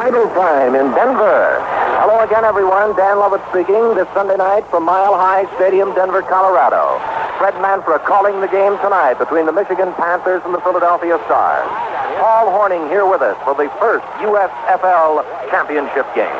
Idle time in Denver. Hello again, everyone. Dan Lovett speaking this Sunday night from Mile High Stadium, Denver, Colorado. Fred Manfra calling the game tonight between the Michigan Panthers and the Philadelphia Stars. Paul Hornung here with us for the first USFL championship game.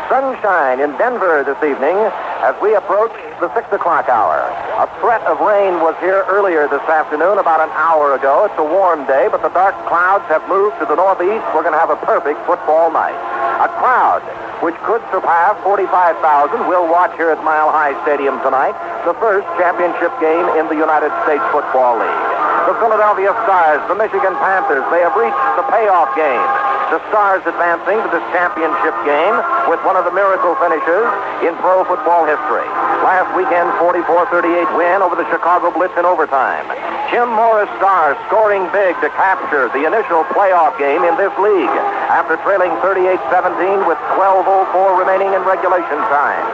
Sunshine in Denver this evening as we approach the 6 o'clock hour. A threat of rain was here earlier this afternoon, about an hour ago. It's a warm day, but the dark clouds have moved to the northeast. We're going to have a perfect football night. A crowd which could surpass 45,000 will watch here at Mile High Stadium tonight the first championship game in the United States Football League. The Philadelphia Stars, the Michigan Panthers, they have reached the payoff game. The Stars advancing to this championship game with one of the miracle finishes in pro football history. Last weekend, 44-38 win over the Chicago Blitz in overtime. Jim Morris Stars scoring big to capture the initial playoff game in this league after trailing 38-17 with 12:04 remaining in regulation time.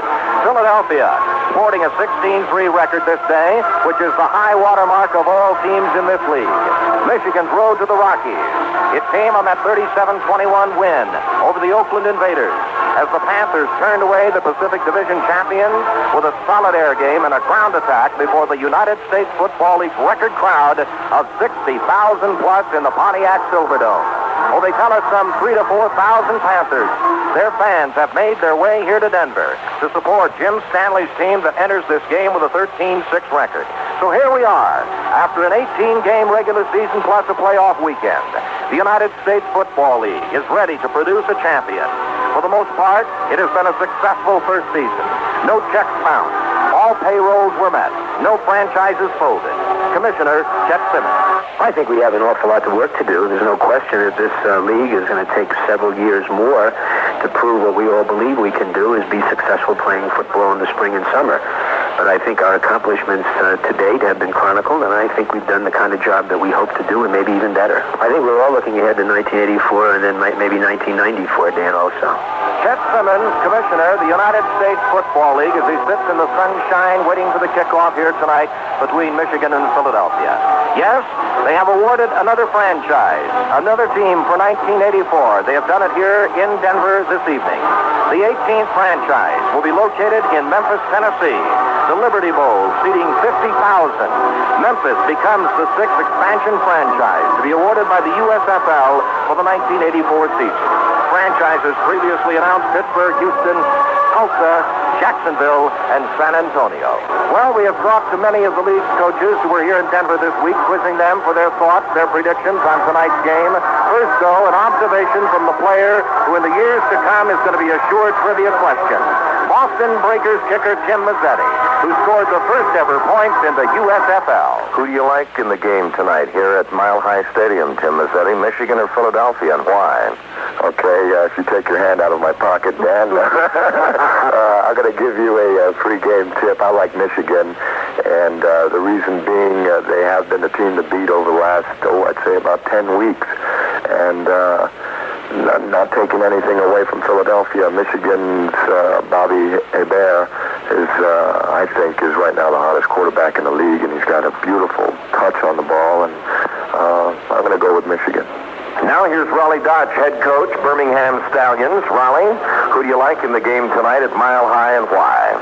Philadelphia sporting a 16-3 record this day, which is the high water mark of all teams in this league. Michigan's road to the Rockies. It came on that 37-21 win over the Oakland Invaders as the Panthers turned away the Pacific Division champions with a solid air game and a ground attack before the United States Football League record crowd of 60,000 plus in the Pontiac Silverdome. Oh, they tell us some 3,000 to 4,000 Panthers, their fans, have made their way here to Denver to support Jim Stanley's team that enters this game with a 13-6 record. So here we are, after an 18-game regular season plus a playoff weekend. The United States Football League is ready to produce a champion. For the most part, it has been a successful first season. No checks bounced. All payrolls were met. No franchises folded. Commissioner Chet Simmons. I think we have an awful lot of work to do. There's no question that this league is going to take several years more to prove what we all believe we can do, is be successful playing football in the spring and summer. But I think our accomplishments to date have been chronicled, and I think we've done the kind of job that we hope to do, and maybe even better. I think we're all looking ahead to 1984 and then maybe 1994, Dan, also. Chet Simmons, Commissioner, the United States Football League, as he sits in the sunshine waiting for the kickoff here tonight between Michigan and Philadelphia. Yes, they have awarded another franchise, another team for 1984. They have done it here in Denver this evening. The 18th franchise will be located in Memphis, Tennessee. The Liberty Bowl seating 50,000. Memphis becomes the 6th expansion franchise to be awarded by the USFL for the 1984 season. Franchises previously announced: Pittsburgh, Houston, Tulsa, Jacksonville, and San Antonio. Well, we have talked to many of the league's coaches who were here in Denver this week, quizzing them for their thoughts, their predictions on tonight's game. First, though, an observation from the player who in the years to come is going to be a sure trivia question. Boston Breakers kicker Tim Mazzetti, who scored the first ever points in the USFL. Who do you like in the game tonight here at Mile High Stadium, Tim Mazzetti, Michigan or Philadelphia, and why? Okay, if you take your hand out of my pocket, Dan, I'm going to give you a pregame tip. I like Michigan, and the reason being they have been the team to beat over the last, I'd say about 10 weeks. And not taking anything away from Philadelphia, Michigan's Bobby Hebert is, I think, is right now the hottest quarterback in the league, and he's got a beautiful touch on the ball, and I'm going to go with Michigan. Now here's Raleigh Dodge, head coach, Birmingham Stallions. Raleigh, who do you like in the game tonight at Mile High, and why?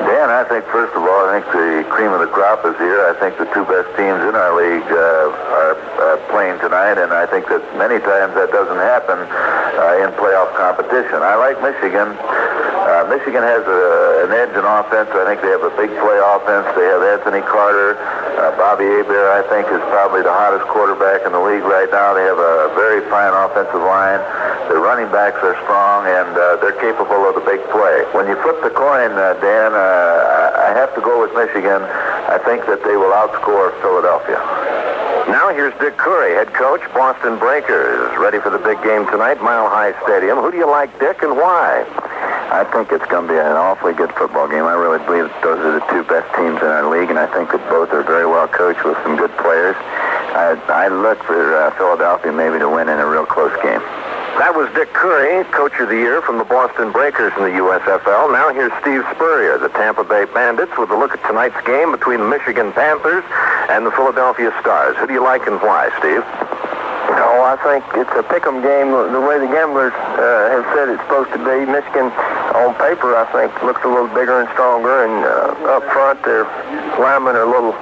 Dan, I think, first of all, I think the cream of the crop is here. I think the two best teams in our league are playing tonight, and I think that many times that doesn't happen in playoff competition. I like Michigan. Michigan has an edge in offense. I think they have a big play offense. They have Anthony Carter. Bobby Hebert, I think, is probably the hottest quarterback in the league right now. They have a very fine offensive line. Their running backs are strong, and they're capable of the big play. When you flip the coin, Dan, I have to go with Michigan. I think that they will outscore Philadelphia. Now here's Dick Curry, head coach, Boston Breakers, ready for the big game tonight, Mile High Stadium. Who do you like, Dick, and why? I think it's going to be an awfully good football game. I really believe that those are the two best teams in our league, and I think that both are very well coached with some good players. I look for Philadelphia maybe to win in a real close game. That was Dick Curry, Coach of the Year from the Boston Breakers in the USFL. Now here's Steve Spurrier, the Tampa Bay Bandits, with a look at tonight's game between the Michigan Panthers and the Philadelphia Stars. Who do you like and why, Steve? No, I think it's a pick'em game the way the gamblers have said it's supposed to be. Michigan, on paper, I think, looks a little bigger and stronger, and up front, their linemen are a little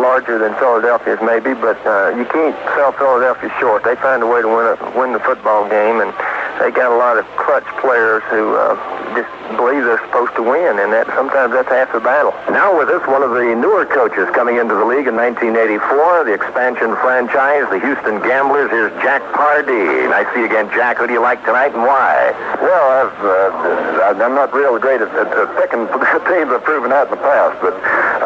larger than Philadelphia's maybe, but you can't sell Philadelphia short. They find a way to win the football game, and they got a lot of clutch players who just believe they're supposed to win, and sometimes that's half the battle. Now with us, one of the newer coaches coming into the league in 1984, the expansion franchise, the Houston Gamblers. Here's Jack Pardee. Nice to see you again, Jack. Who do you like tonight and why? Well, I'm not real great at picking teams. I've proven that in the past, but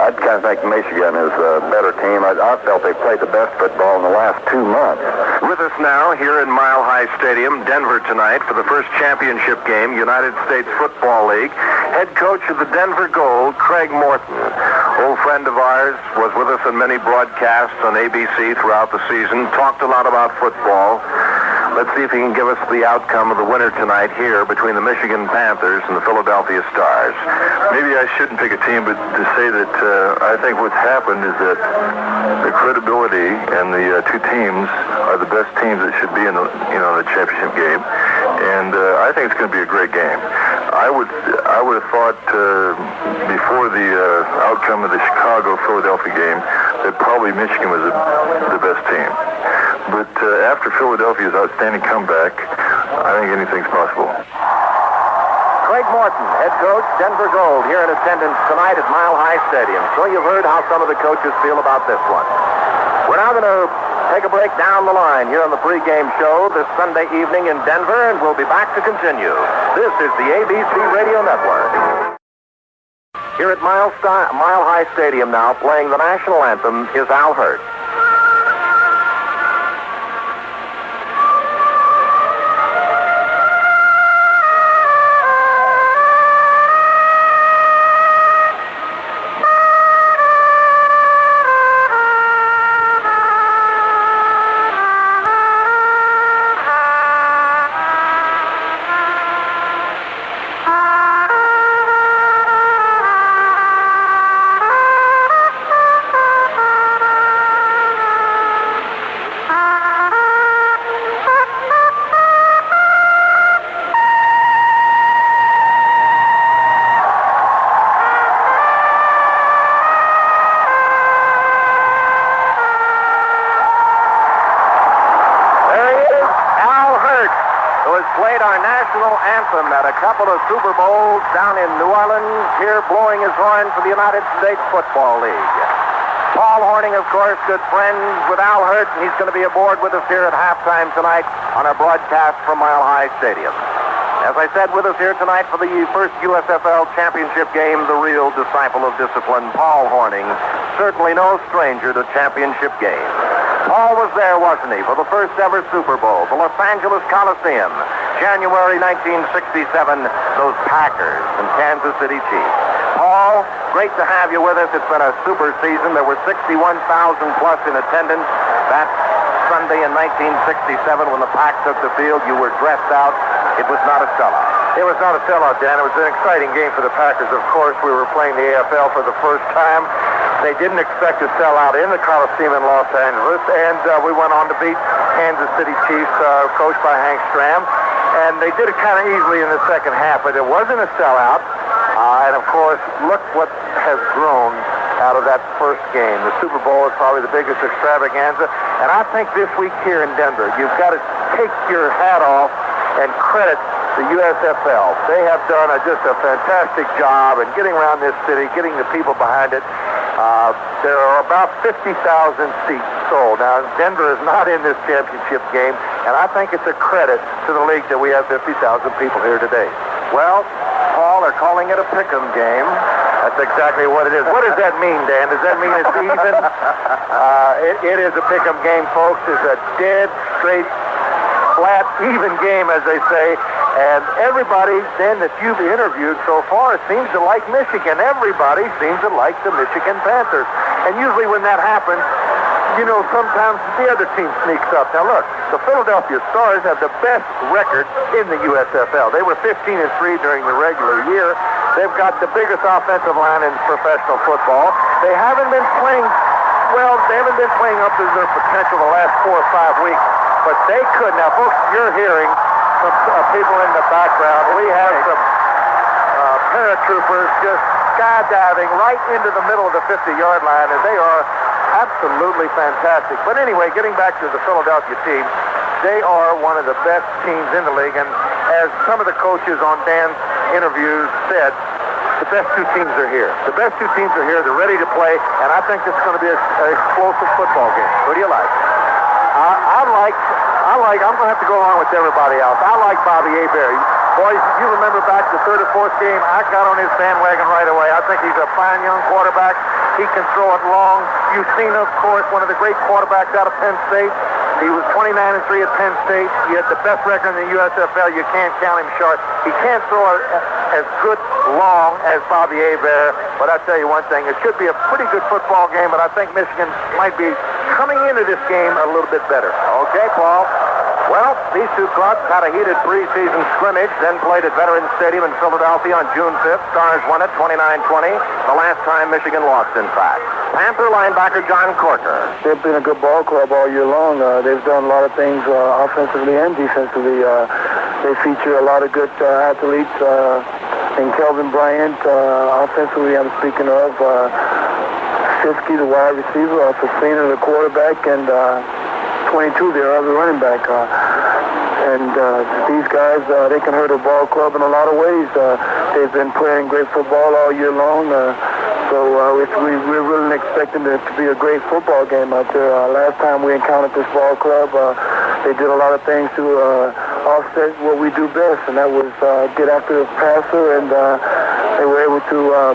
I kind of think Michigan is a better team. I felt they played the best football in the last 2 months. With us now here in Mile High Stadium, Denver tonight for the first championship game, United States Football League. Head coach of the Denver Gold, Craig Morton. Old friend of ours, was with us on many broadcasts on ABC throughout the season, talked a lot about football. Let's see if he can give us the outcome of the winner tonight here between the Michigan Panthers and the Philadelphia Stars. Maybe I shouldn't pick a team, but to say that I think what's happened is that the credibility and the two teams are the best teams that should be in the championship game, and I think it's going to be a great game. I would have thought before the outcome of the Chicago-Philadelphia game that probably Michigan was the best team. But after Philadelphia's outstanding comeback, I think anything's possible. Craig Morton, head coach, Denver Gold, here in attendance tonight at Mile High Stadium. So you've heard how some of the coaches feel about this one. We're now going to take a break down the line here on the pregame show this Sunday evening in Denver, and we'll be back to continue. This is the ABC Radio Network. Here at Mile High Stadium now, playing the national anthem, is Al Hirt. At a couple of Super Bowls down in New Orleans, here blowing his horn for the United States Football League. Paul Hornung, of course, good friends with Al Hirt, and he's going to be aboard with us here at halftime tonight on our broadcast from Mile High Stadium. As I said, with us here tonight for the first USFL championship game, the real disciple of discipline, Paul Hornung, certainly no stranger to championship games. Paul was there, wasn't he, for the first ever Super Bowl, the Los Angeles Coliseum, January 1967, those Packers and Kansas City Chiefs. Paul, great to have you with us. It's been a super season. There were 61,000 plus in attendance that Sunday in 1967 when the Pack took the field. You were dressed out. It was not a sellout. It was not a sellout, Dan. It was an exciting game for the Packers. Of course, we were playing the AFL for the first time. They didn't expect to sell out in the Coliseum in Los Angeles, and we went on to beat Kansas City Chiefs, coached by Hank Stram. And they did it kind of easily in the second half, but it wasn't a sellout. And, of course, look what has grown out of that first game. The Super Bowl is probably the biggest extravaganza. And I think this week here in Denver, you've got to take your hat off and credit the USFL. They have done just a fantastic job in getting around this city, getting the people behind it. There are about 50,000 seats sold. Now, Denver is not in this championship game, and I think it's a credit to the league that we have 50,000 people here today. Well, Paul, they're calling it a pick'em game. That's exactly what it is. What does that mean, Dan? Does that mean it's even? It is a pick'em game, folks. It's a dead, straight, flat, even game, as they say. And everybody, then, that you've interviewed so far seems to like Michigan. Everybody seems to like the Michigan Panthers. And usually when that happens, you know, sometimes the other team sneaks up. Now, look, the Philadelphia Stars have the best record in the USFL. They were 15-3 during the regular year. They've got the biggest offensive line in professional football. They haven't been playing up to their potential the last 4 or 5 weeks. but they could. Now, folks, you're hearing some people in the background. We have some paratroopers just skydiving right into the middle of the 50-yard line, and they are absolutely fantastic. But anyway, getting back to the Philadelphia team, they are one of the best teams in the league, and as some of the coaches on Dan's interviews said, the best two teams are here. The best two teams are here. They're ready to play, and I think this is going to be an explosive football game. Who do you like? I'm going to have to go along with everybody else. I like Bobby Hebert. Boys, you remember back the third or fourth game, I got on his bandwagon right away. I think he's a fine young quarterback. He can throw it long. You've seen, of course, one of the great quarterbacks out of Penn State. He was 29-3 at Penn State. He had the best record in the USFL. You can't count him short. He can't throw it as good long as Bobby Hebert. But I tell you one thing, it should be a pretty good football game, but I think Michigan might be coming into this game a little bit better. Okay, Paul. Well, these two clubs had a heated preseason scrimmage, then played at Veterans Stadium in Philadelphia on June 5th. Stars won it 29-20, the last time Michigan lost, in fact. Panther linebacker John Corker. They've been a good ball club all year long. They've done a lot of things offensively and defensively. They feature a lot of good athletes. And Kelvin Bryant, offensively, I'm speaking of. Fiske, the wide receiver, Facina, the quarterback, and 22, their other running back. These guys, they can hurt a ball club in a lot of ways. They've been playing great football all year long. We're really expecting it to be a great football game out there. Last time we encountered this ball club, they did a lot of things to offset what we do best, and that was get after the passer, and they were able to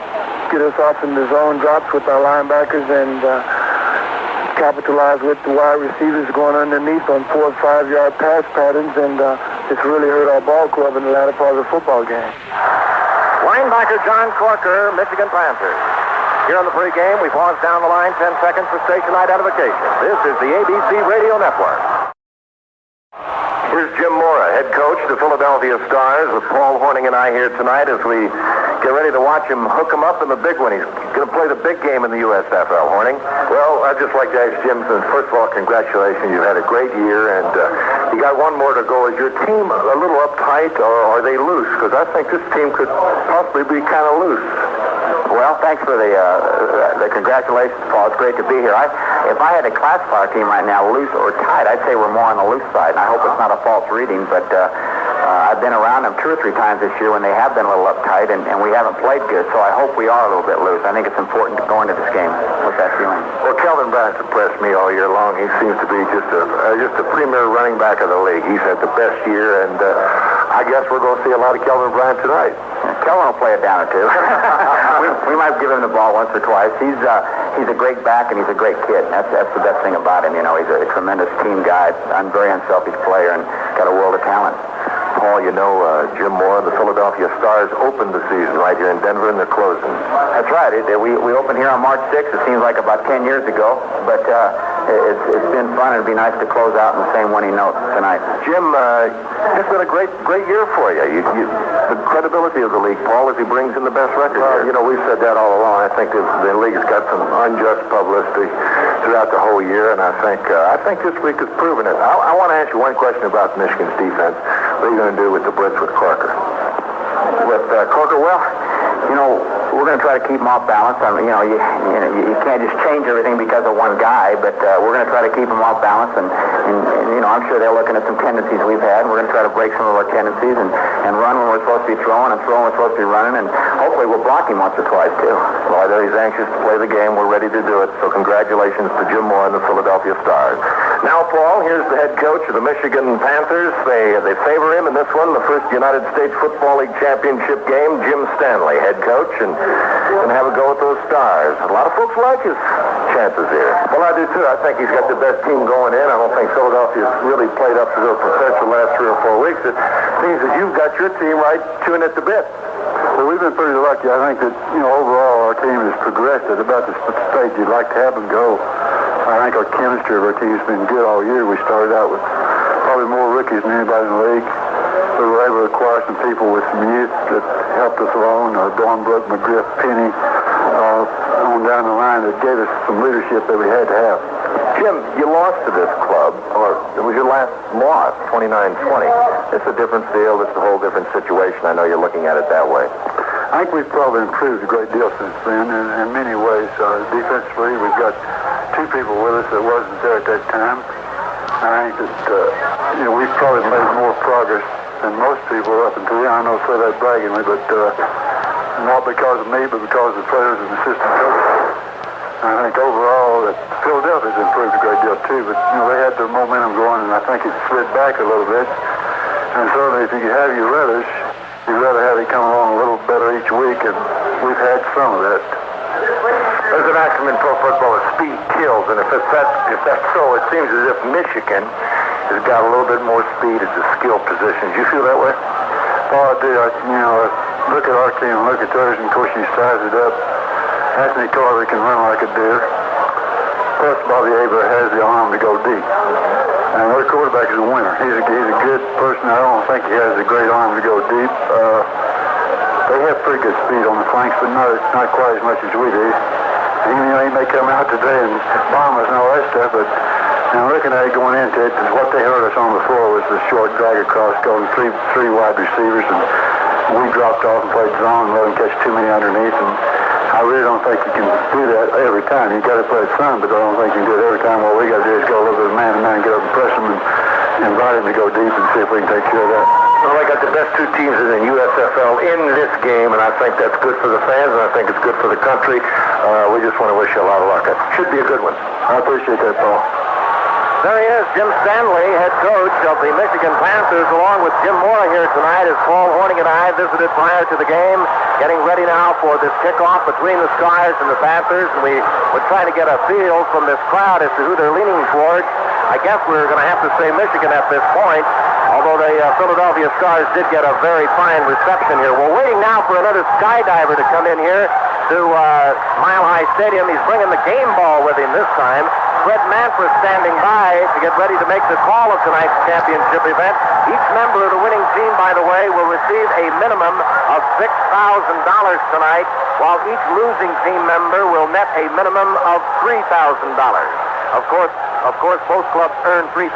get us off in the zone drops with our linebackers and capitalize with the wide receivers going underneath on 4 or 5 yard pass patterns, and it's really hurt our ball club in the latter part of the football game. Linebacker John Corker, Michigan Panthers. Here on the pregame, we pause down the line 10 seconds for station identification. This is the ABC Radio Network. Here's Jim Mora, head coach of the Philadelphia Stars, with Paul Hornung and I here tonight as we get ready to watch him hook him up in the big one. He's going to play the big game in the USFL. Hornung? Well, I'd just like to ask Jim, first of all, congratulations. You've had a great year, and you got one more to go. Is your team a little uptight, or are they loose? Because I think this team could possibly be kind of loose. Well, thanks for the congratulations, Paul. It's great to be here. If I had to classify our team right now, loose or tight, I'd say we're more on the loose side, and I hope it's not a false reading, but I've been around them 2 or 3 times this year when they have been a little uptight, and we haven't played good, so I hope we are a little bit loose. I think it's important to go into this game with that feeling. Well, Kelvin Bryant's impressed me all year long. He seems to be just a premier running back of the league. He's had the best year, and I guess we're going to see a lot of Kelvin Bryant tonight. Kelvin will play it down or two. we might give him the ball once or twice. He's a great back, and he's a great kid. That's the best thing about him. You know, he's a tremendous team guy, a very unselfish player, and got a world of talent. Paul, you know, Jim Moore and the Philadelphia Stars opened the season right here in Denver, and they're closing. That's right. We opened here on March 6th. It seems like about 10 years ago, but it's been fun. It'd be nice to close out in the same winning note tonight. Jim, it's been a great year for you. The credibility of the league, Paul, as he brings in the best record here. You know, we've said that all along. I think the league's got some unjust publicity throughout the whole year, and I think this week has proven it. I want to ask you one question about Michigan's defense. What are you going to do with the blitz with Corker? With Corker, well, you know, we're going to try to keep him off balance. You can't just change everything because of one guy, but we're going to try to keep him off balance, and you know, I'm sure they're looking at some tendencies we've had. We're going to try to break some of our tendencies and run when we're supposed to be throwing and throw when we're supposed to be running, and hopefully we'll block him once or twice, too. Well, I know he's anxious to play the game. We're ready to do it, so congratulations to Jim Moore and the Philadelphia Stars. Now, Paul, here's the head coach of the Michigan Panthers. They favor him in this one, the first United States Football League championship game. Jim Stanley, head coach, and going to have a go at those Stars. A lot of folks like his chances here. Well, I do, too. I think he's got the best team going in. I don't think Philadelphia's really played up to their potential the last 3 or 4 weeks. It seems that you've got your team right chewing at the bit. Well, we've been pretty lucky. I think that, you know, overall our team has progressed at about the stage you'd like to have them go. I think our chemistry of our team has been good all year. We started out with probably more rookies than anybody in the league. We were able to acquire some people with some youth that helped us along. Dornbrook, McGriff, Penny, on down the line that gave us some leadership that we had to have. Jim, you lost to this club it was your last loss, 29-20. It's a different feel. It's a whole different situation. I know you're looking at it that way. I think we've probably improved a great deal since then in many ways. Defensively, we've got two people with us that wasn't there at that time. I think that we've probably made more progress than most people up until then. I don't say that braggingly, but not because of me, but because of the players and the assistant coaches. I think overall that Philadelphia's improved a great deal too, but they had their momentum going, and I think it slid back a little bit. And certainly, if you have your rudders, you'd rather have it come along a little better each week, and we've had some of that. There's an axiom in pro football: speed kills, and if that's so, it seems as if Michigan has got a little bit more speed at the skill positions. You feel that way? Oh, I do. Look at our team, look at theirs, and of course you size it up. Anthony Carter can run like a deer. Plus, Bobby Aber has the arm to go deep. And their quarterback is a winner. He's a good person. I don't think he has a great arm to go deep. They have pretty good speed on the flanks, but not quite as much as we do. He may come out today and bomb us and all that stuff, but looking at it going into it, what they hurt us on before was the short drag across going three wide receivers, and we dropped off and played zone and let them catch too many underneath. And I really don't think you can do that every time. You got to play it some, but I don't think you can do it every time. What we got to do is go a little bit of man-to-man, get up and press them, and invite them to go deep and see if we can take care of that. Well, they got the best two teams in the USFL in this game, and I think that's good for the fans, and I think it's good for the country. We just want to wish you a lot of luck. It should be a good one. I appreciate that, Paul. There he is, Jim Stanley, head coach of the Michigan Panthers, along with Jim Mora here tonight, as Paul Hornung and I visited prior to the game, getting ready now for this kickoff between the Stars and the Panthers, and we were trying to get a feel from this crowd as to who they're leaning towards. I guess we're going to have to say Michigan at this point, although the Philadelphia Stars did get a very fine reception here. We're waiting now for another skydiver to come in here to Mile High Stadium. He's bringing the game ball with him this time. Fred Manfra standing by to get ready to make the call of tonight's championship event. Each member of the winning team, by the way, will receive a minimum of $6,000 tonight, while each losing team member will net a minimum of $3,000. Of course, both clubs earned $3,000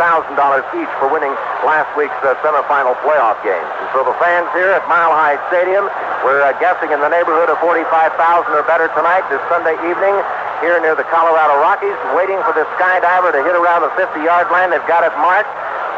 each for winning last week's semifinal playoff games. And so the fans here at Mile High Stadium, we're guessing in the neighborhood of 45,000 or better tonight, this Sunday evening, here near the Colorado Rockies, waiting for this skydiver to hit around the 50-yard line. They've got it marked,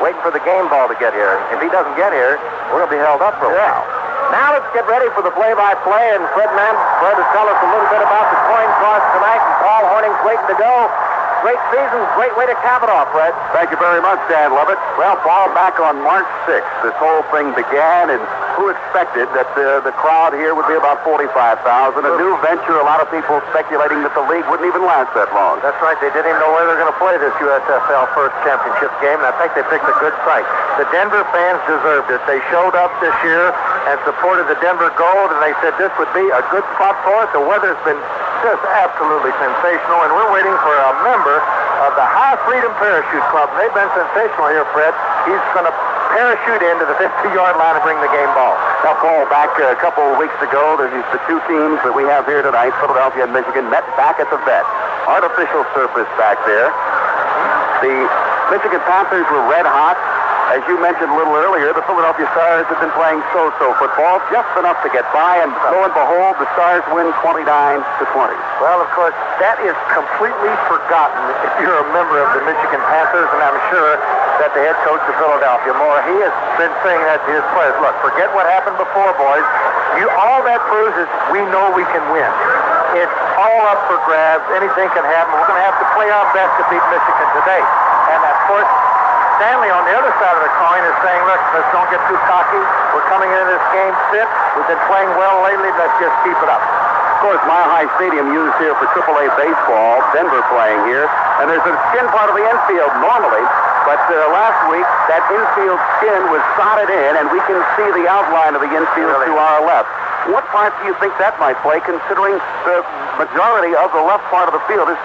waiting for the game ball to get here. If he doesn't get here, we're going to be held up for a while. Now let's get ready for the play-by-play, and Fred Manfra to tell us a little bit about the coin toss tonight, and Paul Hornung's waiting to go. Great season, great way to cap it off, Fred. Thank you very much, Dan Lovett. Well, Paul, back on March 6th, this whole thing began, and who expected that the crowd here would be about 45,000? A new venture, a lot of people speculating that the league wouldn't even last that long. That's right. They didn't even know where they're going to play this USFL first championship game, and I think they picked a good site. The Denver fans deserved it. They showed up this year and supported the Denver Gold, and they said this would be a good spot for us. The weather's been just absolutely sensational, and we're waiting for a member of the High Freedom Parachute Club. They've been sensational here, Fred. He's going to parachute into the 50-yard line and bring the game ball. Now, Paul, back a couple of weeks ago, the two teams that we have here tonight, Philadelphia and Michigan, met back at the vet. Artificial surface back there. The Michigan Panthers were red hot. As you mentioned a little earlier, the Philadelphia Stars have been playing so-so football, just enough to get by, and lo and behold, the Stars win 29-20. Well, of course, that is completely forgotten if you're a member of the Michigan Panthers, and I'm sure that the head coach of Philadelphia, Moore, he has been saying that to his players. Look, forget what happened before, boys. All that proves is we know we can win. It's all up for grabs. Anything can happen. We're going to have to play our best to beat Michigan today. And, of course, Stanley on the other side of the coin is saying, look, let's don't get too cocky. We're coming into this game fit. We've been playing well lately. Let's just keep it up. Of course, Mile High Stadium used here for AAA baseball. Denver playing here. And there's a skin part of the infield normally. But last week, that infield skin was sodded in, and we can see the outline of the infield to our left. What part do you think that might play, considering the majority of the left part of the field is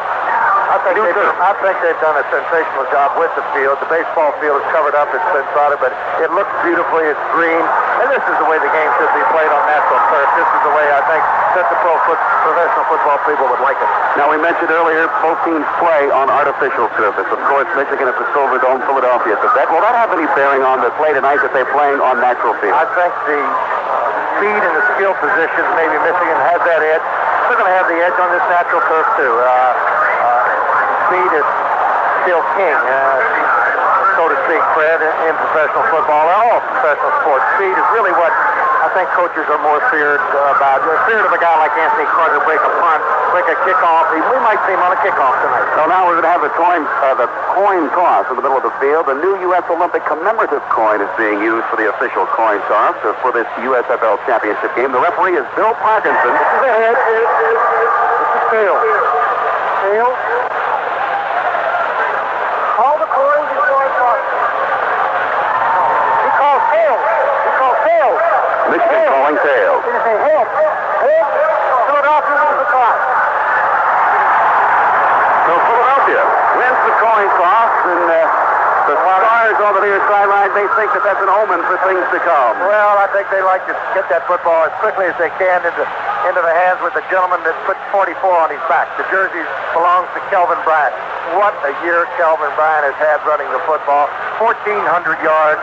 I think they've done a sensational job with the field. The baseball field is covered up. It's been sodded, but it looks beautifully. It's green. And this is the way the game should be played on natural turf. This is the way I think that the professional football people would like it. Now, we mentioned earlier both teams play on artificial surface. Of course, Michigan at the Silverdome, Philadelphia at the Vet. Will that have any bearing on the play tonight that they're playing on natural field? I think the speed and the skill positions, maybe Michigan has that edge. They're going to have the edge on this natural turf, too. Speed is still king, so to speak, Fred, in professional football, all professional sports. Speed is really what I think coaches are more feared about. They're feared of a guy like Anthony Carter break a punt, break a kickoff. We might see him on a kickoff tonight. So now we're going to have the coin toss in the middle of the field. The new U.S. Olympic commemorative coin is being used for the official coin toss for this USFL championship game. The referee is Bill Parkinson. This is a head. This is tail. Tail. Call the coins before it tosses. He calls tails. He calls tails. Michigan calling tails. It is a head. Head. Philadelphia wins the toss. So Philadelphia wins the coin toss, and the Stars on the near sideline, they think that that's an omen for things to come. Well, I think they like to get that football as quickly as they can into the hands with the gentleman that put 44 on his back. The jersey belongs to Kelvin Bryant. What a year Kelvin Bryant has had running the football. 1,400 yards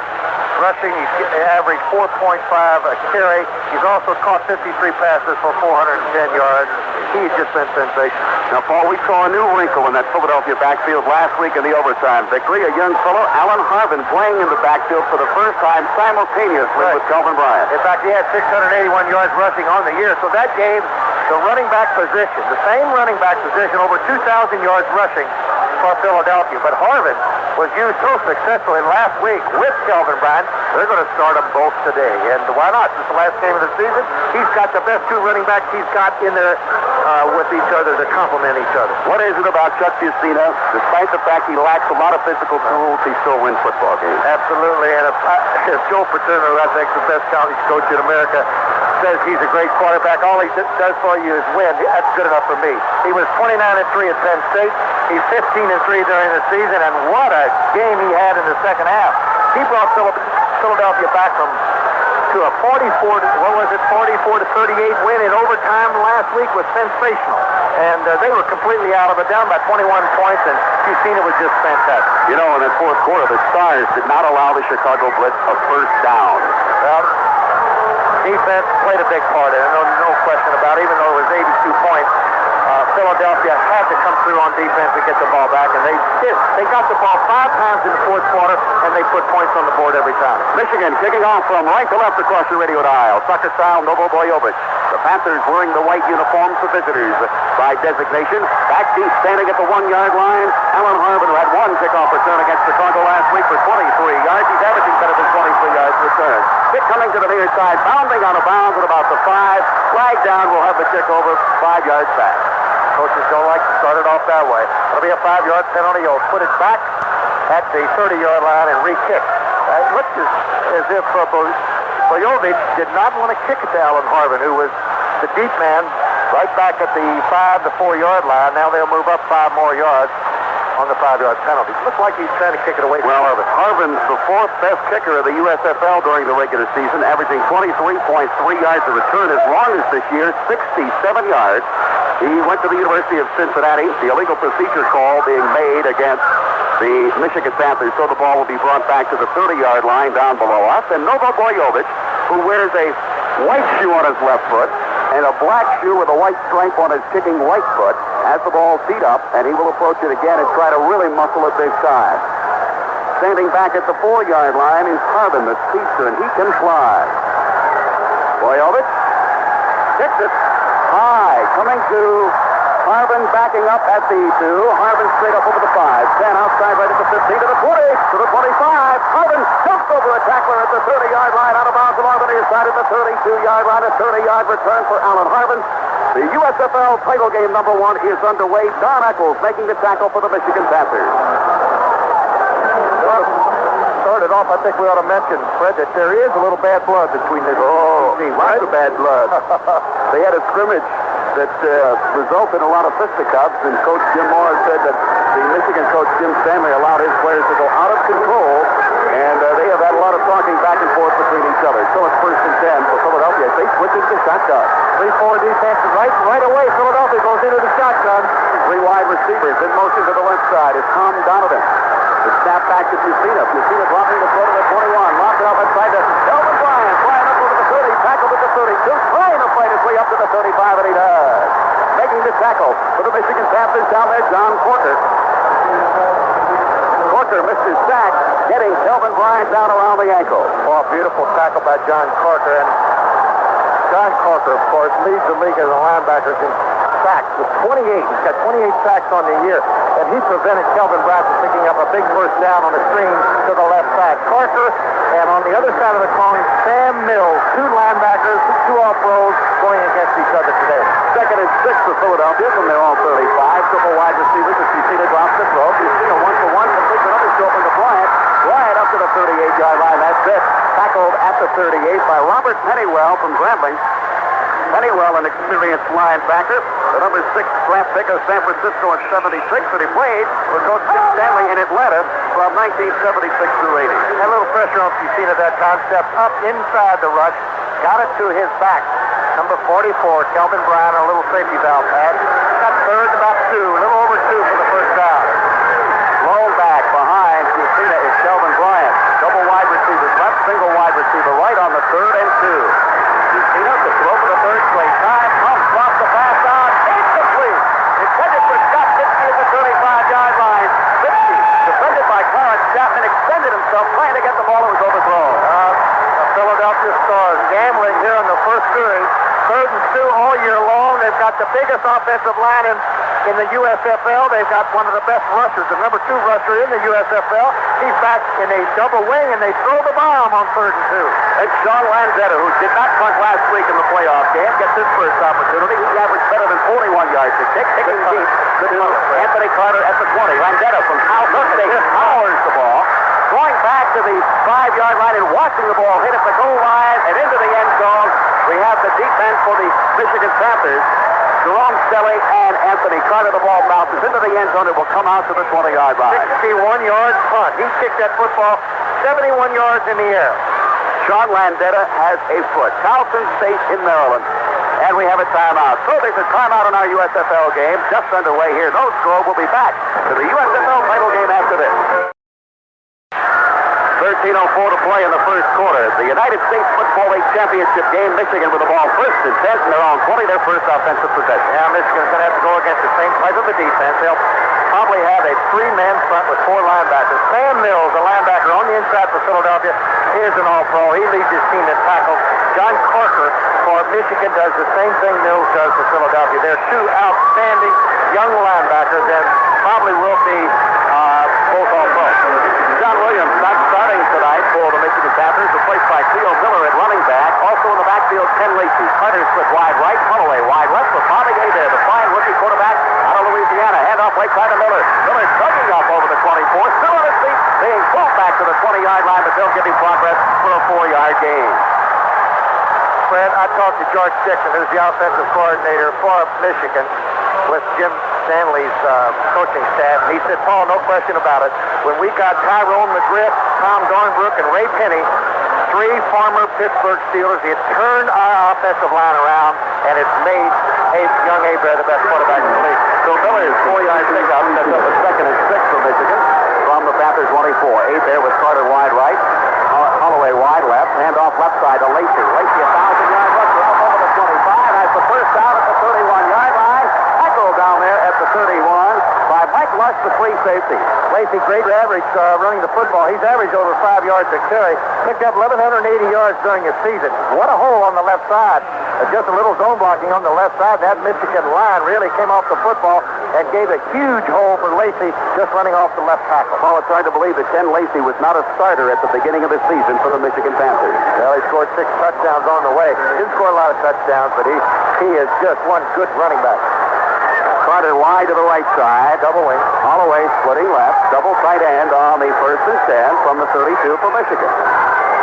rushing. He's averaged 4.5 a carry. He's also caught 53 passes for 410 yards. He's just been sensational. Now, Paul, we saw a new wrinkle in that Philadelphia backfield last week in the overtime victory. A young fellow, Alan Harvin, playing in the backfield for the first time simultaneously with Kelvin Bryant. In fact, he had 681 yards rushing on the year, so that gave the running back position, the same running back position, over 2,000 yards rushing for Philadelphia. But Harvin was used so successfully last week with Kelvin Bryant. They're going to start them both today. And why not? It's the last game of the season. He's got the best two running backs he's got in there with each other to complement each other. What is it about Chuck Justina? Despite the fact he lacks a lot of physical tools, he still wins football games. Absolutely. And if Joe Paterno, I think the best college coach in America, says he's a great quarterback, all he does for you is win. That's good enough for me. He was 29-3 at Penn State. He's 15-3 during the season, and what a game he had in the second half. He brought Philadelphia back to a 44 to 38 win in overtime last week was sensational. And they were completely out of it, down by 21 points, and Justina was just fantastic. You know, in that fourth quarter, the Stars did not allow the Chicago Blitz a first down. Well, defense played a big part in it, no question about it. Even though it was 82 points, Philadelphia had to come through on defense to get the ball back, and they did. They got the ball 5 times in the fourth quarter, and they put points on the board every time. Michigan kicking off from right to left across your radio dial. Sucker style, Novo Boyovich. The Panthers wearing the white uniforms for visitors by designation. Back deep, standing at the 1-yard line. Alan Harvin, who had one kickoff return against Chicago last week for 23 yards. He's averaging better than 23 yards return. Kick coming to the near side, bounding on a bounds at about the 5. Flag down, will have the kick over 5 yards back. Coaches don't like to start it off that way. It'll be a 5-yard penalty. He'll put it back at the 30-yard line and re-kick. It looks as if Boyovich did not want to kick it to Alan Harvin, who was the deep man right back at the 5 to 4-yard line. Now they'll move up 5 more yards on the 5-yard penalty. Looks like he's trying to kick it away from Harvin. Harvin's the 4th best kicker of the USFL during the regular season, averaging 23.3 yards of return. His longest this year, 67 yards. He went to the University of Cincinnati. The illegal procedure call being made against the Michigan Panthers, so the ball will be brought back to the 30-yard line down below us. And Novo Boyovich, who wears a white shoe on his left foot and a black shoe with a white stripe on his kicking right foot, has the ball teed up, and he will approach it again and try to really muscle it big time. Standing back at the 4-yard line is Harvin, the speedster, and he can fly. Boyovich kicks it high, coming to Harvin, backing up at the 2. Harvin straight up over the 5. 10 outside right at the 15 to the 20 to the 25. Harvin jumped over a tackler at the 30-yard line, out of bounds along the near side at the 32-yard line. A 30-yard return for Alan Harvin. The USFL title game number 1 is underway. Don Eccles making the tackle for the Michigan Panthers. Started off, I think we ought to mention, Fred, that there is a little bad blood between the teams. Lots of bad blood. They had a scrimmage that resulted in a lot of fisticuffs, and Coach Jim Morris said that the Michigan coach Jim Stanley allowed his players to go out of control, and they have had a lot of talking back and forth between between each other. So it's 1st and 10 for Philadelphia. They switch into shotgun. 3-4 defense right away. Philadelphia goes into the shotgun. 3 wide receivers in motion to the left side is Tom Donovan. The snap back to Mussina. Mussina dropping the throw to the 21. Locked it up inside to Kelvin Bryant. Bryant up over the 30. Tackled at the 32. Trying to fight his way up to the 35, and he does. Making the tackle for the Michigan Panthers down there, John Corker. Corker missed his sack, getting Kelvin Bryant down around the ankle. Oh, beautiful tackle by John Corker. And John Corker, of course, leads the league as a linebacker in sacks with 28. He's got 28 sacks on the year. And he prevented Kelvin Bryant from picking up a big first down on the screen to the left side. Corker, and on the other side of the cone, Sam Mills. 2 linebackers, 2 off-rows going against each other today. 2nd and 6 for Philadelphia from their own 35. Triple wide receivers as Mussina drops the throw. Mussina 1-for-1, completes another short to Bryant. Bryant up to the 38-yard line. That's it. Tackled at the 38 by Robert Pennywell from Grambling. Pennywell, an experienced linebacker. The number 6 draft pick of San Francisco in 76, and he played for Coach Jim Stanley in Atlanta from 1976 through 80. Had a little pressure on Mussina that time. Stepped up inside the rush. Got it to his back. Number 44, Kelvin Bryant, a little safety valve pass. Got third and about 2. A little over 2 for the first down. Roll back behind Mussina is Kelvin Bryant. Double wide receivers left, single wide receiver right on the 3rd and 2. Mussina to throw for the 3rd straight time. Comes, drops the pass down. Incomplete. Intended for Scott Dipsy at the 35-yard line. Dipsy, defended by Clarence Chapman, extended himself trying to get the ball and was overthrown. Philadelphia Stars gambling here in the first series. 3rd and 2 all year long. They've got the biggest offensive line in the USFL. They've got one of the best rushers, the number 2 rusher in the USFL. He's back in a double wing, and they throw the bomb on 3rd and 2. And Sean Lanzetta, who did not punt last week in the playoff game, gets his first opportunity. He averaged better than 41 yards a kick, kicking deep to Anthony Carter at the 20. Lanzetta from State powers the ball. Going back to the 5-yard line and watching the ball hit at the goal line and into the end zone. We have the defense for the Michigan Panthers. Jerome Stelly and Anthony Carter. The ball bounces into the end zone. It will come out to the 20-yard line. 61-yard punt. He kicked that football 71 yards in the air. Sean Lanzetta has a foot. Towson State in Maryland. And we have a timeout. So there's a timeout in our USFL game just underway here. No score. We'll be back to the USFL title game after this. 13:04 to play in the first quarter. The United States Football League Championship game. Michigan with the ball 1st and 10 from their own 20, their first offensive possession. Yeah, Michigan's going to have to go against the same type of a defense. They'll probably have a 3-man front with 4 linebackers. Sam Mills, a linebacker on the inside for Philadelphia. Here's an all-pro. He leads his team in tackles. John Corker for Michigan does the same thing Mills does for Philadelphia. They're 2 outstanding young linebackers and probably will be both all-pro. John Williams not starting tonight for the Michigan Panthers, replaced by Theo Miller at running back. Also in the backfield, Ken Lacey. Carter split wide right, Holloway wide left for Bobby there. The fine rookie quarterback out of Louisiana. Handoff right side to Miller. Miller tugging up over the 24. Still on his feet, being pulled back to the 20-yard line, but they'll give him progress for a 4-yard gain. Fred, I talked to George Dixon, who's the offensive coordinator for Michigan with Jim Stanley's coaching staff. And he said, Paul, no question about it. When we got Tyrone McGriff, Tom Dornbrook, and Ray Penny, 3 former Pittsburgh Steelers, it turned our offensive line around, and it's made young Abear the best quarterback in the league. So Miller's 4-yard pickup sets up a 2nd and 6 for Michigan from the Panthers 24. Abear with Carter wide right, Holloway wide left, handoff left side to Lacey. Lacey, a 1,000-yard rusher up over the 25. That's the first down at the 31-yard line. Tackle down there at the 31 by Mike Lush, the free safety. Lacey, great average running the football. He's averaged over 5 yards a carry. Picked up 1,180 yards during his season. What a hole on the left side. Just a little zone blocking on the left side. That Michigan line really came off the football and gave a huge hole for Lacey just running off the left tackle. Well, it's hard to believe that Ken Lacey was not a starter at the beginning of the season for the Michigan Panthers. Well, he scored 6 touchdowns on the way. Didn't score a lot of touchdowns, but he is just one good running back. Carter wide to the right side, double wing. Holloway splitting left, double tight end on the 1st and 10 from the 32 for Michigan.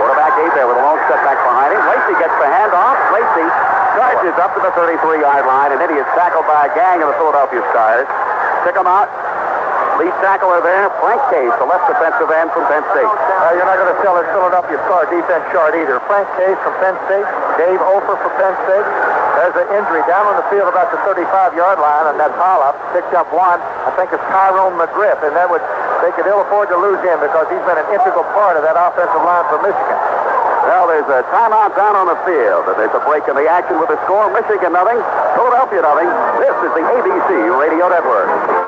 Quarterback Abear with a long step back behind him. Lacey gets the handoff. Lacey charges up to the 33-yard line, and then he is tackled by a gang of the Philadelphia Stars. Pick him out. Lead tackler there, Frank Case, the left defensive end from Penn State. You're not going to sell his Philadelphia Star defense chart either. Frank Case from Penn State, Dave Ofer from Penn State. There's an injury down on the field about the 35-yard line, and that pile-up picked up one. I think it's Tyrone McGriff, and they could ill afford to lose him because he's been an integral part of that offensive line for Michigan. Well, there's a timeout down on the field, and there's a break in the action with the score. Michigan nothing, Philadelphia nothing. This is the ABC Radio Network.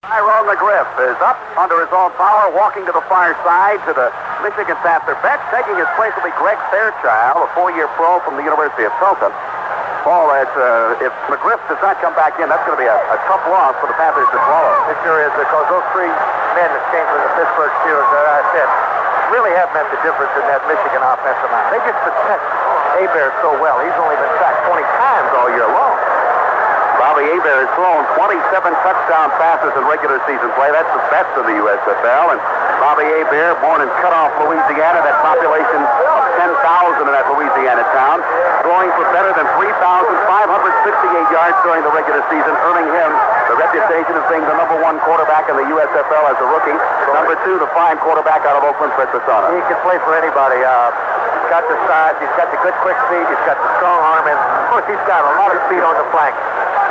Tyrone McGriff is up under his own power, walking to the far side to the Michigan Panther bench. Taking his place will be Greg Fairchild, a 4-year pro from the University of Tulsa. Paul, if McGriff does not come back in, that's going to be a tough loss for the Panthers to swallow. It sure is, because those three men that came from the Pittsburgh Steelers that I said really have meant the difference in that Michigan offensive line. They just protect Hebert so well. He's only been sacked 20 times all year long. Bobby Hebert has thrown 27 touchdown passes in regular season play. That's the best in the USFL. And Bobby Hebert, born in Cutoff, Louisiana, that population of 10,000 in that Louisiana town, throwing for better than 3,568 yards during the regular season, earning him the reputation of being the number 1 quarterback in the USFL as a rookie, number 2, the fine quarterback out of Oakland, Fred Persona. He can play for anybody. He's got the size, he's got the good quick speed, he's got the strong arm, and of course he's got a lot of speed on the flank.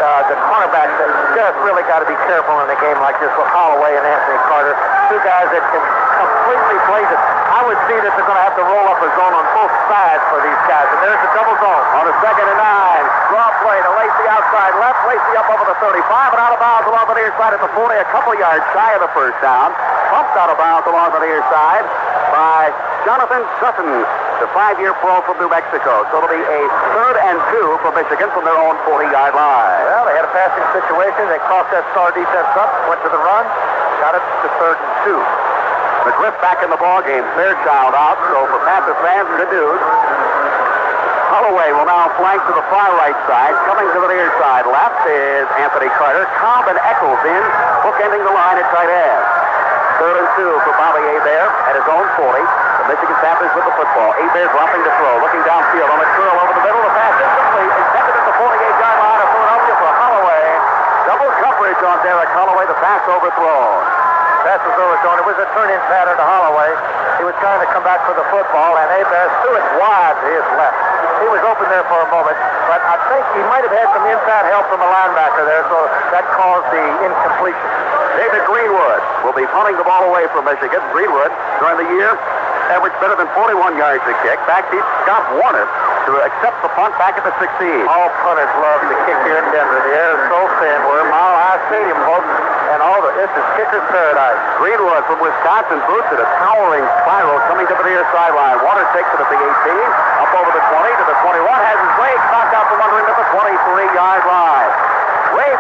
The cornerbacks just really got to be careful in a game like this with Holloway and Anthony Carter, two guys that can completely blaze it. I would see that they're going to have to roll up a zone on both sides for these guys, and there's a double zone. On a 2nd and 9, Draw play to Lacey outside left, Lacey up over the 35, and out of bounds along the near side at the 40, a couple yards shy of the first down. Pumped out of bounds along the near side by Jonathan Sutton, the 5-year pro from New Mexico. So it'll be a 3rd and 2 for Michigan from their own 40-yard line. Well, they had a passing situation. They crossed that star defense up, went to the run, got it to 3rd and 2. McGriff back in the ball game. Fairchild out. So for Panther fans, good news. Holloway will now flank to the far right side. Coming to the near side left is Anthony Carter. Cobb and Eccles in, bookending the line at tight end. 3rd and 2 for Bobby Hebert at his own 40. The Michigan Panthers with the football. Hebert dropping to throw, looking downfield on a curl over the middle. The pass is complete. Intended at the 48-yard line of Philadelphia for Holloway. Double coverage on Derek Holloway. The pass overthrown. Pass was overthrown. It was a turn-in pattern to Holloway. He was trying to come back for the football, and Hebert threw it wide to his left. He was open there for a moment, but I think he might have had some inside help from the linebacker there, so that caused the incompletion. David Greenwood will be punting the ball away from Michigan. Greenwood, during the year, averaged better than 41 yards a kick. Backbeat Scott Warner to accept the punt back at the 16. All punters love to kick here in Denver. The air is so thin. We're at Mile High Stadium, folks, and this is kicker's paradise. Greenwood from Wisconsin boots at a towering spiral coming to the near sideline. Warner takes it at the 18, up over the 20 to the 21, has his leg knocked out from under him to the 23-yard line. Wait.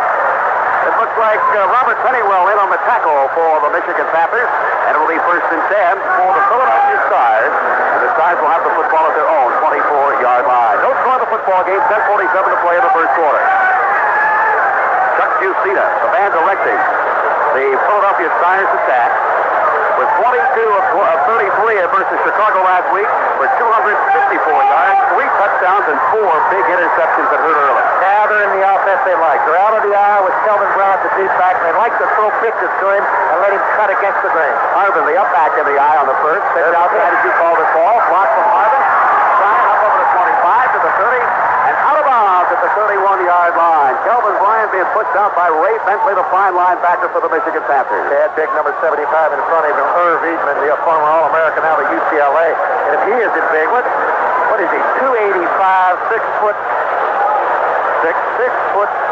It looks like Robert Pennywell in on the tackle for the Michigan Panthers, and it will be 1st and 10 for the Philadelphia Stars, and the Stars will have the football at their own 24-yard line. No score in the football game, 10:47 to play in the first quarter. Chuck Jusita, the man directing the Philadelphia Stars attack, with 22 of 33 versus Chicago last week for 254 yards, 3 touchdowns, and 4 big interceptions that hurt early. Now they're in the offense they like. They're out of the eye with Kelvin Brown at the deep back, and they like to throw pitches to him and let him cut against the grain. Harvin, the up back in the eye on the first. Pitch outside as you call this ball. Block from Harvin. Bryant up over the 25 to the 30, and out of bounds at the 31-yard line. Kelvin Bryant being pushed out by Ray Bentley, the fine linebacker for the Michigan Panthers. They had big number 75 in front of him, Irv Eastman, the former All-American out of UCLA. And if he isn't big, what is he, 285, 6 foot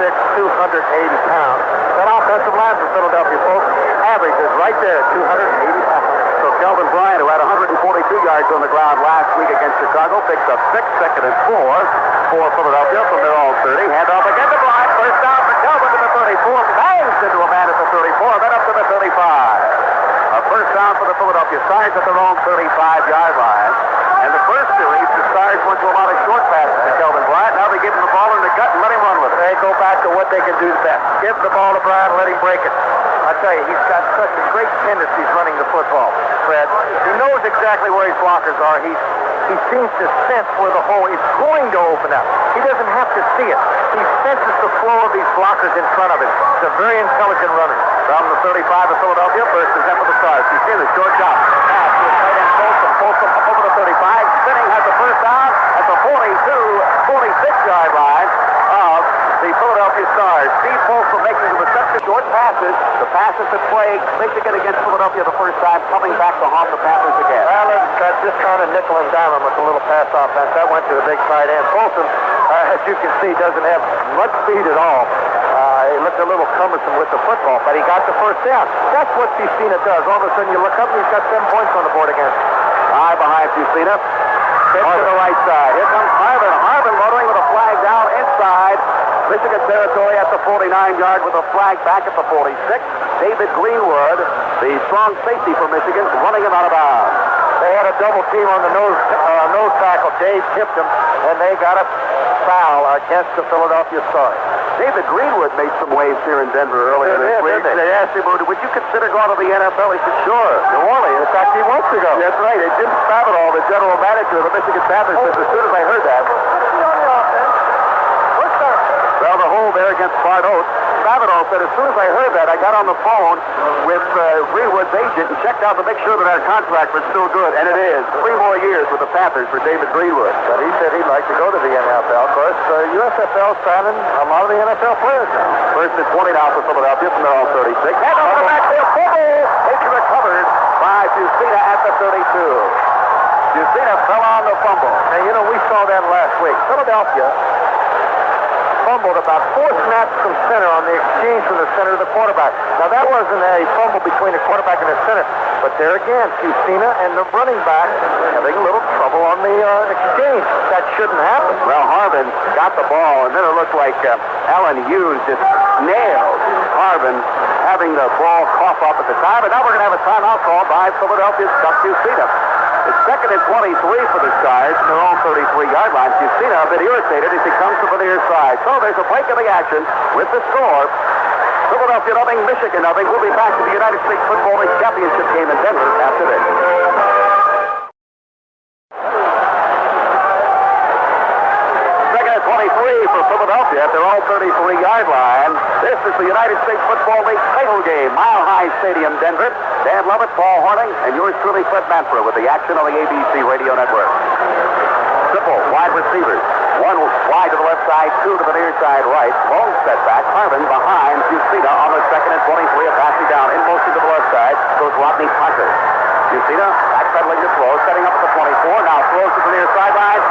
6, 280 pounds. That offensive line for Philadelphia, folks, average is right there at 280 pounds. So Kelvin Bryant, who had 142 yards on the ground last week against Chicago, picks up 6, 2nd and 4 for Philadelphia from their own 30. Hand off again to Bryant. First down for Kelvin to the 34. Bangs into a man at the 34, then up to the 35. A first down for the Philadelphia Stars at their own 35-yard line. And the first series, the Stars went to a lot of short passes to Kelvin Bryant. Now they give him the ball in the gut and let him run with it. They go back to what they can do best. Give the ball to Bryant and let him break it. I tell you, he's got such a great tendencies running the football, Fred. He knows exactly where his blockers are. He He seems to sense where the hole is going to open up. He doesn't have to see it. He senses the flow of these blockers in front of him. He's a very intelligent runner. From the 35 of Philadelphia, first is up with the Stars. You see the short drop. Pass to his tight end Folsom. Folsom up over the 35. Spinning has the first down at the 46-yard line of the Philadelphia Stars. Steve Folsom making the reception. Short passes. The passes that play Michigan against Philadelphia the first time, coming back to haunt the Panthers again. Well, that's just trying to nickel and dime him with a little pass offense. That went to the big tight end. Folsom, as you can see, doesn't have much speed at all. He looked a little cumbersome with the football, but he got the first down. That's what Fusina does. All of a sudden, you look up and he's got 7 points on the board again. High behind Fusina. Pitch to the right side. Here comes Harvin. Harvin motoring with a flag down inside Michigan territory at the 49-yard with a flag back at the 46. David Greenwood, the strong safety for Michigan, running him out of bounds. They had a double team on the nose tackle. Dave tipped him, and they got a foul against the Philadelphia Stars. David Greenwood made some waves here in Denver earlier this week. They asked him, would you consider going to the NFL? He said, sure. New Orleans. In fact, he wants to go. That's right. And Jim Spavital, the general manager of the Michigan Panthers, said as soon as I heard that. Well, the hold there against Bart Oates. Spavital said, as soon as I heard that, I got on the phone with Greenwood's agent and checked out to make sure that our contract was still good. And it is. 3 more years with the Panthers for David Greenwood. But he said he'd like to go to the NFL. Of course, USFL signing a lot of the NFL players now. First and 20 now for Philadelphia from their own 36. And on the backfield, fumble! It's recovered by Fusina at the 32. Fusina fell on the fumble. And, we saw that last week. Philadelphia fumbled about 4 snaps from center on the exchange from the center to the quarterback. Now, that wasn't a fumble between the quarterback and the center, but there again, Fusina and the running back having a little trouble on the exchange. That shouldn't happen. Well, Harvin got the ball, and then it looked like Allen Hughes just nailed Harvin, having the ball cough up at the time, and now we're going to have a timeout call by Philadelphia's Chuck Fusina. It's second and 23 for the Stars from their own 33-yard line. Fusina a bit irritated as he comes to the near side. So there's a break in the action with the score. Philadelphia nothing, Michigan nothing. We'll be back to the United States Football League Championship game in Denver after this. Second and 23 for Philadelphia at their own 33-yard line. This is the United States Football League title game, Mile High Stadium, Denver. Dan Lovett, Paul Hornung, and yours truly, Fred Manfra, with the action on the ABC Radio Network. Simple, wide receivers. 1 wide to the left side, 2 to the near side right. Long setback. Harvin behind Fusina on the second and 23. A passing down. In motion to the left side goes Rodney Parker. Fusina backpedaling to throw, setting up at the 24. Now throws to the near sideline.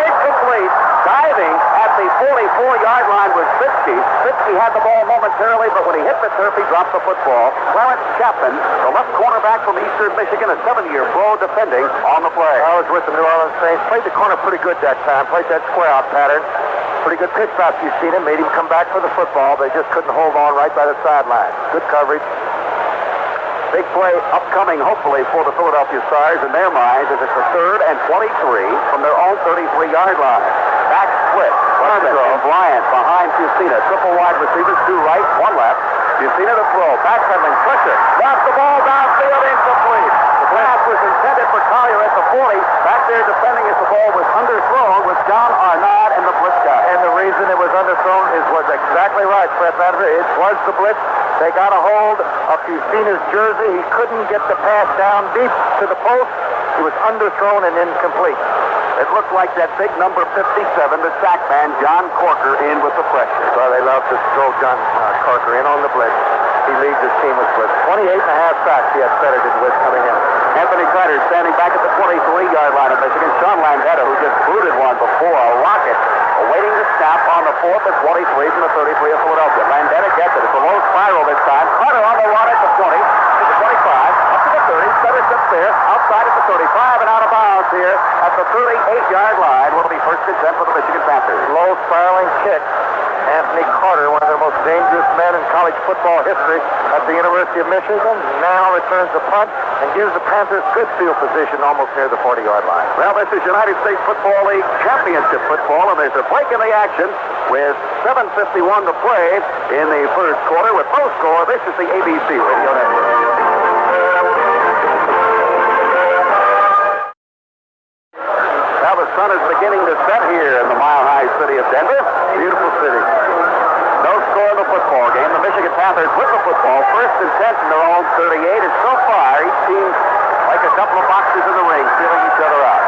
Incomplete. Diving at the 44-yard line was Fitzke. Fitzke had the ball momentarily, but when he hit the turf, he dropped the football. Clarence Chapman, the left cornerback from Eastern Michigan, a 7-year pro, defending on the play. I was with the New Orleans Saints. Played the corner pretty good that time. Played that square-out pattern. Pretty good pitch by Fusina. Made him come back for the football. They just couldn't hold on right by the sideline. Good coverage. Big play upcoming, hopefully, for the Philadelphia Stars in their minds as it's a 3rd and 23 from their own 33-yard line. Back split. Herman and Bryant behind Fusina. Triple wide receivers, 2 right, 1 left. Fusina to throw. Backpedaling. Pressure. Drops the ball downfield. Incomplete. The pass was intended for Collier at the 40. Back there defending as the ball was underthrown was John Arnott and the blitz guy. And the reason it was underthrown was exactly right, Fred Manfra. It was the blitz. They got a hold of Fusina's jersey. He couldn't get the pass down deep to the post. It was underthrown and incomplete. It looked like that big number 57, the sack man, John Corker, in with the pressure. Well, they love to throw John Corker in on the blitz. He leads his team with blitz. 28.5 sacks he had better than blitz coming in. Anthony Carter standing back at the 23-yard line of Michigan. Sean Landetta, who just booted one before, a rocket, awaiting the snap on the 4th and 23 from the 33 of Philadelphia. Landetta gets it. It's a low spiral this time. Carter on the run at the 20, to the 25, up to the 30, centers up there, outside at the 35, and out of bounds here at the 38-yard line. Will be first and 10 for the Michigan Panthers. Low spiraling kick. Anthony Carter, one of the most dangerous men in college football history at the University of Michigan, now returns the punt and gives the Panthers good field position almost near the 40-yard line. Well, this is United States Football League Championship football, and there's a break in the action with 7:51 to play in the first quarter with no score. This is the ABC Radio Network. Well, the sun is beginning to set here in the mile-high city of Denver. Beautiful city. No score in the football game. The Michigan Panthers with the football. First and 10 from their own 38. And so far, each team like a couple of boxes in the ring, feeling each other out.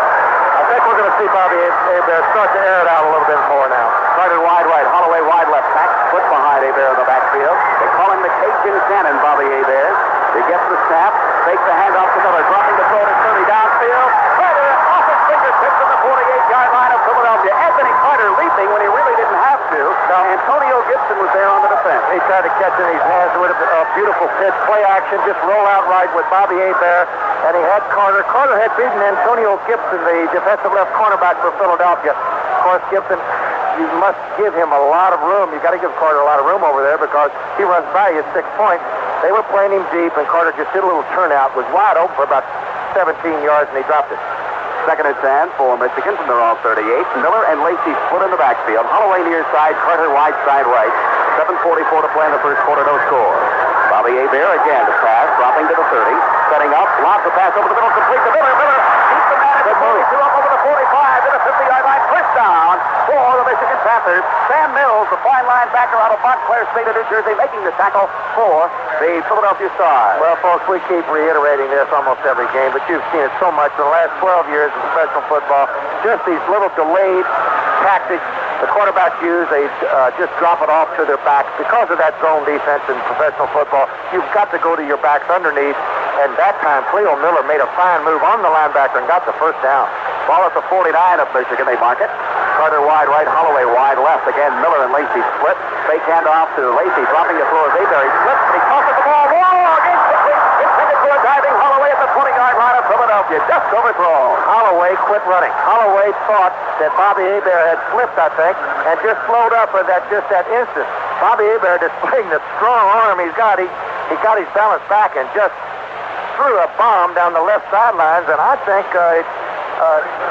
I think we're going to see Bobby Hebert start to air it out a little bit more now. Carter wide right, Holloway wide left, back foot behind Hebert in the backfield. They call him the Cajun Cannon, Bobby Hebert. He gets the snap, fakes the handoff to Miller, dropping the throw to 30 downfield. Carter off his fingertips at the 48-yard line of Philadelphia. Anthony Carter leaping when he really didn't have to. Now, Antonio Gibson was there on the defense. He tried to catch in his hands with a beautiful pitch, play action, just roll out right with Bobby Hebert. And he had Carter. Carter had beaten Antonio Gibson, the defensive left cornerback for Philadelphia. Of course, Gibson, you must give him a lot of room. You got to give Carter a lot of room over there because he runs by you at 6 points. They were playing him deep, and Carter just did a little turnout, was wide open for about 17 yards, and he dropped it. Second and 10 for Michigan from their own 38. Miller and Lacey split in the backfield. Holloway near side, Carter wide side right. 7:44 to play in the first quarter, no score. Bobby Hebert again to pass, dropping to the 30. Setting up, lobs the pass over the middle, complete to Miller. Miller keeps the man at the 42, up over the 45, to the 50-yard line. First down for the Michigan Panthers. Sam Mills, the fine linebacker out of Montclair State of New Jersey, making the tackle for the Philadelphia Stars. Well, folks, we keep reiterating this almost every game, but you've seen it so much in the last 12 years of professional football. Just these little delayed tactics the quarterbacks use. They just drop it off to their backs. Because of that zone defense in professional football, you've got to go to your backs underneath. And that time, Cleo Miller made a fine move on the linebacker and got the first down. Ball at the 49 of Michigan. They mark it. Carter wide right, Holloway wide left. Again, Miller and Lacey split. Fake handoff to Lacey, dropping the throw as Hebert. He slips, and he tosses the ball. Whoa! Incomplete. Intended for a diving Holloway at the 20-yard line of Philadelphia. Just overthrown. Holloway quit running. Holloway thought that Bobby Hebert had slipped, I think, and just slowed up for that instant. Bobby Hebert displaying the strong arm he's got. He got his balance back and just threw a bomb down the left sidelines, and I think it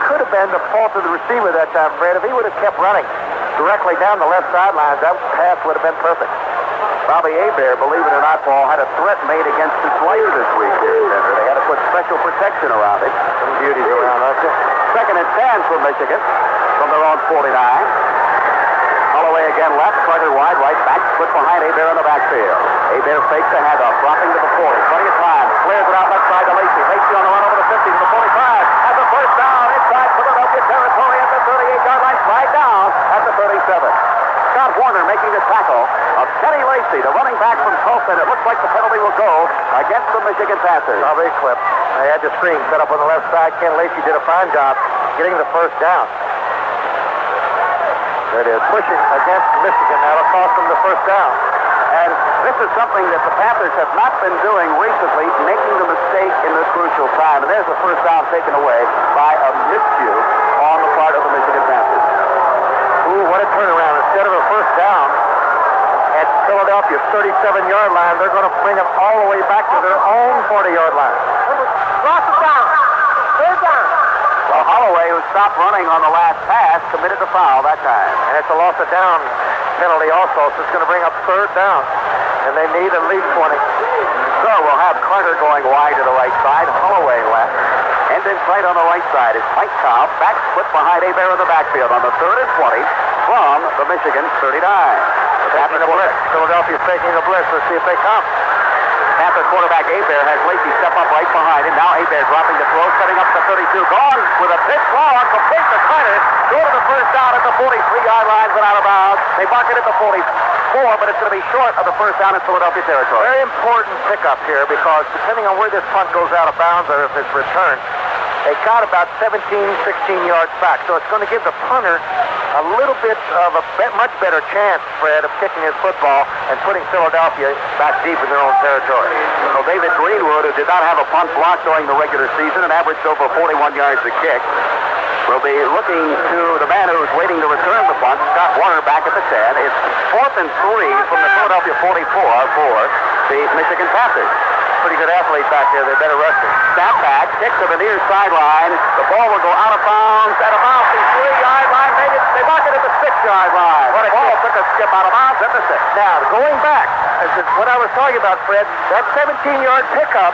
could have been the fault of the receiver that time, Fred. If he would have kept running directly down the left sidelines, that pass would have been perfect. Bobby Hebert, believe it or not, Paul, had a threat made against his life this week here in Denver. They had to put special protection around it. Some beauties around, aren't you? Second and 10 for Michigan from their own 49. Holloway again left, Carter wide right, back split behind Hebert in the backfield. Hebert fakes the handoff, dropping to the 40. Plenty of time, clears it out left side to Lacey. Lacey on the run over the 50 to the 45. Has a first down inside Philadelphia territory at the 38-yard line. Slide down at the 37. Scott Hornung making the tackle of Kenny Lacey, the running back from Tulsa. And it looks like the penalty will go against the Michigan Panthers. Oh, big clip. They had the screen set up on the left side. Ken Lacey did a fine job getting the first down. There it is, pushing against Michigan. That'll cost them the first down. And this is something that the Panthers have not been doing recently, making the mistake in this crucial time. And there's the first down taken away by a miscue on the part of the Michigan Panthers. Ooh, what a turnaround. Instead of a first down at Philadelphia's 37-yard line, they're going to bring it all the way back to their own 40-yard line. Cross it down. Third down. Well, Holloway, who stopped running on the last pass, committed the foul that time. And it's a loss of down penalty also, so it's going to bring up third down. And they need at least 20. So we'll have Carter going wide to the right side, Holloway left. End in sight on the right side is Mike Cobb, back split behind Hebert in the backfield on the 3rd and 20 from the Michigan 39. Taking a blitz. Philadelphia's taking a blitz. Let's see if they come. Panther quarterback Hebert has Lacey step up right behind him. Now Hebert dropping the throw, setting up the 32. Gone with a pitch long, complete to Carter. Go to the first down at the 43-yard line, but out of bounds. They mark it at the 44, but it's going to be short of the first down in Philadelphia territory. Very important pickup here because depending on where this punt goes out of bounds or if it's returned, they got about 17, 16 yards back. So it's going to give the punter a little bit of a much better chance, Fred, of kicking his football and putting Philadelphia back deep in their own territory. So David Greenwood, who did not have a punt block during the regular season and averaged over 41 yards a kick, will be looking to the man who's waiting to return the punt, Scott Warner, back at the 10. It's 4th and 3 from the Philadelphia 44 for the Michigan Panthers. Pretty good athlete back there. They better rest him. Snap back, kick to the near sideline. The ball will go out of bounds at about the 3-yard line. They mark it at the 6-yard line. The ball took a skip out of bounds at the 6. Now, going back, this is what I was talking about, Fred. That 17-yard pickup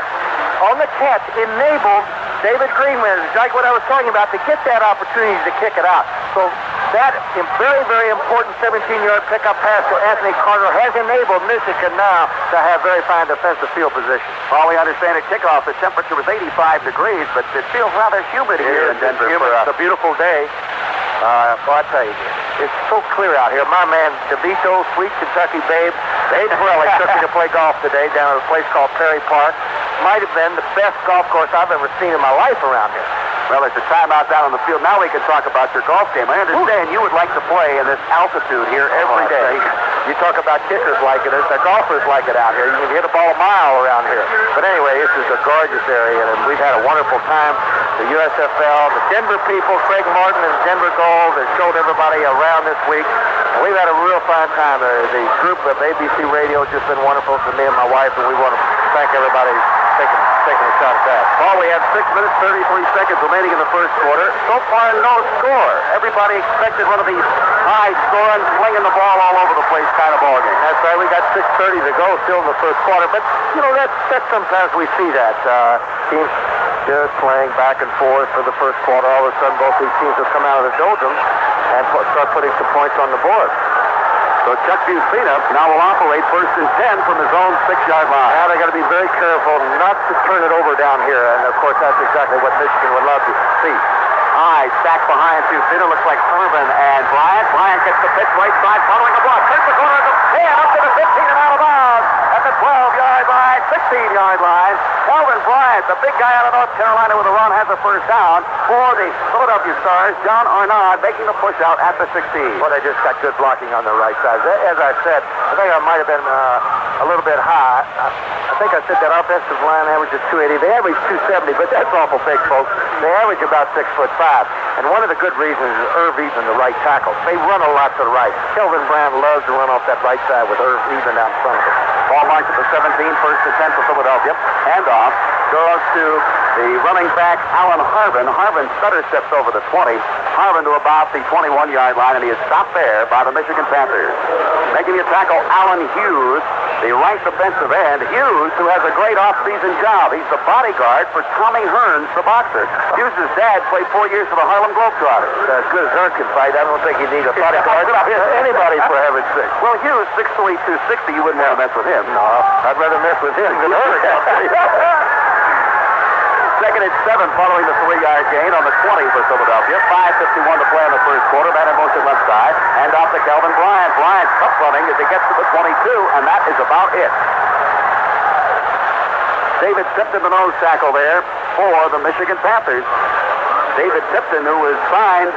on the catch enabled David Greenman, like what I was talking about, to get that opportunity to kick it out. So that very, very important 17-yard pickup pass to Anthony Carter has enabled Michigan now to have very fine defensive field position. Well, we understand at kickoff the temperature was 85 degrees, but it feels rather humid here in Denver. It's a beautiful day. Well, I tell you, it's so clear out here. My man DeVito, sweet Kentucky babe, Dave Morelli took me to play golf today down at a place called Perry Park. Might have been the best golf course I've ever seen in my life around here. Well, there's a timeout down on the field. Now we can talk about your golf game. I understand you would like to play in this altitude here every day. You talk about kickers liking it. The golfers like it out here. You can hit a ball a mile around here. But anyway, this is a gorgeous area, and we've had a wonderful time. The USFL, the Denver people, Craig Martin and Denver Gold, has showed everybody around this week. And we've had a real fine time. The group of ABC Radio has just been wonderful for me and my wife, and we want to thank everybody taking a shot at that. Well, we have 6 minutes, 33 seconds remaining in the first quarter. So far, no score. Everybody expected one of these high-scoring, slinging the ball all over the place kind of ball game. That's right. We got 6:30 to go still in the first quarter. But, you know, that's sometimes we see that. Teams just playing back and forth for the first quarter. All of a sudden, both these teams have come out of the doldrums and start putting some points on the board. So Chuck Busina now will operate 1st and 10 from his own 6-yard line. Now they got to be very careful not to turn it over down here. And, of course, that's exactly what Michigan would love to see. High, stack behind Busina. Looks like Herman and Bryant. Bryant gets the pitch right side, following a block. Turns the corner of the 10, up to the 15 and out of bounds. At the 12-yard line, 16-yard line. Calvin Bryant, the big guy out of North Carolina with a run, has a first down for the Philadelphia Stars. John Arnott making the push out at the 16. Well, they just got good blocking on the right side. As I said, I think I might have been a little bit high. I think I said that offensive line averages 280. They average 270, but that's awful big, folks. They average about 6'5". And one of the good reasons is Irv Eaton, the right tackle. They run a lot to the right. Kelvin Brown loves to run off that right side with Irv Eaton out in front of him. Ball marked at the 17, 1st and 10 for Philadelphia. Handoff goes to the running back, Alan Harvin. Harvin stutter steps over the 20. Harvin to about the 21-yard line, and he is stopped there by the Michigan Panthers. Making the tackle, Alan Hughes, the right defensive end. Hughes, who has a great off-season job. He's the bodyguard for Tommy Hearns, the boxer. Hughes' dad played 4 years for the Harlem Globetrotters. As good as Hearns can fight, I don't think he needs a bodyguard. Anybody, for heaven's sake. Well, Hughes, 6'3", 260, you wouldn't want to mess with him. No, I'd rather mess with him than Hearns. 2nd and 7 following the 3-yard gain on the 20 for Philadelphia. 5:51 to play in the first quarter. Man in motion left side. Hand off to Kelvin Bryant. Bryant cup running as he gets to the 22, and that is about it. David Tipton, the nose tackle there for the Michigan Panthers. David Tipton, who was signed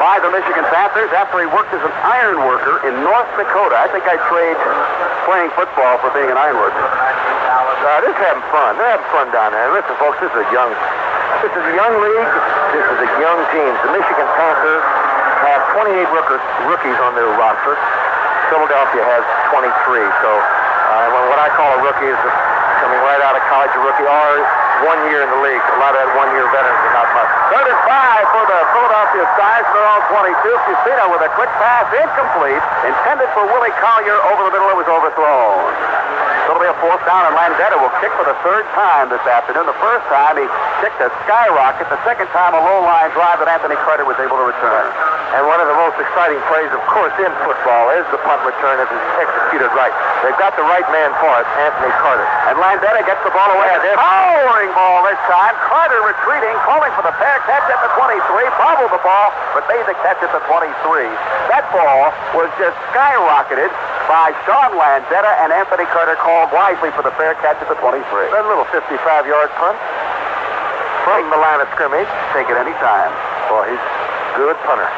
by the Michigan Panthers after he worked as an iron worker in North Dakota. I think I'd trade playing football for being an iron worker. This is having fun. They're having fun down there. Listen, folks, this is a young league. This is a young team. The Michigan Panthers have 28 rookies on their roster. Philadelphia has 23. So what I call a rookie is coming right out of college, a rookie, or 1 year in the league. A lot of that 1-year veterans are not much. 35 for the Philadelphia Stars. They're all 22. Busina with a quick pass, incomplete. Intended for Willie Collier. Over the middle, it was overthrown. So it'll be a 4th down, and Landeta will kick for the 3rd time this afternoon. The first time he kicked a skyrocket. The 2nd time a low-line drive that Anthony Carter was able to return. And one of the most exciting plays, of course, in football is the punt return if it's executed right. They've got the right man for it, Anthony Carter. And Landeta gets the ball away. Powering ball this time. Carter retreating, calling for the fair catch at the 23. Bobbled the ball, but made the catch at the 23. That ball was just skyrocketed by Sean Landeta, and Anthony Carter called wisely for the fair catch at the 23. That little 55-yard punt from the line of scrimmage. Take it any time. Boy, he's a good punter.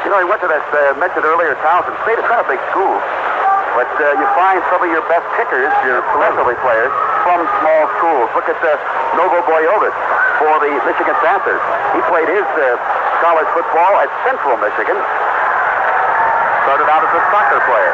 You know, he went to that, mentioned earlier, Townsend State. It's not a big school, but you find some of your best kickers, your specialty players, from small schools. Look at Novo Boyotis for the Michigan Panthers. He played his college football at Central Michigan. Started out as a soccer player.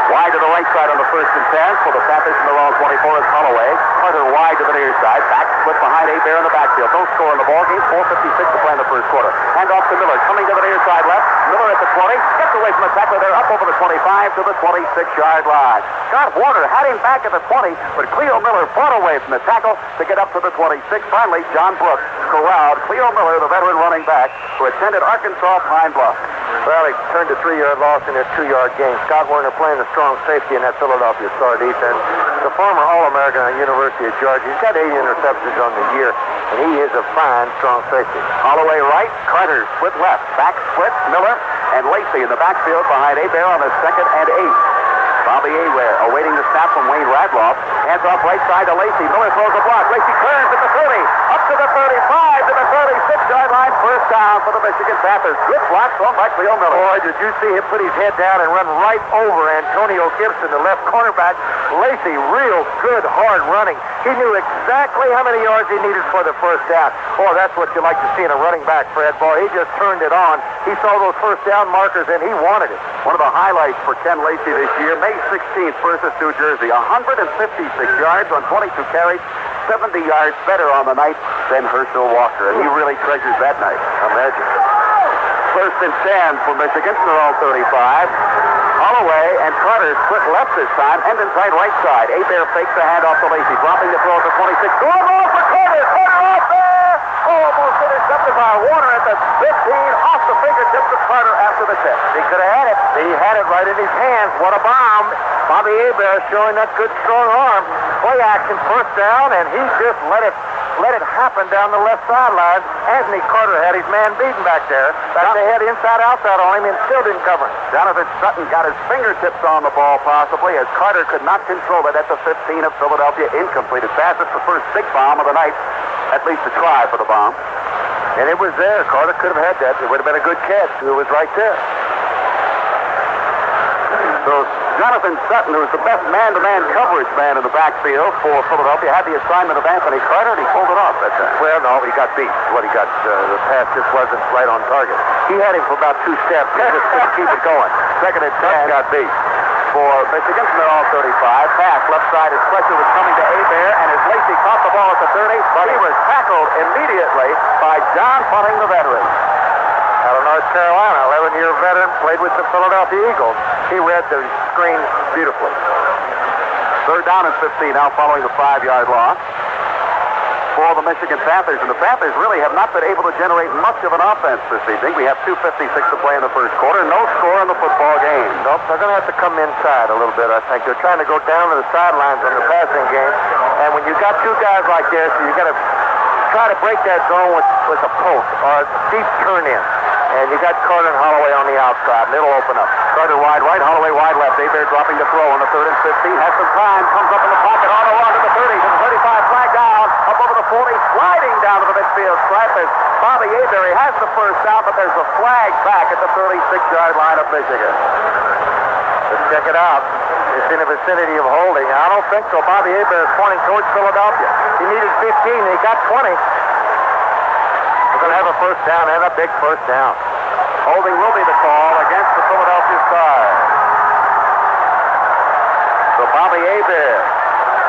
Wide to the right side on the 1st and 10 for the Panthers from their own 24 is Holloway. Carter wide to the near side. Back split behind Abear in the backfield. Don't score in the ball game. 4:56 to play in the first quarter. Hand off to Miller. Coming to the near side left. Miller at the 20. Gets away from the tackler there. Up over the 25 to the 26-yard line. Scott Warner had him back at the 20, but Cleo Miller fought away from the tackle to get up to the 26. Finally, John Brooks corralled Cleo Miller, the veteran running back, who attended Arkansas Pine Bluff. Well, he turned a 3-yard loss in a 2-yard gain. Scott Warner playing the strong safety in that Philadelphia Star defense. The former All-American at the University of Georgia. He's got 8 interceptions on the year, and he is a fine, strong safety. Holloway right, Carter split left. Back split, Miller and Lacey in the backfield behind Abear on the 2nd and 8. Bobby Aware awaiting the snap from Wayne Radloff. Hands off right side to Lacey. Miller throws a block. Lacey turns at the 30. Up to the 35 to the 36-yard line. First down for the Michigan Panthers. Good block thrown by Cleo Miller. Boy, did you see him put his head down and run right over Antonio Gibson, the left cornerback. Lacey, real good, hard running. He knew exactly how many yards he needed for the first down. Oh, that's what you like to see in a running back, Fred. Boy, he just turned it on. He saw those first down markers, and he wanted it. One of the highlights for Ken Lacey this year, May 16th versus New Jersey. 156 yards on 22 carries, 70 yards better on the night than Herschel Walker, and he really treasures that night. Imagine. 1st and 10 for Michigan from their own 35. Holloway and Carter split left this time, end inside right side. Abear fakes the handoff to Lacey, dropping the throw at the 26. Going off for Carter. Carter off there. Almost intercepted by Warner at the 15. Off the fingertips of Carter after the tip. He could have had it. He had it right in his hands. What a bomb. Bobby Abear showing that good, strong arm. Play action, first down, and he just let it happen down the left sideline. Anthony Carter had his man beaten back there. They had inside-outside on him and still didn't cover him. Jonathan Sutton got his fingertips on the ball possibly as Carter could not control it at the 15 of Philadelphia. Incompleted pass. It's the first big bomb of the night, at least a try for the bomb. And it was there. Carter could have had that. It would have been a good catch. It was right there. So Jonathan Sutton, who was the best man-to-man coverage man in the backfield for Philadelphia, had the assignment of Anthony Carter, and he pulled it off that time. Well, no, he got beat. What he got, the pass just wasn't right on target. He had him for about 2 steps. He just couldn't keep it going. 2nd and 10, got beat. For Michigan from their all 35. Pass left side as pressure was coming to Abear, and as Lacey caught the ball at the 30, but he was tackled immediately by John Hunting, the veteran. Out of North Carolina, 11-year veteran, played with the Philadelphia Eagles. He read the screen beautifully. 3rd down and 15 now following the 5-yard loss for the Michigan Panthers. And the Panthers really have not been able to generate much of an offense this evening. We have 2:56 to play in the first quarter. No score in the football game. Nope, they're going to have to come inside a little bit, I think. They're trying to go down to the sidelines on the passing game. And when you got 2 guys like this, you got to try to break that zone with a post or a deep turn-in. And you got Carter and Holloway on the outside, and it'll open up. Carter wide right, Holloway wide left. Abear dropping the throw on the 3rd and 15. Has some time, comes up in the pocket on the run to the 30, to the 35, flag down, up over the 40, sliding down to the midfield stripe as Bobby Abear. He has the first down, but there's a flag back at the 36-yard line of Michigan. Let's check it out. It's in the vicinity of holding. I don't think so. Bobby Abear is pointing towards Philadelphia. He needed 15, and he got 20. We're going to have a first down and a big first down. Holding will be the call against the Philadelphia side. So Bobby Abear,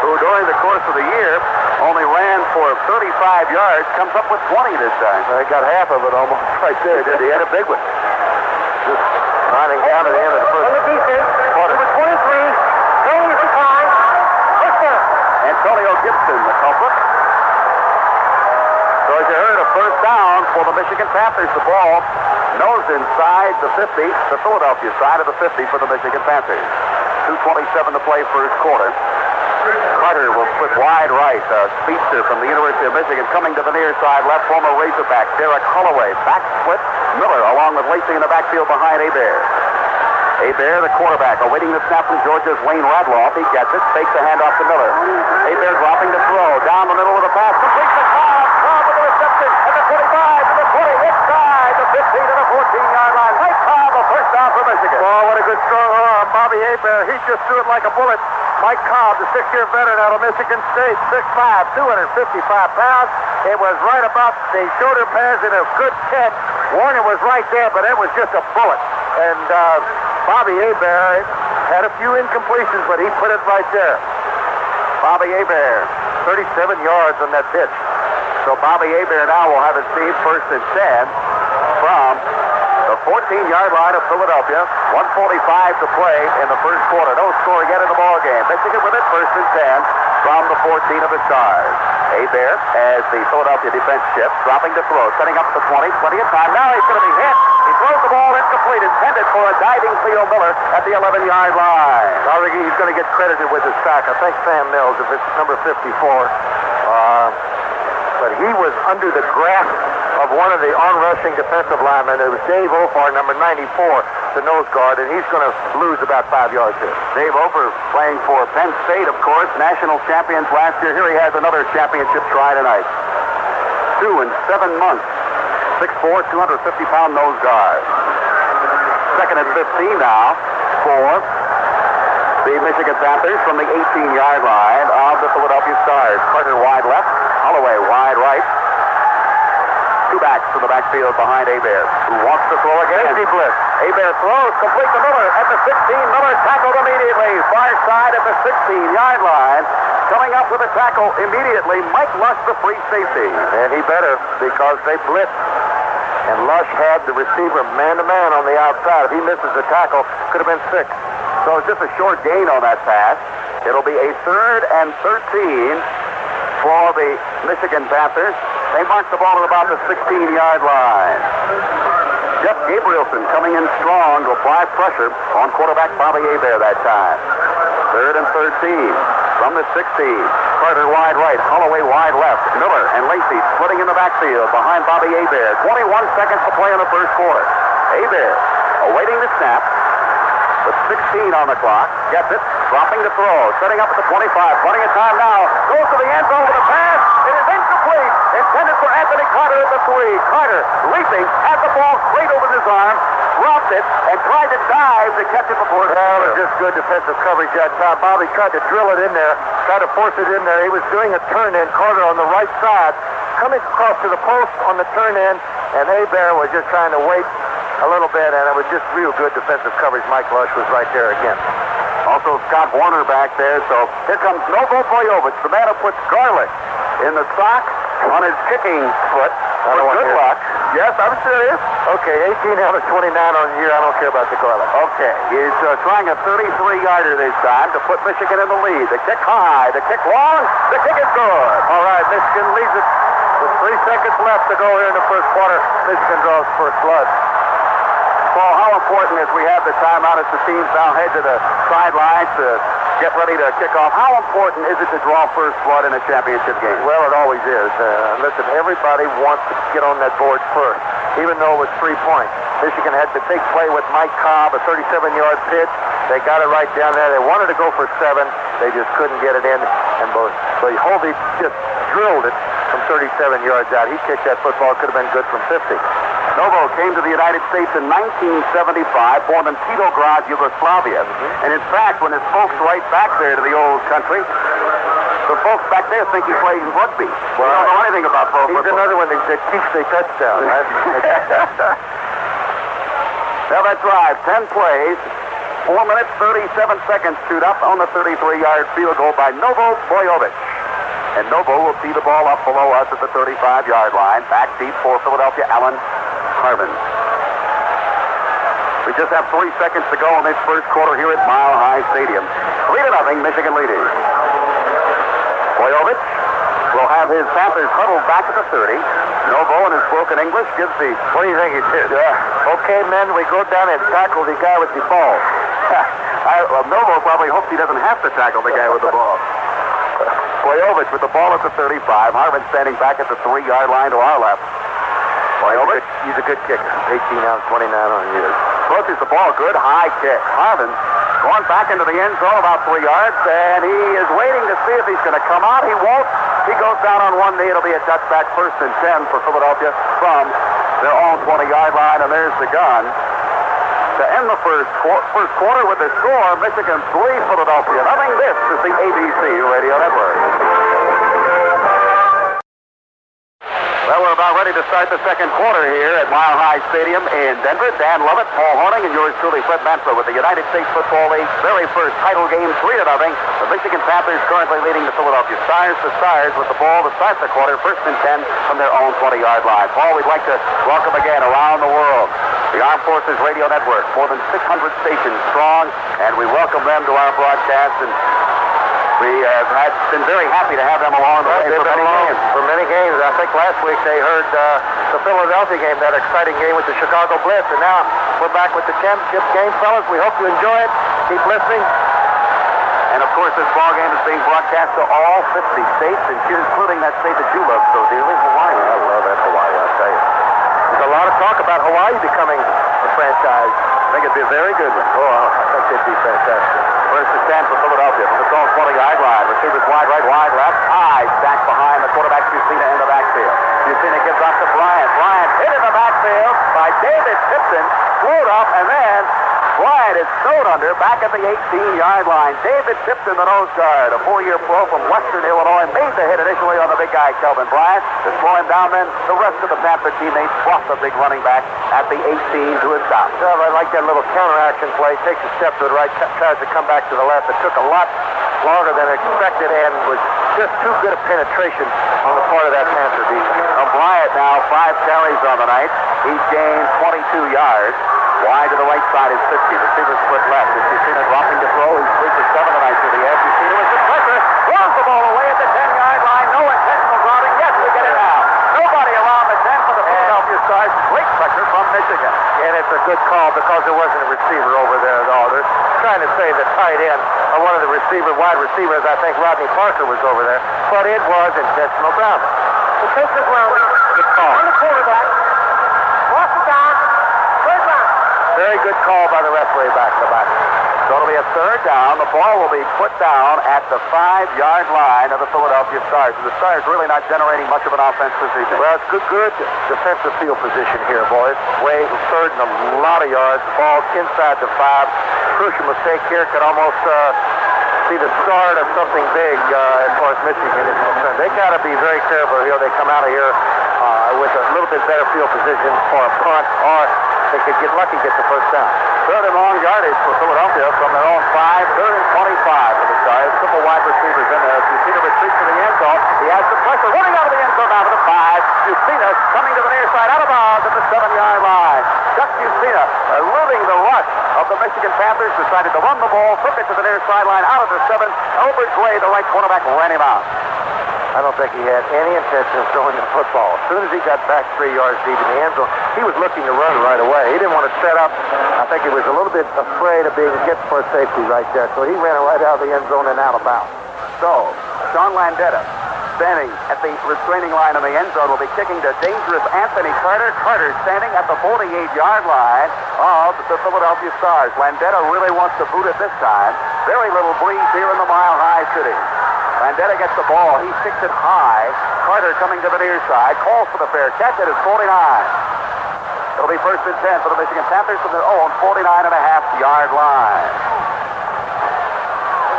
who during the course of the year only ran for 35 yards, comes up with 20 this time. He got half of it almost right there. He had a big one. Just running down to the end of the first. On the defense, number 23, going is the time. First down. Antonio Gibson, the culprit. So as you heard, a first down for the Michigan Panthers. The ball nose inside the 50, the Philadelphia side of the 50 for the Michigan Panthers. 2:27 to play first quarter. Carter will split wide right. A speedster from the University of Michigan coming to the near side left, former Razorback Derek Holloway. Back split Miller along with Lacey in the backfield behind Abear. Abear, the quarterback, awaiting the snap from Georgia's Wayne Radloff. He gets it, fakes the handoff to Miller. Abear dropping the throw, down the middle of the pass, completes the Cobb. Cobb with the reception at the 25 to the 20, inside the 15 to the 14-yard line. Mike Cobb, a first down for Michigan. Oh, what a good strong arm. Bobby Abear, he just threw it like a bullet. Mike Cobb, the 6-year veteran out of Michigan State, 6'5", 255 pounds. It was right about the shoulder pads and a good catch. Warner was right there, but it was just a bullet. And Bobby Abear, Had a few incompletions, but he put it right there. Bobby Hebert, 37 yards on that pitch. So Bobby Hebert now will have his team first and 10 from the 14-yard line of Philadelphia. 1:45 to play in the first quarter. No score yet in the ball game. Michigan with it first and 10 from the 14 of the Stars. Hebert, as the Philadelphia defense shifts, dropping to throw, setting up the 20, plenty of time. Now he's going to be hit. He throws the ball incomplete, intended for a diving Theo Miller at the 11-yard line. I think he's going to get credited with his sack. I think Sam Mills, if it's number 54. But he was under the grasp of one of the on-rushing defensive linemen. It was Dave Ophar, number 94, the nose guard, and he's going to lose about 5 yards here. Dave Ophar playing for Penn State, of course, national champions last year. Here he has another championship try tonight. 2 in 7 months. 6'4", 250-pound nose guard. Second and 15 now for the Michigan Panthers from the 18-yard line of the Philadelphia Stars. Carter wide left, Holloway wide right. 2 backs to the backfield behind Hebert, who wants to throw again. Safety blitz. Hebert throws, complete to Miller at the 16. Miller tackled immediately. Far side at the 16-yard line. Coming up with a tackle immediately, Mike Lush, the free safety. And he better, because they blitzed. And Lush had the receiver man-to-man on the outside. If he misses the tackle, could have been 6. So it's just a short gain on that pass. It'll be a 3rd and 13 for the Michigan Panthers. They mark the ball at about the 16-yard line. Jeff Gabrielson coming in strong to apply pressure on quarterback Bobby Hebert that time. 3rd and 13 from the 16. Carter wide right, Holloway wide left. Miller and Lacey splitting in the backfield behind Bobby Hebert. 21 seconds to play in the first quarter. Hebert awaiting the snap. With 16 on the clock, gets it, dropping to throw, setting up at the 25, plenty of time now, goes to the end zone with a pass, it is incomplete, intended for Anthony Carter at the 3. Carter leaping, had the ball straight over his arm, dropped it, and tried to dive to catch it before it. Well, it was just good defensive coverage that time. Bobby tried to drill it in there, tried to force it in there. He was doing a turn-in, Carter on the right side, coming across to the post on the turn-in, and Hebert was just trying to wait a little bit, and it was just real good defensive coverage. Mike Lush was right there again. Also Scott Warner back there, so here comes Novo Boyovich, the man who puts garlic in the sock on his kicking foot. Good luck. Yes, I'm serious. Okay, 18 out of 29 on the year. I don't care about the garlic. Okay, he's trying a 33-yarder this time to put Michigan in the lead. The kick high, the kick long, the kick is good. All right, Michigan leads it with 3 seconds left to go here in the first quarter. Michigan draws first blood. Paul, how important is we have the timeout as the teams now head to the sidelines to get ready to kick off? How important is it to draw first blood in a championship game? Well, it always is. Listen, everybody wants to get on that board first, even though it was 3 points. Michigan had the big play with Mike Cobb, a 37-yard pitch. They got it right down there. They wanted to go for 7. They just couldn't get it in. And so Hovey just drilled it from 37 yards out. He kicked that football. Could have been good from 50. Novo came to the United States in 1975, born in Titograd, Yugoslavia. And in fact, when his folks right back there to the old country, the folks back there think he plays rugby. Well, they don't know anything about pro football. He's another one that keeps a touchdown. Now that drive, 10 plays, 4 minutes, 37 seconds chewed up on the 33-yard field goal by Novo Boyovich. And Novo will see the ball up below us at the 35-yard line. Back deep for Philadelphia, Allen Harvin. We just have 3 seconds to go in this first quarter here at Mile High Stadium. 3-0, Michigan leading. Boyovich will have his Panthers huddled back at the 30. Novo in his broken English gives the... What do you think he did? Okay, men, we go down and tackle the guy with the ball. Novo probably hopes he doesn't have to tackle the guy with the ball. Boyovich with the ball at the 35. Harvin standing back at the 3-yard line to our left. Boyovich, he's a good kicker. 18 out of 29 on the year. Approaches the ball, good high kick. Harvin going back into the end zone about 3 yards, and he is waiting to see if he's going to come out. He won't. He goes down on one knee. It'll be a touchback, 1st and 10 for Philadelphia from their own 20-yard line, and there's the gun. To end the first quarter with the score, Michigan 3, Philadelphia nothing. This is the ABC Radio Network. Well, we're about ready to start the second quarter here at Mile High Stadium in Denver. Dan Lovett, Paul Hornung, and yours truly, Fred Manfra, with the United States Football League's very first title game, 3-0. The Michigan Panthers currently leading the Philadelphia Stars. The Stars with the ball to start the quarter, 1st and 10 from their own 20-yard line. Paul, we'd like to welcome again around the world the Armed Forces Radio Network, more than 600 stations strong, and we welcome them to our broadcast. And we have been very happy to have them along the way for many games. I think last week they heard the Philadelphia game, that exciting game with the Chicago Blitz, and now we're back with the championship game, fellas. We hope you enjoy it. Keep listening. And, of course, this ball game is being broadcast to all 50 states, including that state that you love so dearly, Hawaii. I love that Hawaii, I'll tell you. There's a lot of talk about Hawaii becoming a franchise. I think it'd be a very good one. Oh, I think it'd be fantastic. 1st and 10 for Philadelphia from its own 20-yard line. Receivers wide right, wide left. Eyes back behind the quarterback, Jusina, in the backfield. Jusina gives off to Bryant. Bryant hit in the backfield by David Tipton. Slowed up, and then Bryant is snowed under back at the 18-yard line. David Tipton, the nose guard, a 4-year pro from Western Illinois, made the hit initially on the big guy, Kelvin Bryant. To slow him down, then the rest of the Panther teammates brought the big running back at the 18 to his stop. Well, I like that little counter-action play. Takes a step to the right, tries to come back to the left. It took a lot longer than expected and was just too good a penetration on the part of that Panther defense. Bryant now 5 carries on the night. He's gained 22 yards. Wide to the right side is 50. Receiver split left. As Jusina dropping to throw, he's 3 for 7 tonight to the edge. Jusina with the pressure. Throws the ball away at the 10-yard line. No intentional routing. Yes, we get it now. Nobody around the 10 for the Philadelphia Stars. Great pressure from Michigan. And it's a good call because there wasn't a receiver over there at all. They're trying to say the tight end or one of the wide receivers, I think Rodney Parker was over there. But it was intentional grounding. Intentional grounding. Good call. On the quarterback. Walk it down. Third down. Very good call by the referee back in the back. So it'll be a 3rd down. The ball will be put down at the 5-yard line of the Philadelphia Stars. And the Stars really not generating much of an offense this evening. Well, it's good defensive field position here, boys. Way 3rd and a lot of yards. Ball inside the 5. Crucial mistake here. Could almost see the start of something big as far as Michigan is concerned. They got to be very careful here. They come out of here with a little bit better field position for a punt, or they could get lucky, get the 1st down. 3rd and long yardage for Philadelphia from their own 5. 3rd and 25 for the Stars. Triple wide receivers in there. Jusina retreats to the end zone. He has the pressure running out of the end zone out of the 5. Jusina coming to the near side, out of bounds at the 7-yard line. Chuck Jusina, eluding the rush of the Michigan Panthers, decided to run the ball, took it to the near sideline, out of the 7. Albert Gray, the right cornerback, ran him out. I don't think he had any intention of throwing the football. As soon as he got back 3 yards deep in the end zone, he was looking to run right away. He didn't want to set up. I think he was a little bit afraid of being hit for safety right there. So he ran it right out of the end zone and out of bounds. So, Sean Landeta, standing at the restraining line in the end zone, will be kicking to dangerous Anthony Carter. Carter standing at the 48-yard line of the Philadelphia Stars. Landeta really wants to boot it this time. Very little breeze here in the Mile High City. Landeta gets the ball. He kicks it high. Carter coming to the near side. Calls for the fair catch at his 49. It'll be 1st and 10 for the Michigan Panthers from their own 49.5-yard line.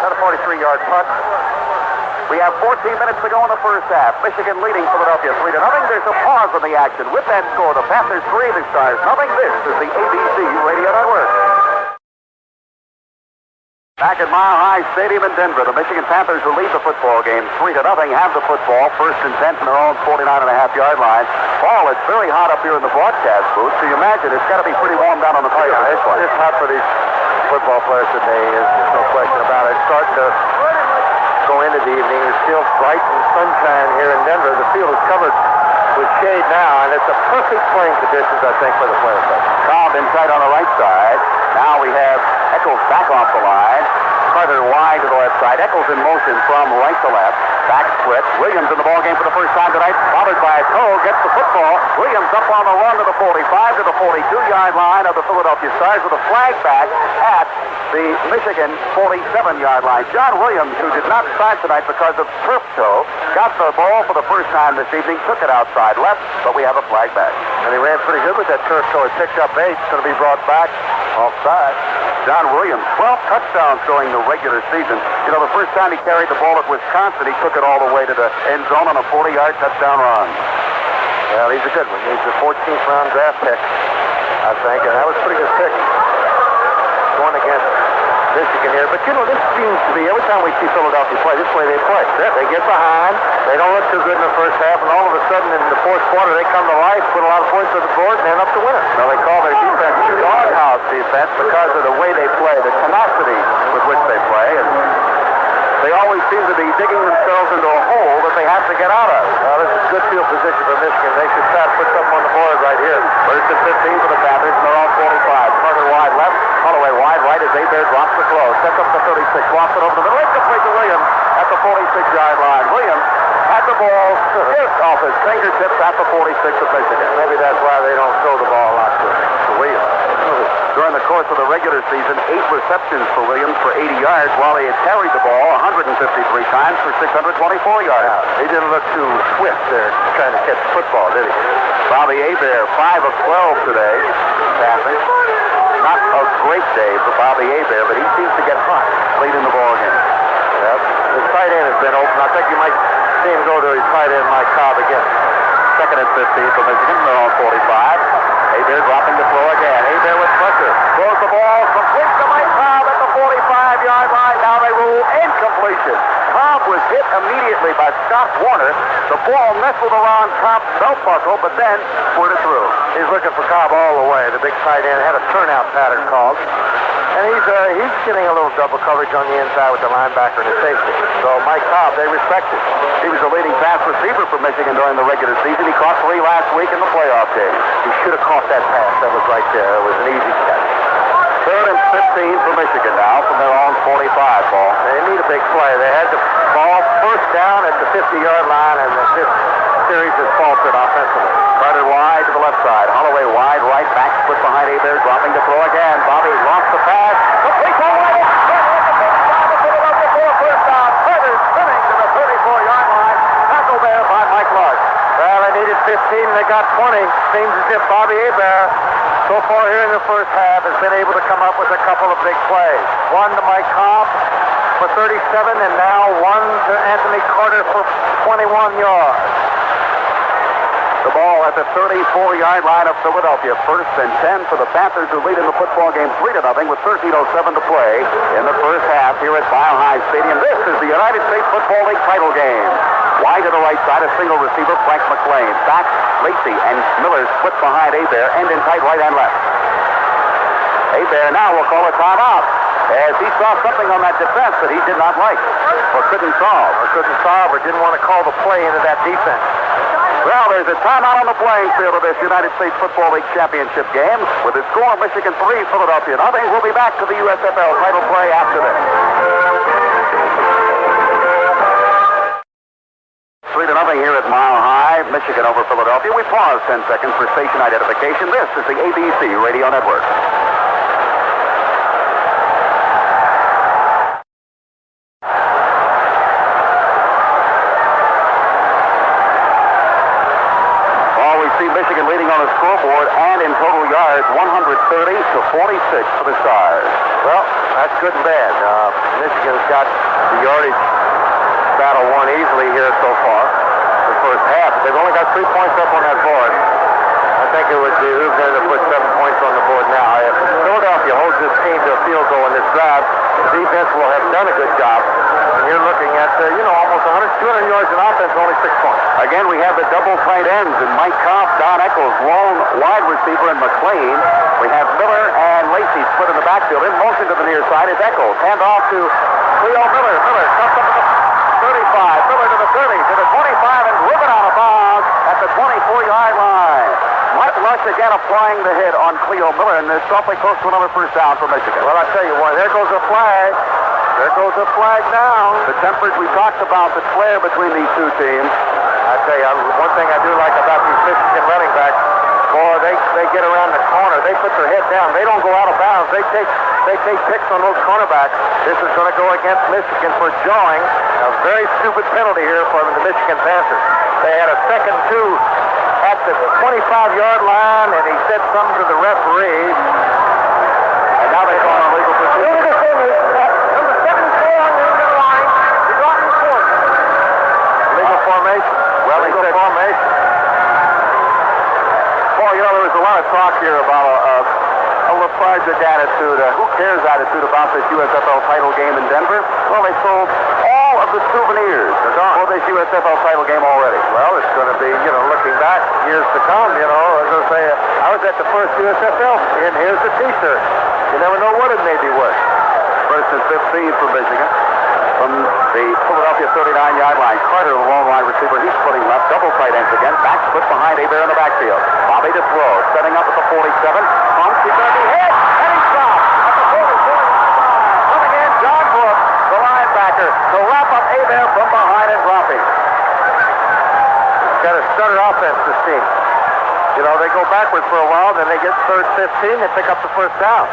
Not a 43-yard punt. We have 14 minutes to go in the first half. Michigan leading Philadelphia 3-0. There's a pause in the action. With that score, the Panthers 3, the Stars nothing. This is the ABC Radio Network. Back at Mile High Stadium in Denver, the Michigan Panthers will lead the football game 3-0, have the football, 1st and 10 from their own 49.5-yard line. Paul, it's very hot up here in the broadcast booth, so you imagine it's got to be pretty warm down on the field. It's hot for these football players today. There's no question about it. It's starting to go into the evening. It's still bright and sunshine here in Denver. The field is covered with shade now, and it's a perfect playing conditions, I think, for the players. Cobb inside on the right side. Now we have Eccles back off the line. Carter wide to the left side. Eccles in motion from right to left. Back split. Williams in the ballgame for the first time tonight. Bothered by a toe. Gets the football. Williams up on the run to the 45 to the 42-yard line of the Philadelphia Stars with a flag back at the Michigan 47-yard line. John Williams, who did not start tonight because of turf toe, got the ball for the first time this evening. Took it outside left, but we have a flag back. And he ran pretty good with that turf toe. He picked up 8. It's going to be brought back offside. John Williams, 12 touchdowns during the regular season. You know, the first time he carried the ball at Wisconsin, he took it all the way to the end zone on a 40-yard touchdown run. Well, he's a good one. He's a 14th round draft pick, I think, and that was a pretty good pick. Going against Michigan here. But, you know, this seems to be, every time we see Philadelphia play, this way they play. They get behind, they don't look too good in the first half, and all of a sudden in the fourth quarter they come to life, put a lot of points on the board, and end up to win it. Well, they call their defense doghouse defense because of the way they play, the tenacity with which they play, and they always seem to be digging themselves into a hole that they have to get out of. Well, this is good field position for Michigan. They should try to put something on the board right here. First and 15 for the Panthers, and they're on 45. Carter wide left, Holloway wide right as Abear drops the throw. Sets up the 36, walks it over to the middle, incomplete to Williams at the 46-yard line. Williams had the ball just off his fingertips at the 46 of Michigan. Maybe that's why they don't throw the ball a lot to Williams. During the course of the regular season, 8 receptions for Williams for 80 yards, while he had carried the ball 153 times for 624 yards. He didn't look too swift there trying to catch football, did he? Bobby Abear, 5 of 12 today, passing. Not a great day for Bobby Abear, but he seems to get hot late in the ball game. Yep. His tight end has been open. I think you might see him go to his tight end, Mike Cobb, again. Second and 15 for Michigan. They're on 45. Abear dropping the throw again. Abear with pressure. Throws the ball. Complete to Mike Cobb at the 45-yard line. Now they rule incompletion. Cobb was hit immediately by Scott Warner. The ball nestled around Cobb's belt buckle, but then squirted through. He's looking for Cobb all the way. The big tight end had a turnout pattern called. And he's getting a little double coverage on the inside with the linebacker and the safety. So Mike Cobb, they respect it. He was the leading pass receiver for Michigan during the regular season. He caught 3 last week in the playoff game. He should have caught that pass. That was right there. It was an easy catch. Third and 15 for Michigan now from their own 45 ball. They need a big play. They had the ball first down at the 50-yard line, and the fifth series has faltered offensively. Carter wide to the left side. Holloway wide right, back split behind Abear, dropping the throw again. Bobby lost the pass. Complete to Williams. First down. Carter spinning to the 34-yard line. Tackled there by Mike Lark. Well, they needed 15, and they got 20. Seems as if Bobby Abear, so far here in the first half, has been able to come up with a couple of big plays. One to Mike Cobb for 37, and now one to Anthony Carter for 21 yards. The ball at the 34-yard line of Philadelphia. First and 10 for the Panthers, who lead in the football game 3-0 with 13:07 to play in the first half here at Mile High Stadium. This is the United States Football League title game. Wide to the right side, a single receiver, Frank McLean. Back, Lacey and Miller split behind Abear, end in tight right and left. Abear now will call a timeout, as he saw something on that defense that he did not like, or couldn't solve. Or didn't want to call the play into that defense. Well, there's a timeout on the playing field of this United States Football League championship game. With the score, Michigan 3, Philadelphia nothing. We'll be back to the USFL title play after this. 3-0 here at Mile High, Michigan over Philadelphia. We pause 10 seconds for station identification. This is the ABC Radio Network. Michigan leading on the scoreboard and in total yards, 130 to 46 for the Stars. Well, that's good and bad. Michigan's got the yardage battle won easily here so far. The first half. They've only got 3 points up on that board. I think it would behoove them to put 7 points on the board now. If Philadelphia holds this team to a field goal in this drive, the defense will have done a good job. And you're looking at, almost 200 yards in offense, only 6 points. Again, we have the double tight ends in Mike Kopp, Don Eccles, lone wide receiver, and McLean. We have Miller and Lacey split in the backfield. In motion to the near side is Eccles. Hand off to Cleo Miller. Miller comes up to the 35. Miller to the 30, to the 25, and driven out of bounds at the 24-yard line. Mike Lush again applying the hit on Cleo Miller, and it's awfully close to another first down for Michigan. Well, I tell you what, there goes a flag. There goes a flag down. The tempers we talked about, the flare between these two teams. I tell you, one thing I do like about these Michigan running backs, boy, they get around the corner. They put their head down. They don't go out of bounds. They take picks on those cornerbacks. This is going to go against Michigan for jawing. A very stupid penalty here for the Michigan Panthers. They had a 2nd and 2 at the 25-yard line, and he said something to the referee. And now they call an illegal pursuit. Legal formation. Well, he said formation. want to talk here about a lethargic attitude, who cares attitude about this USFL title game in Denver. Well, they sold all of the souvenirs for this USFL title game already. Well, it's going to be, looking back years to come, as I say, I was at the first USFL, and here's the T-shirt. You never know what it may be worth. First and 15 for Michigan. From the Philadelphia 39-yard line, Carter, the long line receiver, he's putting left, double tight ends again, back split behind Hebert in the backfield. Bobby to throw, setting up at the 47, pumps, he's going to be hit, and he's stopped at the 44. Coming in, John Brooks, the linebacker, to wrap up Hebert from behind and dropping. Got a stutter offense, this team. They go backwards for a while, then they get third 15, they pick up the first down.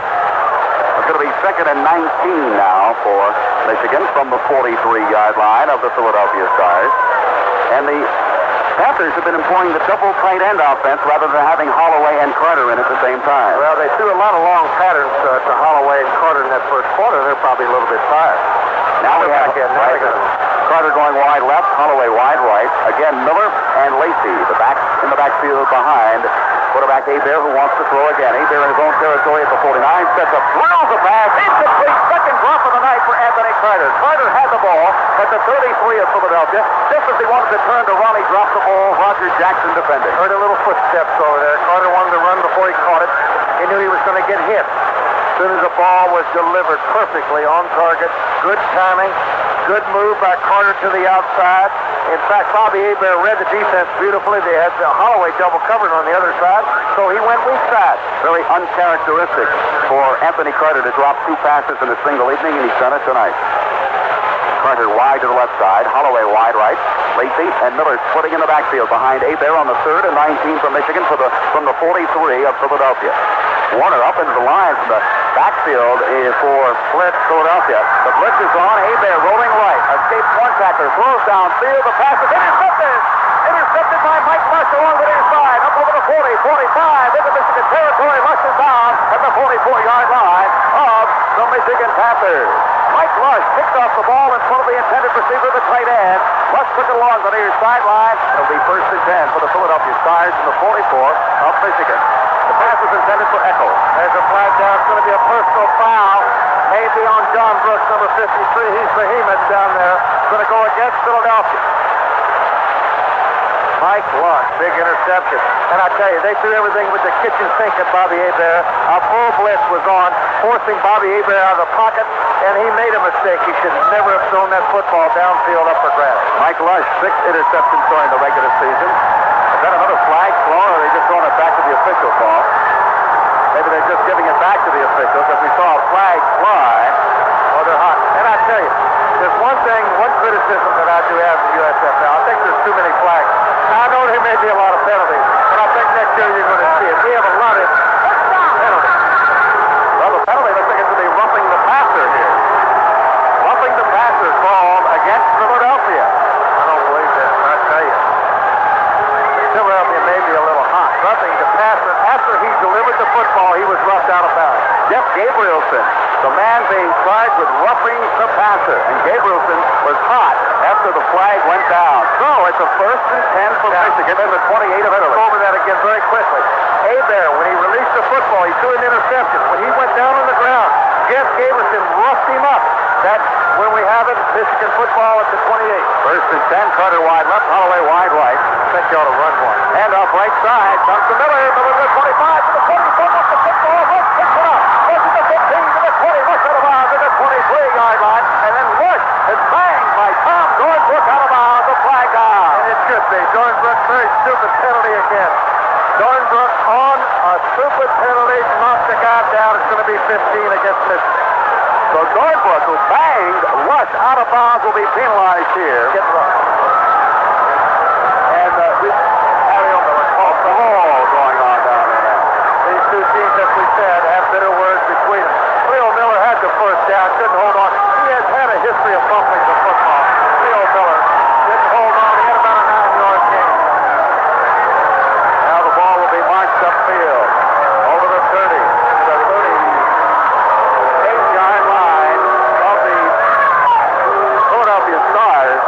It's going to be second and 19 now for Michigan from the 43-yard line of the Philadelphia Stars. And the Panthers have been employing the double tight end offense rather than having Holloway and Carter in at the same time. Well, they threw a lot of long patterns to Holloway and Carter in that first quarter. They're probably a little bit tired. Now we have Carter going wide left, Holloway wide right. Again, Miller and Lacey, the back in the backfield behind. Quarterback Hebert, who wants to throw again. Hebert in his own territory at the 49, sets up, drills a pass, incomplete, second drop of the night for Anthony Carter. Carter had the ball at the 33 of Philadelphia. Just as he wanted to turn to run, he dropped the ball. Roger Jackson defending. Heard a little footsteps over there. Carter wanted to run before he caught it. He knew he was going to get hit. As soon as the ball was delivered perfectly on target, good timing, good move by Carter to the outside. In fact, Bobby Hebert read the defense beautifully. They had Holloway double covered on the other side, so he went weak side. Very uncharacteristic for Anthony Carter to drop two passes in a single evening, and he's done it tonight. Carter wide to the left side, Holloway wide right, Lacey and Miller splitting in the backfield behind Hebert on the 3rd and 19 from Michigan from the 43 of Philadelphia. Warner up into the line from the backfield for Blitz, Philadelphia. The blitz is on. Hebert rolling right. Escapes one tackler. Throws downfield. The pass is intercepted. Intercepted by Mike Lush along the near side. Up over the 40, 45. Into Michigan territory. Lush is down at the 44-yard line of the Michigan Panthers. Mike Lush picked off the ball in front of the intended receiver, the tight end. Lush took it along the near sideline. It'll be 1st and 10 for the Philadelphia Stars in the 44 of Michigan. The pass is intended for Echo. There's a flag down. It's going to be a personal foul. Maybe on John Brooks, number 53. He's behemoth down there. It's going to go against Philadelphia. Mike Lush, big interception. And I tell you, they threw everything with the kitchen sink at Bobby Hebert. A full blitz was on, forcing Bobby Hebert out of the pocket, and he made a mistake. He should never have thrown that football downfield up for grabs. Mike Lush, 6 interceptions during the regular season. Is that another flag thrown, or are they just throwing it back to the official ball? Maybe they're just giving it back to the officials, as we saw a flag fly. Oh, they're hot. And I tell you, there's one criticism that I do have of the USFL. I think there's too many flags. Now, I know there may be a lot of penalties, but I think next year you're going to see it. We have a lot of penalties. Well, the penalty looks like it's going to be roughing the passer here. Roughing the passer called against Philadelphia. I don't believe that, I tell you. Philadelphia may be a little hot. Roughing the passer. After he delivered the football, he was roughed out of bounds. Jeff Gabrielson, the man being charged with roughing the passer. And Gabrielson was hot after the flag went down. So it's a 1st and 10 for Michigan in the 28 of Italy. Over that again very quickly. Hebert, when he released the football, he threw an interception. When he went down on the ground, Jeff Gabrielson roughed him up. That's when we have it, Michigan football at the 28. 1st and 10, Carter wide left, Holloway wide right. I think you ought to run one. And off right side, comes to Miller. Miller to the 25, to the 40, up the football. Rush picks it up. Rush to the 15, to the 20, Rush out of bounds at the 23-yard line. And then Rush is banged by Tom Dornbrook out of bounds. The flag down. And it should be. Dornbrook, very stupid penalty again. Dornbrook on a stupid penalty, knocked the guy down. It's going to be 15 against Michigan. So Dornbrook, who banged Rush out of bounds, will be penalized here. Get rough. And Ariel Miller calls the ball going on down there. These two teams, as we said, have bitter words between them. Leo Miller had the first down, couldn't hold on. He has had a history of fumbling the football. Leo Miller didn't hold on. He had about a 9-yard gain. Now the ball will be marched upfield over the 30, the 38-yard line of the Philadelphia Stars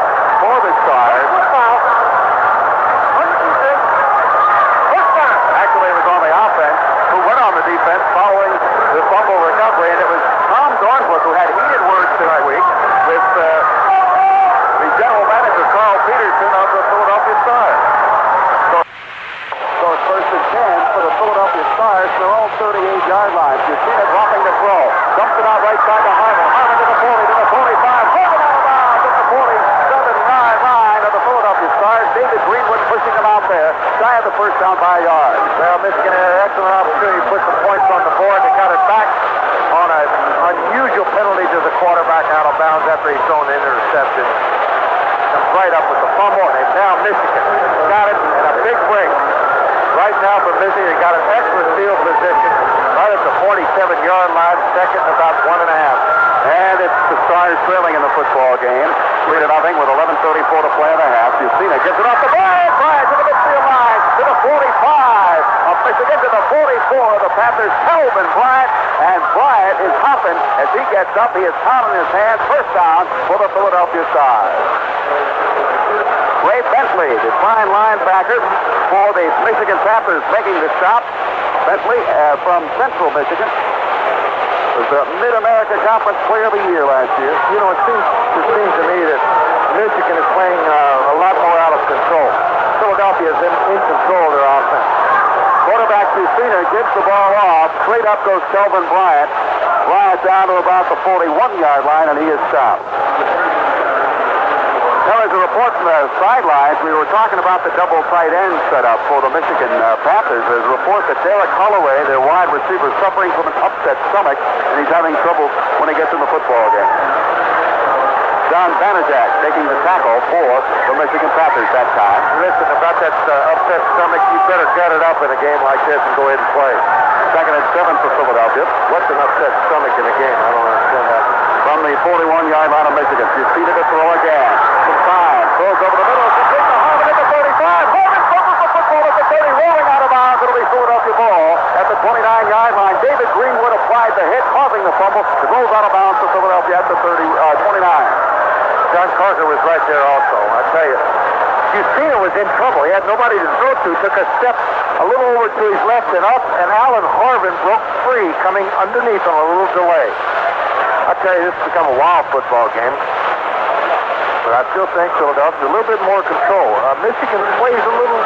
for the Stars. Actually, it was on the offense. 28-yard line. Justina dropping the throw. Dumps it out right side to Harvin. Harvin to the 40, to the 45. Harvin out of bounds at the 47-yard line of the Philadelphia Stars. David Greenwood pushing him out there. Shy of the first down by a yard. Well, Michigan had an excellent opportunity to put some points on the board. They got it back on an unusual penalty to the quarterback out of bounds after he's thrown an interception. Comes right up with the fumble, and now Michigan got it in a big break. Right now for Michigan, they got an excellent field position right at the 47-yard line, second and about 1.5. And it's the Stars trailing in the football game. 3-0 with 11:34 to play in the half. Justina gets it off the ball. Drives to the midfield line to the 45 of Michigan to the 44 of the Panthers. Kelvin Bryant, and Bryant is hopping as he gets up. He is pounding his hands. First down for the Philadelphia Stars. Ray Bentley, the fine linebacker for the Michigan Panthers, making the stop. Bentley from Central Michigan was the Mid-America Conference Player of the Year last year. You know, it seems to me that Michigan is playing a lot more out of control. Philadelphia is in control of their offense. Quarterback Justina gets the ball off. Straight up goes Kelvin Bryant. Bryant down to about the 41-yard line, and he is stopped. Now, there's a report from the sidelines. We were talking about the double tight end setup for the Michigan Panthers. There's a report that Derek Holloway, their wide receiver, is suffering from an upset stomach, and he's having trouble when he gets in the football game. John Banajak taking the tackle for the Michigan Panthers that time. Listen, about that upset stomach, you better gut it up in a game like this and go ahead and play. Second and 7 for Philadelphia. What's an upset stomach in a game? I don't understand that. From the 41-yard line of Michigan, Justina to throw again. Some time. Throws over the middle. Complete to Harvin at the 35. Harvin fumbles the football at the 30. Rolling out of bounds. It'll be Philadelphia ball at the 29-yard line. David Greenwood applied the hit, causing the fumble. It rolls out of bounds for Philadelphia at the 29. John Carter was right there also. I tell you, Justina was in trouble. He had nobody to throw to. Took a step a little over to his left and up, and Alan Harvin broke free, coming underneath on a little delay. I tell you, this has become a wild football game. But I still think Philadelphia's a little bit more control. Michigan plays a little,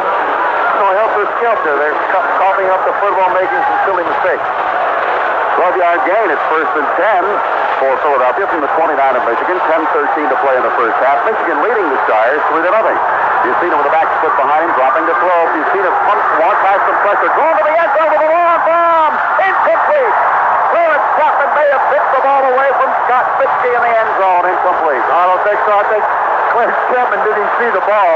helter-skelter. They're coughing up the football, making some silly mistakes. 12-yard gain. It's first and 10 for Philadelphia from the 29 of Michigan. 10-13 to play in the first half. Michigan leading the Stars 3-0. Justina with the back foot behind him, dropping the throw. Justina wants has some pressure. Going to the end zone with a long bomb. Incomplete. Clarence Chapman may have picked the ball away from Scott Fitzke in the end zone. Incomplete. I don't think so. I think Clarence Chapman didn't see the ball.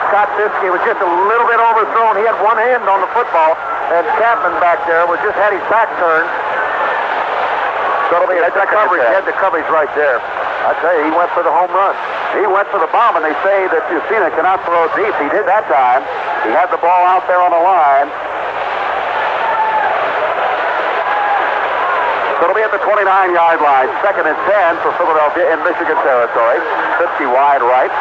Scott Fitzke was just a little bit overthrown. He had one hand on the football, and Chapman back there was just had his back turned. So he had the coverage right there. I tell you, he went for the home run. He went for the bomb, and they say that Justina cannot throw deep. He did that time. He had the ball out there on the line. So it'll be at the 29-yard line. Second and 10 for Philadelphia in Michigan territory. 50 wide right.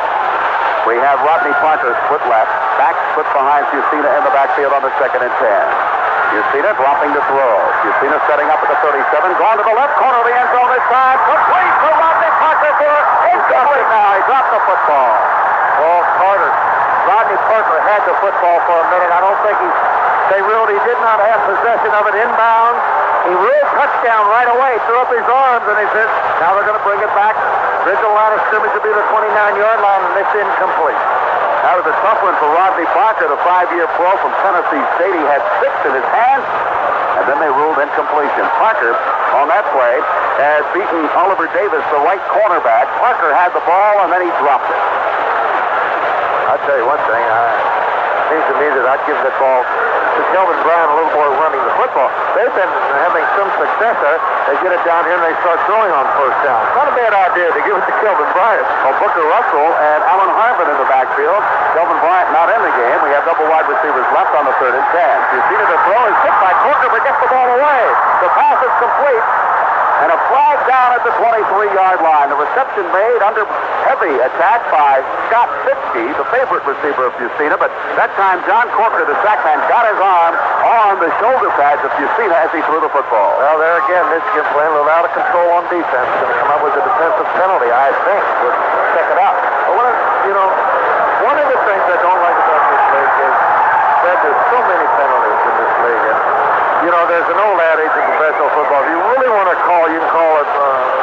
We have Rodney Parker split left. Back split behind Justina in the backfield on the second and 10. Justina dropping the throw. Justina setting up at the 37. Going to the left corner of the end zone this time. Complete to Rodney Parker for incomplete now. He dropped the football. Oh, Carter. Rodney Parker had the football for a minute. I don't think they really did not have possession of it inbounds. He ruled touchdown right away. Threw up his arms, and he said, now they're going to bring it back. Original line of scrimmage will be the 29-yard line, and it's incomplete. That was a tough one for Rodney Parker, the 5-year pro from Tennessee State. He had 6 in his hands, and then they ruled incompletion. Parker, on that play, has beaten Oliver Davis, the right cornerback. Parker had the ball, and then he dropped it. I'll tell you one thing. It seems to me that I'd give that ball to Kelvin Bryant a little more running the football. They've been having some success there. They get it down here, and they start throwing on first down. Not a bad idea to give it to Kelvin Bryant. Well, Booker Russell and Alan Harvin in the backfield. Kelvin Bryant not in the game. We have double wide receivers left on the third and 10. Justina the throw is hit by Corker, but gets the ball away. The pass is complete. And a flag down at the 23-yard line. The reception made under heavy attack by Scott Fitzke, the favorite receiver of Justina. But that time, John Corker, the sackman, got his arm on the shoulder pads of Justina as he threw the football. Well, there again, Michigan playing a little out of control on defense. Going to come up with a defensive penalty, I think. We'll check it out. But one of the things I don't like about this league is that there's so many penalties in this league. And, there's an old adage, football. If you really want to call, you can call it,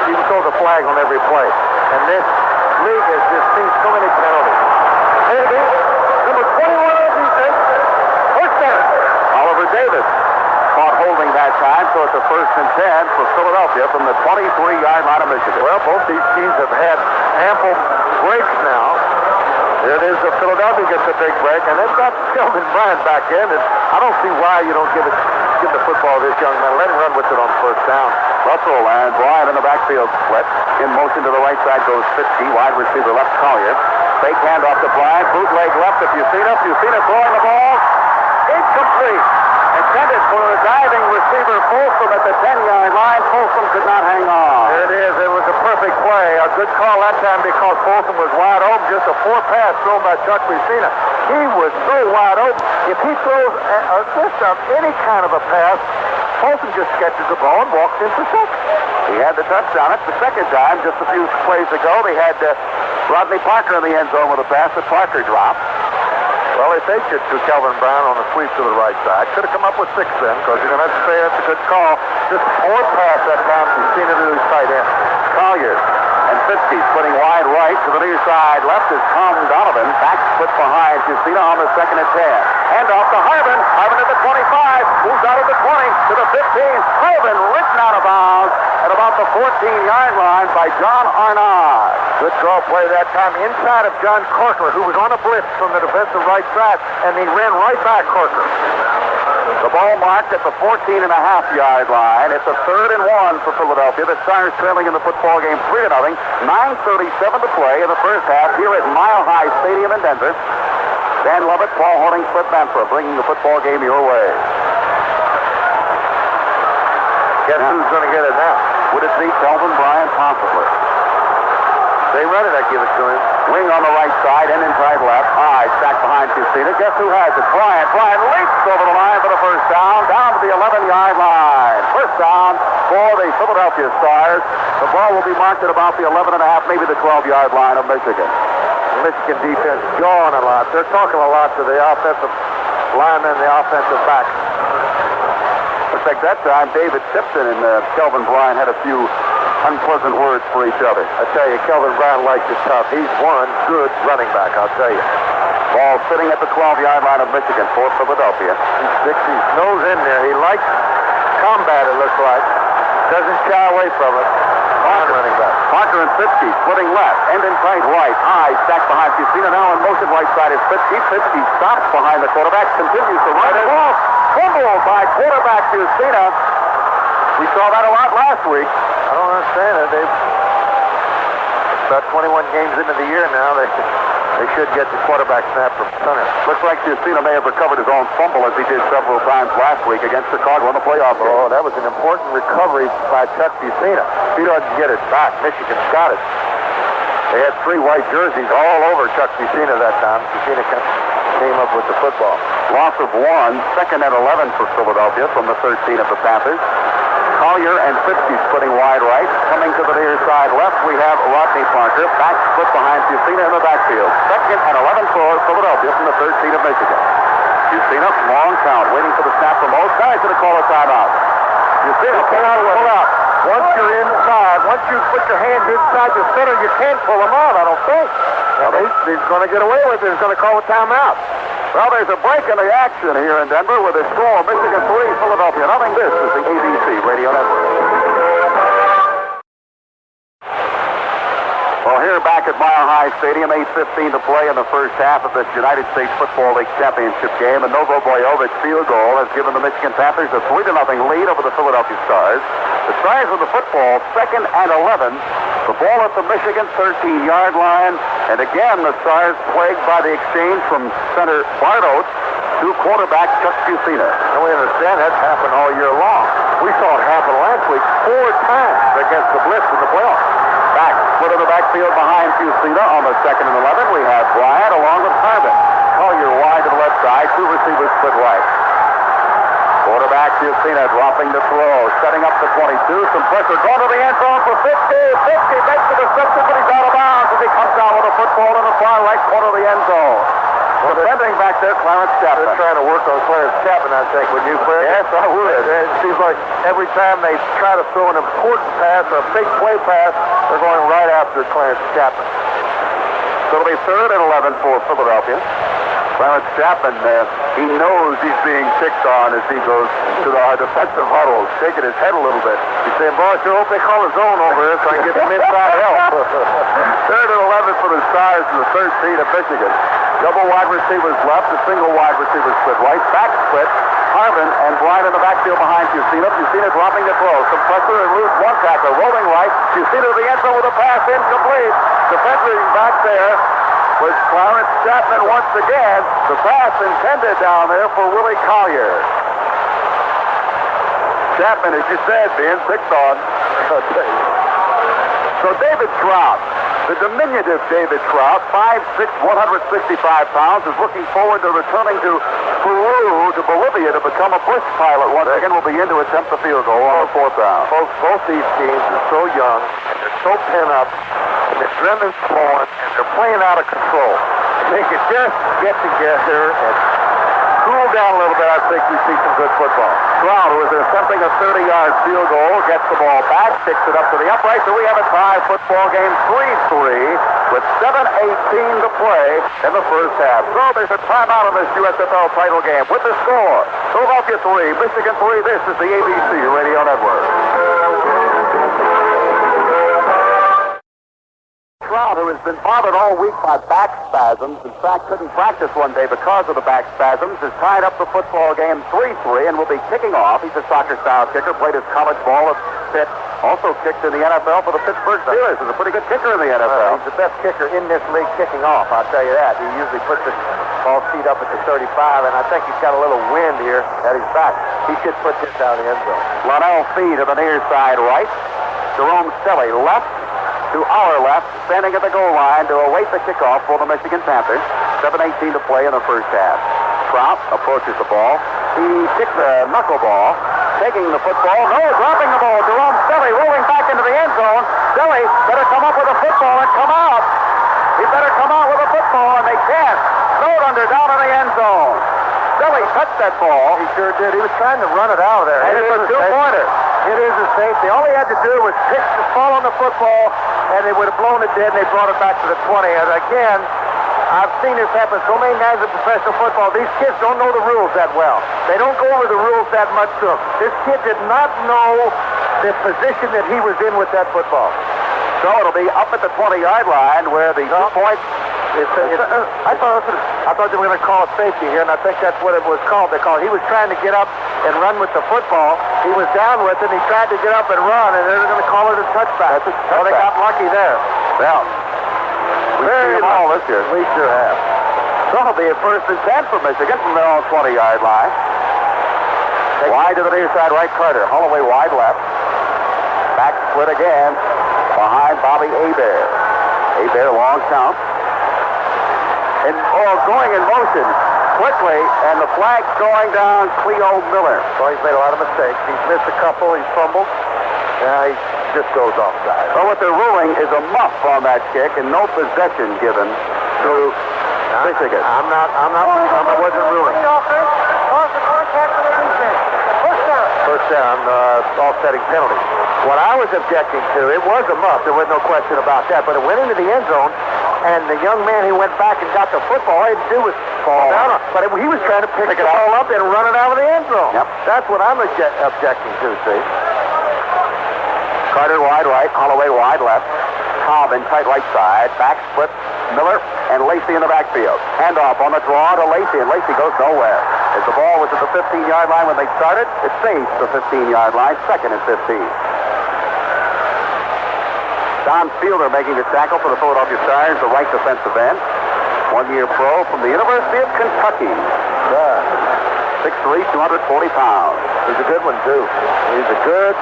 you can throw the flag on every play. And this league has just seen so many penalties. Here it is. Number 21 on defense. First down. Oliver Davis caught holding that time, so it's a 1st and 10 for Philadelphia from the 23-yard line of Michigan. Well, both these teams have had ample breaks now. Here it is. Philadelphia gets a big break, and they've got Kelvin Bryant back in. And I don't see why you don't give the football to this young man. Let him run with it on 1st down. Russell and Bryant in the backfield split. In motion to the right side goes Fitzke, wide receiver left Collier. Fake handoff to Bryant, bootleg left to Fusina. Fusina throwing the ball. Incomplete. Intended for a diving receiver, Folsom at the 10-yard line. Folsom could not hang on. There it is. It was a perfect play. A good call that time because Folsom was wide open. Just a 4-pass thrown by Chuck Fusina. He was so wide open. If he throws any kind of a pass, Folsom just catches the ball and walks in for second. He had the touchdown. It's the second time. Just a few plays ago, they had Rodney Parker in the end zone with a pass that Parker dropped. Well, they faked it to Kelvin Brown on the sweep to the right side. Could have come up with 6 then, because you're going to have to say that's a good call. Just 4 pass that time. You've seen it to his tight end. Collier and Fitzke splitting wide right to the near side. Left is Tom Donovan. Back split behind Fusina on the 2nd and 10. Hand off to Harvin. Harvin at the 25. Moves out of the 20 to the 15. Harvin written out of bounds at about the 14-yard line by John Arnott. Good draw play that time inside of John Corker, who was on a blitz from the defensive right side, and he ran right back Corker. The ball marked at the 14.5-yard line. It's a 3rd and 1 for Philadelphia. The Stars trailing in the football game 3-0. 9:37 to play in the first half here at Mile High Stadium in Denver. Dan Lovett, Paul Hornung, Fred Manfra bringing the football game your way. Guess who's going to get it now? Would it be Kelvin Bryant? Possibly. They run it, I give it to him. Wing on the right side, and inside left. High, stacked behind Fusina. Guess who has it? Bryant. Bryant leaps over the line for the 1st down, down to the 11-yard line. 1st down for the Philadelphia Stars. The ball will be marked at about the 11.5, maybe the 12-yard line of Michigan. Michigan defense jawing a lot. They're talking a lot to the offensive linemen and the offensive back. Looks like that time David Tipton and Kelvin Bryant had a few unpleasant words for each other. I tell you, Kelvin Bryant likes it tough. He's one good running back, I'll tell you. Ball sitting at the 12-yard line of Michigan for Philadelphia. He sticks his nose in there. He likes combat, it looks like. Doesn't shy away from it. Running back. Parker and Fitzke splitting left, end in tight right. High, stacked behind Fusina. Now in motion right side is Fitzke. Fitzke stops behind the quarterback, continues to run it off. Fumbled by quarterback Fusina. We saw that a lot last week. I don't understand it. They've about 21 games into the year now. They should get the quarterback snap from center. Looks like Fusina may have recovered his own fumble as he did several times last week against Chicago in the playoff game. Oh, that was an important recovery by Chuck Fusina. If he doesn't get it back, Michigan's got it. They had 3 white jerseys all over Chuck Fusina that time. Fusina came up with the football. Loss of 1, 2nd and 11 for Philadelphia from the 13 of the Panthers. Collier and Fitzke splitting wide right. Coming to the near side left, we have Rodney Parker. Back split behind Fusina in the backfield. 2nd and 11 for Philadelphia from the 13 of Michigan. Fusina, long count, waiting for the snap from Oates. Guys going to call a timeout. Fusina, pull out. Once you're inside, once you put your hands inside the center, you can't pull them out, I don't think. He's going to get away with it. He's going to call a timeout. Well, there's a break in the action here in Denver with a score, Michigan 3, Philadelphia nothing. This is the ABC Radio Network. Well, here back at Mile High Stadium, 8:15 to play in the first half of this United States Football League Championship game. A Novo Bojovic field goal has given the Michigan Panthers a 3-0 lead over the Philadelphia Stars. The Stars with the football, 2nd and 11. The ball at the Michigan 13-yard line. And again, the Stars plagued by the exchange from center Bart Oates to quarterback Chuck Fusina. And we understand that's happened all year long. We saw it happen last week 4 times against the Blitz in the playoffs. Back, split in the backfield behind Fusina on the 2nd and 11. We have Bryant along with Harvin. Collier wide to the left side. 2 receivers split right. Quarterback Fusina dropping the throw. Setting up the 22. Some pressure going to the end zone for 50. 50 makes the reception, but he's out of bounds as he comes down with a football in the far right corner of the end zone. Defending back there, Clarence Chapman. They're trying to work on Clarence Chapman, I think. Would you, Fred? Yes, I would. It seems like every time they try to throw an important pass or a big play pass, they're going right after Clarence Chapman. So it'll be 3rd and 11 for Philadelphia. Clarence Chapman, he knows he's being picked on as he goes to the defensive huddle, shaking his head a little bit. He's saying, boy, I sure hope they call a zone over here so I can get some inside help. 3rd and 11 for the Stars in the 3rd seed of Michigan. Double wide receivers left, a single wide receiver split right, back split. Harvin and Bryant in the backfield behind Jusina. Jusina dropping the throw. Some pressure and loose one tackle, rolling right. Jusina to the end zone with a pass incomplete. Defending back there was Clarence Chapman once again. The pass intended down there for Willie Collier. Chapman, as you said, being picked on. So David Trout, the diminutive David Trout, 5'6", 165 pounds, is looking forward to returning to Peru, to Bolivia, to become a bush pilot once again. Will begin to attempt the field goal on the 4th down. Folks, both these teams are so young, and they're so pent up, and the adrenaline's flowing, and they're playing out of control. If they could just get together and cool down a little bit, I think we see some good football. Trout, who is attempting a 30-yard field goal, gets the ball back, kicks it up to the upright, so we have a tie football game 3-3 with 7:18 to play in the first half. So there's a timeout in this USFL title game with the score. Philadelphia 3, Michigan 3. This is the ABC Radio Network. Trout, who has been bothered all week by back spasms, in fact couldn't practice one day because of the back spasms, has tied up the football game 3-3 and will be kicking off. He's a soccer-style kicker, played his college ball at Pitt, also kicked in the NFL for the Pittsburgh Steelers. He's a pretty good kicker in the NFL. He's the best kicker in this league kicking off, I'll tell you that. He usually puts the ball seat up at the 35, and I think he's got a little wind here at his back. He should put this down the end zone. Lonnell Fee to the near side right. Jerome Stelly left to our left, standing at the goal line to await the kickoff for the Michigan Panthers. 7:18 to play in the first half. Trout approaches the ball. He kicks a knuckleball, taking the football. No, dropping the ball. Jerome Stelly rolling back into the end zone. Stelly better come up with a football and come out. He better come out with a football, and they can't. Snowed under down in the end zone. Stelly touched that ball. He sure did. He was trying to run it out of there. And it's a two-pointer. It is a safety. All he had to do was pitch the ball on the football, and they would have blown it dead, and they brought it back to the 20. And again, I've seen this happen so many times in professional football. These kids don't know the rules that well. They don't go over the rules that much to them. This kid did not know the position that he was in with that football. So it'll be up at the 20-yard line where the 2 points. I thought they were going to call it safety here, and I think that's what it was called. He was trying to get up and run with the football. He was down with it, and he tried to get up and run, and they're going to call it a touchback. Well, they got lucky there. Well, we've seen them all this year. We sure have. So it'll be a 1st and 10 for Michigan from their own 20-yard line. Wide to the near side right, Carter. Holloway wide left. Back split again behind Bobby Hebert. Hebert long count. And going in motion quickly, and the flag's going down Cleo Miller. Well, he's made a lot of mistakes. He's missed a couple. He's fumbled. He just goes offside. So what they're ruling is a muff on that kick and no possession given to Michigan. I wasn't ruling. First down, offsetting penalty. What I was objecting to, it was a muff. There was no question about that. But it went into the end zone, and the young man who went back and got the football, all he had to do was fall down. But he was trying to pick the ball up and run it out of the end zone. Yep. That's what I'm objecting to, see. Carter wide right, Holloway wide left. Cobb in tight right side. Back split, Miller and Lacey in the backfield. Handoff on the draw to Lacey, and Lacey goes nowhere. As the ball was at the 15-yard line when they started, it stays the 15-yard line, 2nd and 15. Don Fielder making the tackle for the Philadelphia Stars, the right defensive end. 1-year pro from the University of Kentucky. 6'3", 240 pounds. He's a good one, too. He's a good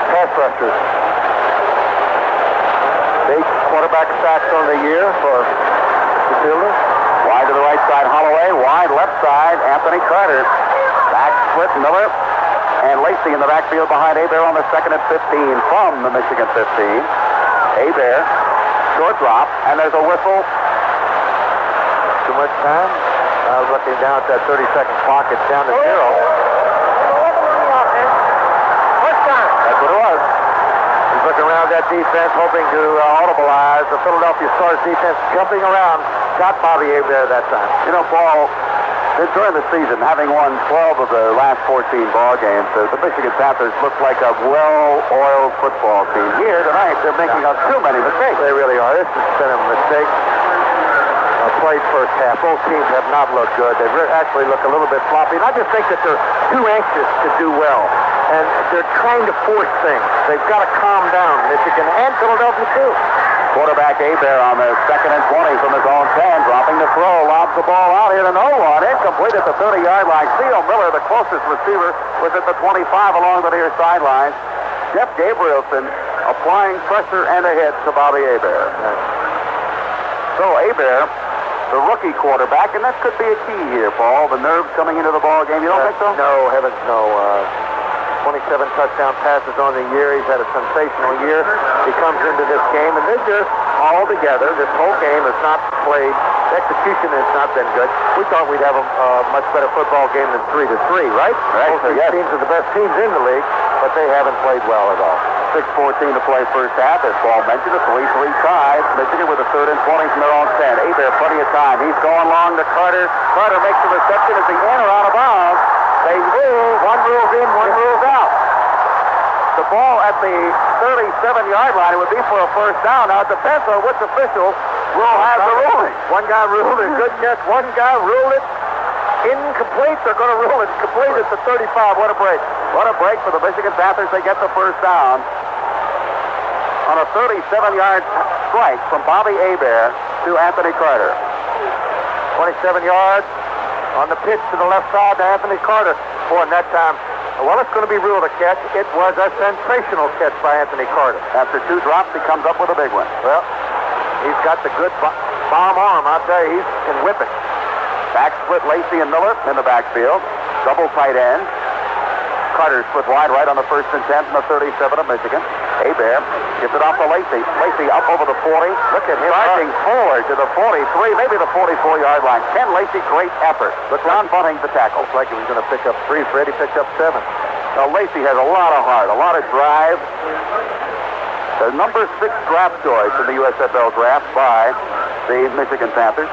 pass rusher. Big quarterback sacks on the year for the Fielder. Wide to the right side, Holloway. Wide left side, Anthony Carter. Back split, Miller. And Lacey in the backfield behind Hebert on the 2nd and 15 from the Michigan 15. Hebert, short drop, and there's a whistle. Too much time? Looking down at that 30-second clock, it's down to 0. That's what it was. He's looking around that defense, hoping to audibilize the Philadelphia Stars defense, jumping around. Got Bobby Hebert that time. You know, Paul, during the season, having won 12 of the last 14 ball games, the Michigan Panthers look like a well-oiled football team. Here tonight, they're making up too many mistakes. They really are. This has been a mistake. Played first half. Both teams have not looked good. They actually look a little bit sloppy. And I just think that they're too anxious to do well. And they're trying to force things. They've got to calm down, Michigan and Philadelphia, too. Quarterback Hebert on the 2nd and 20 from his own 10, dropping the throw, lobs the ball out here to no one. Incomplete at the 30-yard line. Theo Miller, the closest receiver, was at the 25 along the near sideline. Jeff Gabrielson applying pressure and a hit to Bobby Hebert. So Hebert, the rookie quarterback, and that could be a key here, Paul. The nerves coming into the ball game. You don't think so? No, heavens no. 27 touchdown passes on the year. He's had a sensational year. He comes into this game, and they're just all together. This whole game has not played. The execution has not been good. We thought we'd have a much better football game than 3-3, right? Both these teams are the best teams in the league, but they haven't played well at all. 6:14 to play first half. As Paul mentioned, a 3-3 tie. Michigan with a 3rd and 20 from their own 10. Hebert, plenty of time. He's going long to Carter. Carter makes the reception. Is he in or out of bounds? They rule. One rules in, one rules out. The ball at the 37-yard line, it would be for a first down. Now it depends on which official will have the ruling. One guy ruled it good catch. One guy ruled it incomplete. They're going to rule it complete at the 35. What a break. What a break for the Michigan Panthers. They get the first down on a 37-yard strike from Bobby Hebert to Anthony Carter. 27 yards on the pitch to the left side to Anthony Carter. Boy, in that time, well, it's going to be ruled a catch. It was a sensational catch by Anthony Carter. After 2 drops, he comes up with a big one. Well, he's got the good bomb arm. I'll tell you, he can whip it. Back split Lacey and Miller in the backfield. Double tight end. Carter split wide right on the 1st and 10 from the 37 of Michigan. Hebert gives it off to Lacey. Lacey up over the 40. Look at him marching forward to the 43, maybe the 44-yard line. Ken Lacey, great effort. But Ron Bunting the tackle. Looks like he was going to pick up 3. Freddie picked up 7. Now Lacey has a lot of heart, a lot of drive. The number 6 draft choice in the USFL draft by the Michigan Panthers.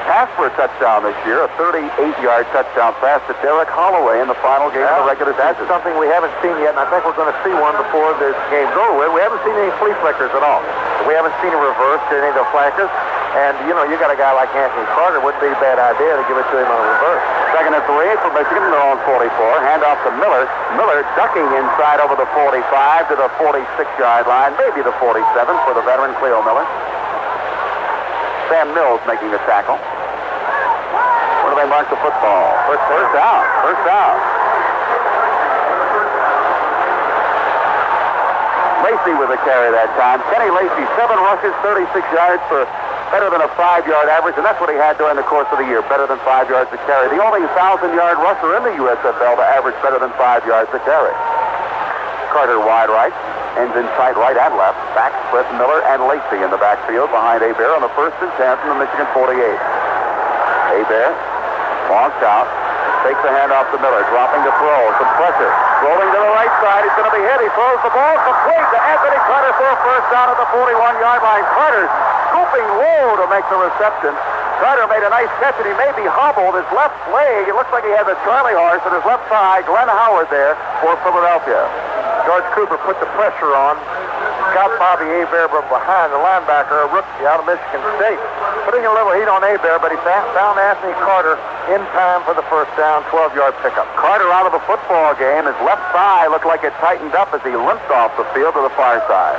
Pass for a touchdown this year, a 38-yard touchdown pass to Derek Holloway in the final game of the regular season. That's something we haven't seen yet, and I think we're going to see one before this game's over with. We haven't seen any flea flickers at all. We haven't seen a reverse to any of the flankers. And, you know, you got a guy like Anthony Carter, wouldn't be a bad idea to give it to him on a reverse. 2nd and 3 for Michigan, they're on 44. Hand off to Miller. Miller ducking inside over the 45 to the 46-yard line, maybe the 47 for the veteran Cleo Miller. Sam Mills making the tackle. Where do they mark the football? First down. First down. Lacey with a carry that time. Kenny Lacey, 7 rushes, 36 yards for better than a 5-yard average, and that's what he had during the course of the year, better than 5 yards a carry. The only 1,000-yard rusher in the USFL to average better than 5 yards a carry. Carter wide right, ends in tight right and left. Back split Miller and Lacey in the backfield behind Hebert on the 1st and 10 from the Michigan 48. Hebert walks out, takes the hand off to Miller, dropping the throw, some pressure, rolling to the right side. He's going to be hit. He throws the ball complete to Anthony Carter for a first down at the 41-yard line. Carter scooping low to make the reception. Carter made a nice catch, and he may be hobbled. His left leg, it looks like he had the Charlie horse on his left thigh. Glenn Howard there for Philadelphia. George Cooper put the pressure on. Got Bobby Hebert from behind the linebacker, a rookie out of Michigan State. Putting a little heat on Hebert, but he found Anthony Carter in time for the first down, 12-yard pickup. Carter out of the football game. His left thigh looked like it tightened up as he limped off the field to the far side.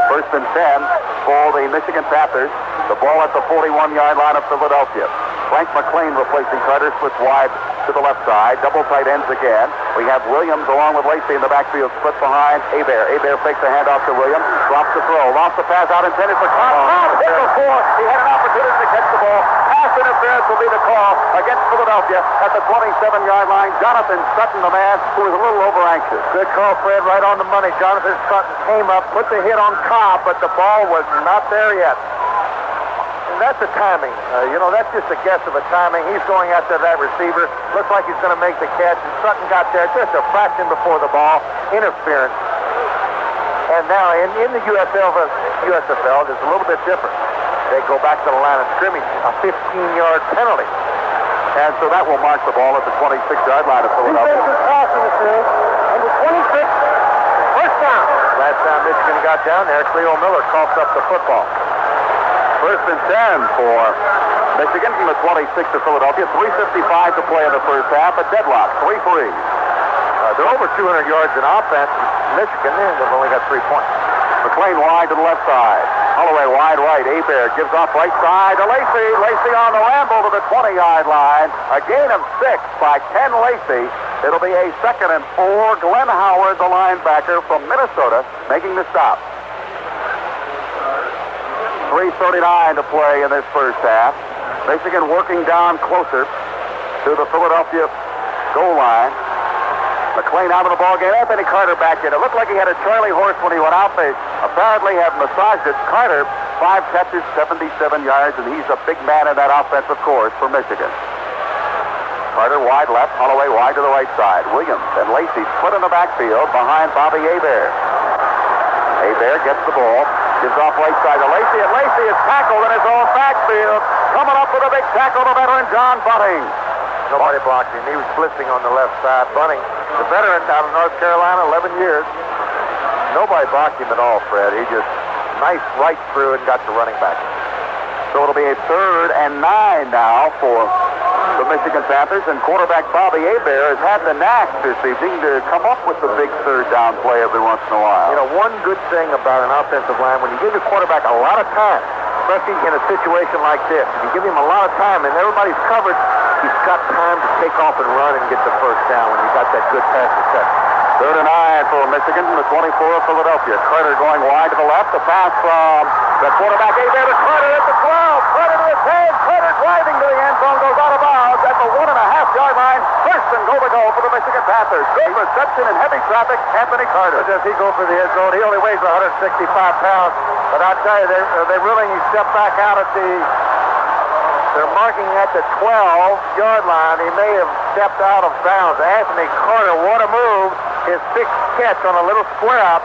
1st and 10 for the Michigan Panthers. The ball at the 41-yard line of Philadelphia. Frank McLean replacing Carter, splits wide to the left side. Double tight ends again. We have Williams along with Lacey in the backfield, split behind Hebert. Hebert fakes the handoff to Williams, drops the throw, lost the pass out intended for Carter. Hit before he had an opportunity to catch the ball. Pass interference will be the call against Philadelphia at the 27-yard line. Jonathan Sutton, the man who was a little over anxious. Good call, Fred, right on the money. Jonathan Sutton came up, put the hit on Cobb, but the ball was not there yet. And that's the timing. That's just a guess of a timing. He's going after that receiver. Looks like he's going to make the catch. And Sutton got there just a fraction before the ball. Interference. And now in the USFL, it's a little bit different. They go back to the line of scrimmage, a 15-yard penalty. And so that will mark the ball at the 26-yard line of Philadelphia. Defensive pass interference. Number 26, first down. Last time Michigan got down there, Cleo Miller coughs up the football. First and 10 for Michigan from the 26 of Philadelphia. 3:55 to play in the first half. A deadlock, 3-3. They're over 200 yards in offense. Michigan, they've only got 3 points. McLean wide to the left side. Holloway wide right. Hebert gives off right side to Lacey. Lacey on the ramble to the 20-yard line. A gain of 6 by Ken Lacey. It'll be a 2nd and 4. Glenn Howard, the linebacker from Minnesota, making the stop. 3:39 to play in this first half. Michigan working down closer to the Philadelphia goal line. McLean out of the ball game. Anthony Carter back in. It looked like he had a Charlie horse when he went out. They apparently have massaged it. Carter, 5 catches, 77 yards, and he's a big man in that offense, of course, for Michigan. Carter wide left, Holloway wide to the right side. Williams and Lacey split in the backfield behind Bobby Hebert. Hebert gets the ball, gives off right side to Lacey, and Lacey is tackled in his own backfield. Coming up with a big tackle, the veteran John Bunting. Nobody blocked him. He was blitzing on the left side. Bunting, the veteran out of North Carolina, 11 years. Nobody blocked him at all, Fred. He just nice right through and got the running back. So it'll be a 3rd and 9 now for the Michigan Panthers, and quarterback Bobby Hebert has had the knack this evening to come up with the big 3rd down play every once in a while. One good thing about an offensive line, when you give your quarterback a lot of time, especially in a situation like this, if you give him a lot of time and everybody's covered, he's got time to take off and run and get the first down when you got that good pass protection. 3rd and 9 for Michigan from the 24 of Philadelphia. Carter going wide to the left. The pass from the quarterback Hebert to Carter at the 12. Carter to his head. Carter driving to the end zone, goes out of bounds at the 1.5-yard line. First and goal to go for the Michigan Panthers. Good reception in heavy traffic. Anthony Carter. Does he go for the end zone? He only weighs 165 pounds. But I'll tell you, they're willing to step back out at the... They're marking at the 12-yard line. He may have stepped out of bounds. Anthony Carter, what a move. His 6th catch on a little square out.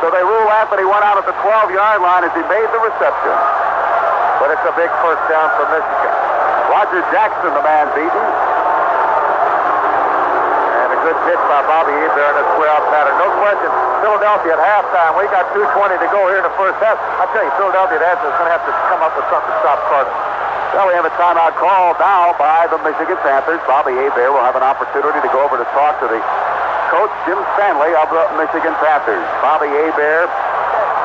So they rule Anthony went out at the 12-yard line as he made the reception. But it's a big first down for Michigan. Roger Jackson, the man beaten. And a good pitch by Bobby Hebert in a square out pattern. No question. Philadelphia at halftime. We got 2:20 to go here in the first half. I tell you, Philadelphia at halftime is going to have to come up with something to stop Carter. Well, we have a timeout called now by the Michigan Panthers. Bobby Hebert will have an opportunity to go over to talk to the coach, Jim Stanley, of the Michigan Panthers. Bobby Hebert,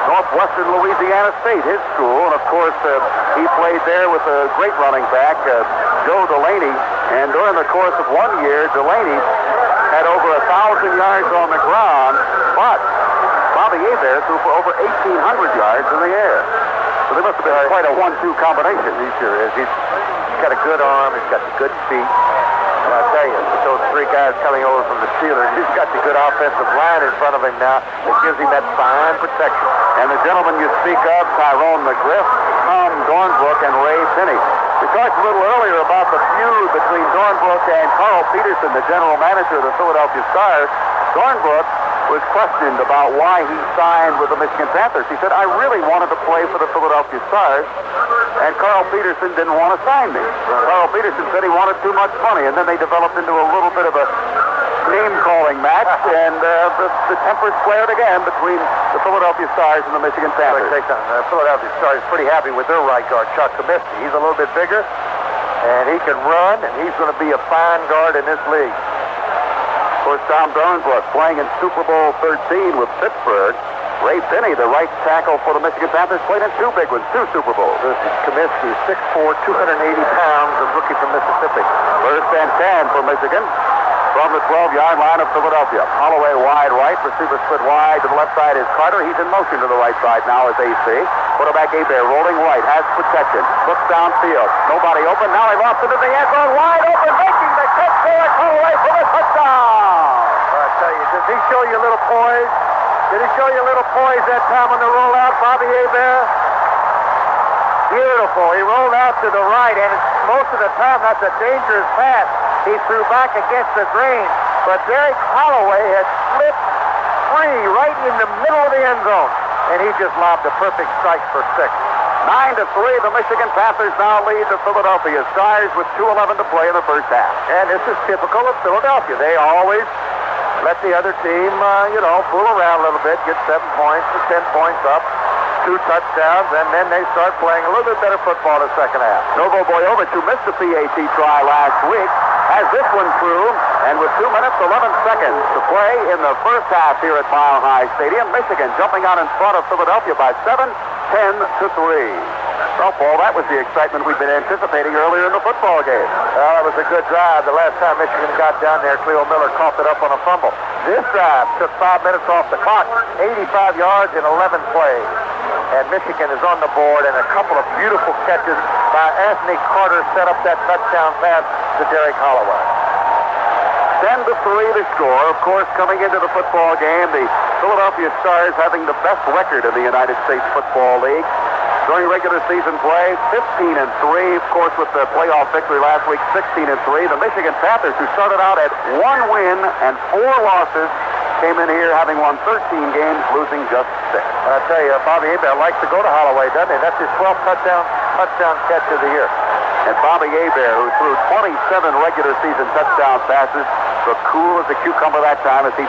Northwestern Louisiana State, his school. And, of course, he played there with a great running back, Joe Delaney. And during the course of 1 year, Delaney had over 1,000 yards on the ground. But Bobby Hebert threw for over 1,800 yards in the air. So they must have been quite a 1-2 combination. He sure is. He's got a good arm. He's got the good feet. And I tell you, with those 3 guys coming over from the Steelers, he's got the good offensive line in front of him now that gives him that fine protection. And the gentleman you speak of, Tyrone McGriff, Tom Dornbrook, and Ray Finney. We talked a little earlier about the feud between Dornbrook and Carl Peterson, the general manager of the Philadelphia Stars. Dornbrook was questioned about why he signed with the Michigan Panthers. He said, I really wanted to play for the Philadelphia Stars, and Carl Peterson didn't want to sign me. Carl Peterson said he wanted too much money, and then they developed into a little bit of a name-calling match, and the tempers flared again between the Philadelphia Stars and the Michigan Panthers. The Philadelphia Stars is pretty happy with their right guard, Chuck Comiskey. He's a little bit bigger, and he can run, and he's going to be a fine guard in this league. Of course, Tom Dornbrook playing in Super Bowl 13 with Pittsburgh. Ray Finney, the right tackle for the Michigan Panthers, played in 2 big ones, 2 Super Bowls. Comiskey, 6'4", 280 pounds, a rookie from Mississippi. First and 10 for Michigan from the 12-yard line of Philadelphia. Holloway wide right, receiver split wide. To the left side is Carter. He's in motion to the right side now as AC. Quarterback Hebert rolling right, has protection. Looks downfield. Nobody open. Now he lost into the end zone. Wide open, making the catch there. Holloway for the touchdown. I tell you, does he show you a little poise? Did he show you a little poise that time on the rollout, Bobby Hebert? Beautiful. He rolled out to the right, and most of the time that's a dangerous pass. He threw back against the green, but Derek Holloway had slipped free right in the middle of the end zone, and he just lobbed a perfect strike for 6. 9-3, the Michigan Panthers now lead the Philadelphia Stars with 2:11 to play in the first half. And this is typical of Philadelphia. They always let the other team, fool around a little bit, get 7 points to 10 points up, 2 touchdowns, and then they start playing a little bit better football in the second half. Novo Bojovic, who missed the PAT try last week, has this one through, and with 2 minutes, 11 seconds to play in the first half here at Mile High Stadium, Michigan jumping out in front of Philadelphia by 7, 10-3. Well, Paul, that was the excitement we'd been anticipating earlier in the football game. Well, it was a good drive. The last time Michigan got down there, Cleo Miller coughed it up on a fumble. This drive took 5 minutes off the clock, 85 yards in 11 plays. And Michigan is on the board, and a couple of beautiful catches by Anthony Carter set up that touchdown pass to Derek Holloway. 10-3 the score. Of course, coming into the football game, the Philadelphia Stars having the best record in the United States Football League. During regular season play, 15-3. Of course, with the playoff victory last week, 16-3. The Michigan Panthers, who started out at 1 win and 4 losses, came in here having won 13 games, losing just 6. I tell you, Bobby Hebert likes to go to Holloway, doesn't he? That's his 12th touchdown catch of the year. And Bobby Hebert, who threw 27 regular season touchdown passes, looked cool as a cucumber that time as he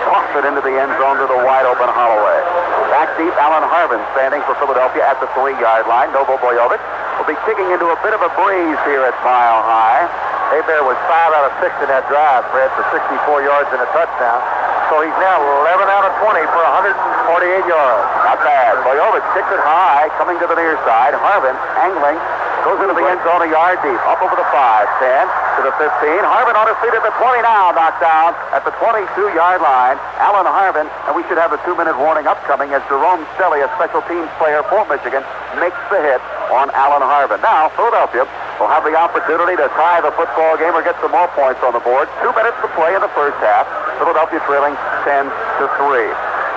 tossed it into the end zone to the wide-open Holloway. Back deep, Alan Harvin standing for Philadelphia at the 3-yard line. Novo Bojovic will be kicking into a bit of a breeze here at Mile High. Hebert was 5 out of 6 in that drive, Fred, for 64 yards and a touchdown. So he's now 11 out of 20 for 148 yards. Not bad. Bojovic kicks it high, coming to the near side. Harvin angling, goes into the end zone a yard deep, up over the 5, 10 to the 15. Harvin on his feet at the 20 now, knocked down at the 22-yard line. Alan Harvin, and we should have a 2-minute warning upcoming as Jerome Stelly, a special teams player for Michigan, makes the hit on Alan Harvin. Now, Philadelphia will have the opportunity to tie the football game or get some more points on the board. 2 minutes to play in the first half. Philadelphia trailing 10-3.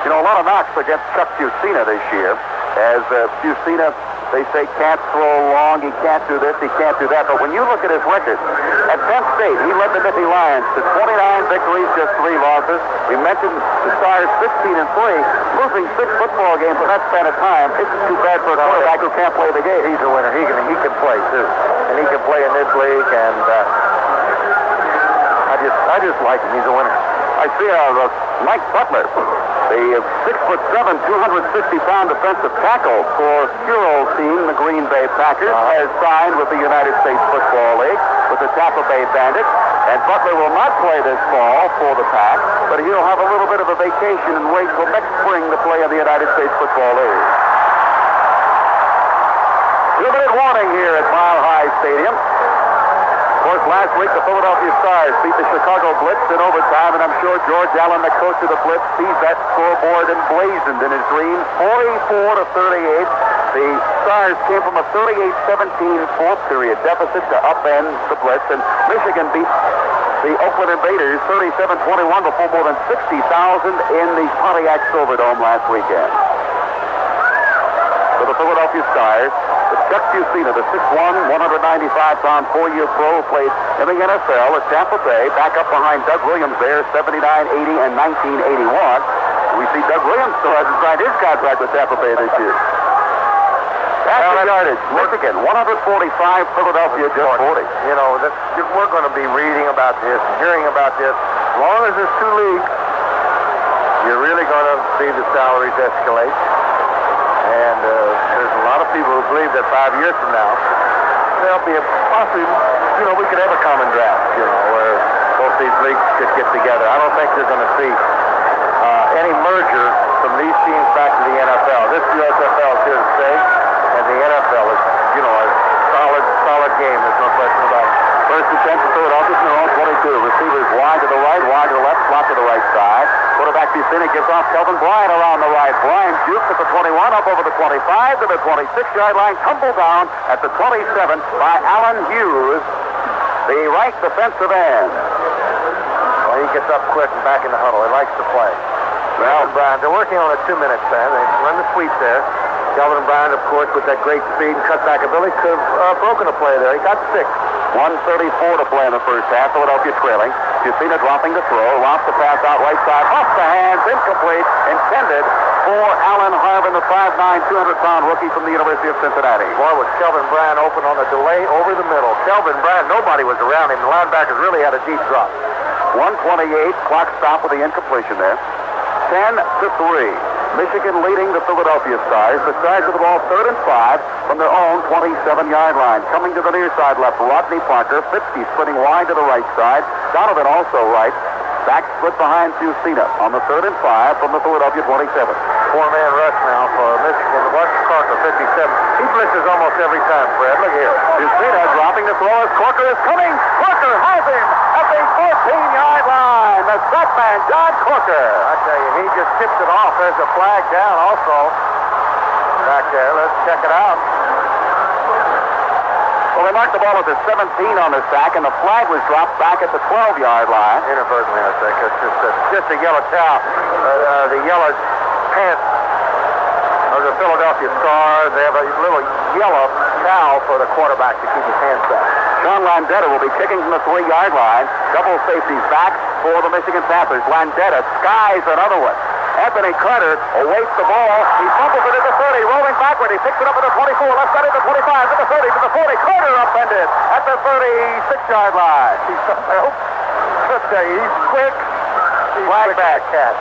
You know, a lot of knocks against Chuck Fusina this year, as Fusina, they say, can't throw long, he can't do this, he can't do that. But when you look at his record, at Penn State, he led the Nittany Lions to 29 victories, just 3 losses. We mentioned the Stars 16-3, losing 6 football games in that span of time. It's too bad for a quarterback who can't play the game. He's a winner. He can play, too. And he can play in this league, and I just like him. He's a winner. I see Mike Butler, the 6'7", 260-pound defensive tackle for Huro's team, the Green Bay Packers, has signed with the United States Football League with the Tampa Bay Bandits. And Butler will not play this fall for the Pack, but he'll have a little bit of a vacation and wait till next spring to play in the United States Football League. 2-minute warning here at Mile High Stadium. Of course, last week the Philadelphia Stars beat the Chicago Blitz in overtime, and I'm sure George Allen, the coach of the Blitz, sees that scoreboard emblazoned in his dreams. 44-38. The Stars came from a 38-17 fourth period deficit to upend the Blitz, and Michigan beat the Oakland Invaders 37-21 before more than 60,000 in the Pontiac Silverdome last weekend. For the Philadelphia Stars, Chuck Fusina, the 6'1", 195-pound, 4-year pro, played in the NFL at Tampa Bay, back up behind Doug Williams there, 79, 80, and 1981. We see Doug Williams still hasn't signed his contract with Tampa Bay this year. Passing yardage, Michigan, 145, Philadelphia, just 40. You know, we're going to be reading about this, hearing about this. As long as there's 2 leagues, you're really going to see the salaries escalate. And there's a lot of people who believe that 5 years from now, there'll be a possibly, we could have a common draft, where both these leagues could get together. I don't think you're going to see any merger from these teams back to the NFL. This USFL is here to stay, and the NFL is, a solid game. There's no question about it. First and 10 for Philadelphia from their own 22. Receivers wide to the right, wide to the left, slot to the right side. Quarterback Fusina gives off Kelvin Bryant around the right. Bryant jukes at the 21, up over the 25 to the 26-yard line, tumbled down at the 27 by Alan Hughes, the right defensive end. Well, he gets up quick and back in the huddle. He likes to play. Well, Bryant, they're working on a 2-minute plan. They run the sweep there. Kelvin Bryant, of course, with that great speed and cutback ability, could have broken a play there. He got 6. 1:34 to play in the first half. Philadelphia trailing. Justina dropping the throw. Lofts the pass out right side. Off the hands. Incomplete. Intended for Alan Harvin, the 5'9", 200-pound rookie from the University of Cincinnati. Boy, was Kelvin Bryant open on the delay over the middle. Kelvin Bryant, nobody was around him. The linebackers really had a deep drop. 1:28. Clock stop with the incompletion there. 10-3. Michigan leading the Philadelphia Stars. The Stars with the ball 3rd and 5 from their own 27-yard line. Coming to the near side left, Rodney Parker. Fitzke splitting wide to the right side. Donovan also right. Back split behind Justina on the 3rd and 5 from the Philadelphia 27. 4-man rush now for Michigan. Watch Corker, 57. He blitzes almost every time, Fred. Look here. Justina dropping the throw as Corker is coming. Corker has him at the 14-yard line. The set man, John Corker. I tell you, he just tipped it off. There's a flag down also. Back there. Let's check it out. Well, they marked the ball at the 17 on the sack, and the flag was dropped back at the 12-yard line. Inadvertently, I think. It's just a yellow towel. The yellow pants of the Philadelphia Stars. They have a little yellow towel for the quarterback to keep his hands back. Sean Landeta will be kicking from the 3-yard line. Double safeties back for the Michigan Panthers. Landeta skies another one. Anthony Carter awaits the ball. He fumbles it at the 30, rolling backward. He picks it up at the 24, left side at the 25, at the 30, to the 40. Carter upended at the 36-yard line. He's quick. Flag back catch.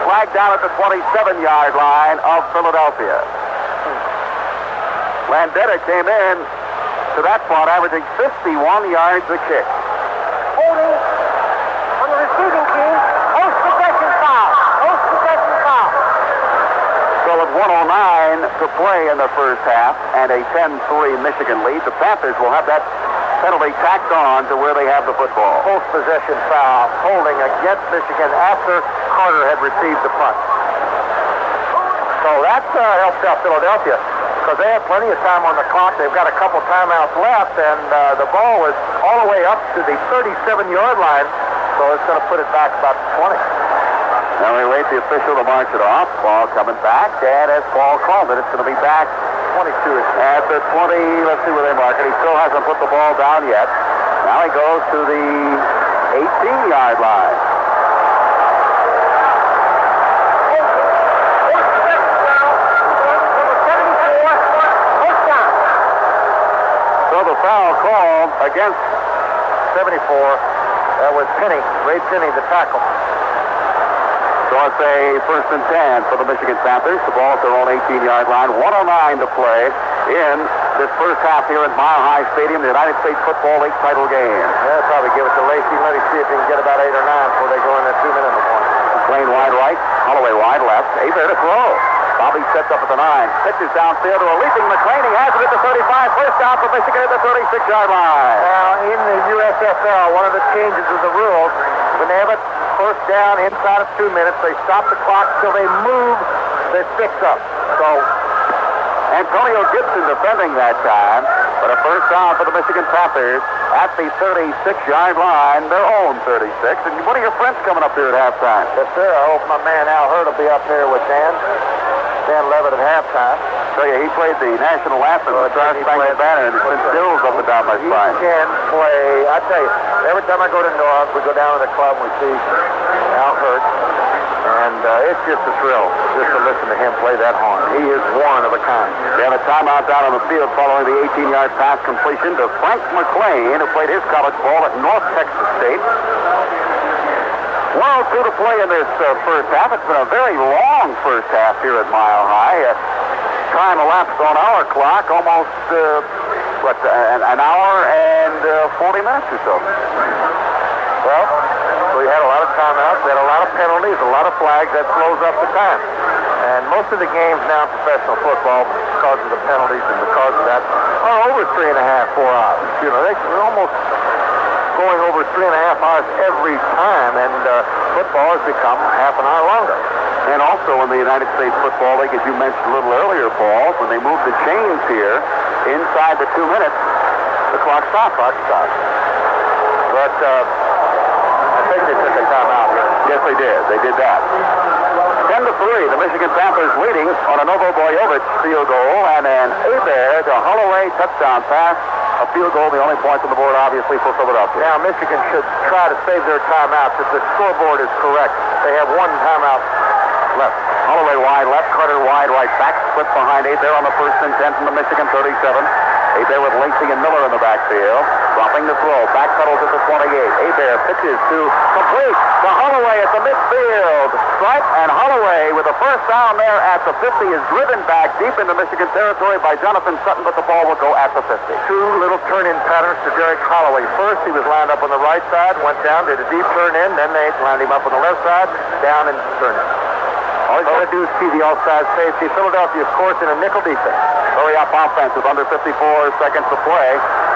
Flag down at the 27-yard line of Philadelphia. Landeta came in to that spot, averaging 51 yards a kick. Holding on the receiving team. Post-possession foul. Post-possession foul. So with 1:09 to play in the first half and a 10-3 Michigan lead, the Panthers will have that penalty tacked on to where they have the football. Post-possession foul. Holding against Michigan after Carter had received the punt. So that helps out Philadelphia, because they have plenty of time on the clock. They've got a couple timeouts left, and the ball was all the way up to the 37-yard line, so it's going to put it back about 20. Now we wait the official to march it off. Ball coming back, and as Paul called it, it's going to be back 22 at the 20. Let's see where they mark it. He still hasn't put the ball down yet. Now he goes to the 18-yard line. The foul called against 74. That was Penny, Ray Penny, the tackle. So it's a 1st and 10 for the Michigan Panthers. The ball at their own 18-yard line. 1:09 to play in this first half here at Mile High Stadium, the United States Football League title game. They'll probably give it to Lacey. Let him see if he can get about 8 or 9 before they go in that 2-minute point. McLean wide right, Holloway wide left. There to throw. Bobby sets up at the 9. Pitches downfield to a leaping McLean. He has it at the 35. First down for Michigan at the 36-yard line. Now, in the USFL, one of the changes of the rules, when they have a first down inside of 2 minutes, they stop the clock till they move the sticks up. So, Antonio Gibson defending that time, but a first down for the Michigan Panthers at the 36-yard line, their own 36. And what are your friends coming up here at halftime? Yes, sir. I hope my man Al Hurd will be up here with Dan Levitt at halftime. So yeah, he played the national anthem, the Star Spangled Banner, and it's been stills up and down my spine. He can play. I tell you, every time I go to North, we go down to the club, we see Al Hurd, and it's just a thrill just to listen to him play that horn. He is one of a kind. They have a timeout down on the field following the 18-yard pass completion to Frank McLean, who played his college ball at North Texas State. 1:02 to play in this first half. It's been a very long first half here at Mile High. Time elapsed on our clock, almost, an hour and 40 minutes or so. Well, we had a lot of timeouts, we had a lot of penalties, a lot of flags. That slows up the time. And most of the games now in professional football, because of the penalties and because of that, are over 3.5, 4 hours. You know, they're almost going over 3.5 hours every time, and football has become half an hour longer. And also in the United States Football League, as you mentioned a little earlier, Paul, when they moved the chains here inside the 2 minutes, the clock stopped. But I think they took a timeout here. Yes, they did. They did that. 10 10-3. The Michigan Panthers leading on a Novo Boyovich field goal, and an Hebert to Holloway touchdown pass. A field goal, the only point on the board, obviously, for Philadelphia. Now, Michigan should try to save their timeouts if the scoreboard is correct. They have one timeout left. Holloway wide left, Carter wide right back, split behind Hebert on the 1st and 10 from the Michigan 37. Hebert with Lacey and Miller in the backfield. Dropping the throw, back pedals at the 28. Hebert pitches to complete to Holloway at the midfield stripe, and Holloway with the first down there at the 50 is driven back deep into Michigan territory by Jonathan Sutton, but the ball will go at the 50. Two little turn-in patterns to Derek Holloway. First, he was lined up on the right side, went down, did a deep turn-in, then they lined him up on the left side, down and turn-in. All he's got to do is see the outside safety. Philadelphia, of course, in a nickel defense. Hurry up offense with under 54 seconds to play.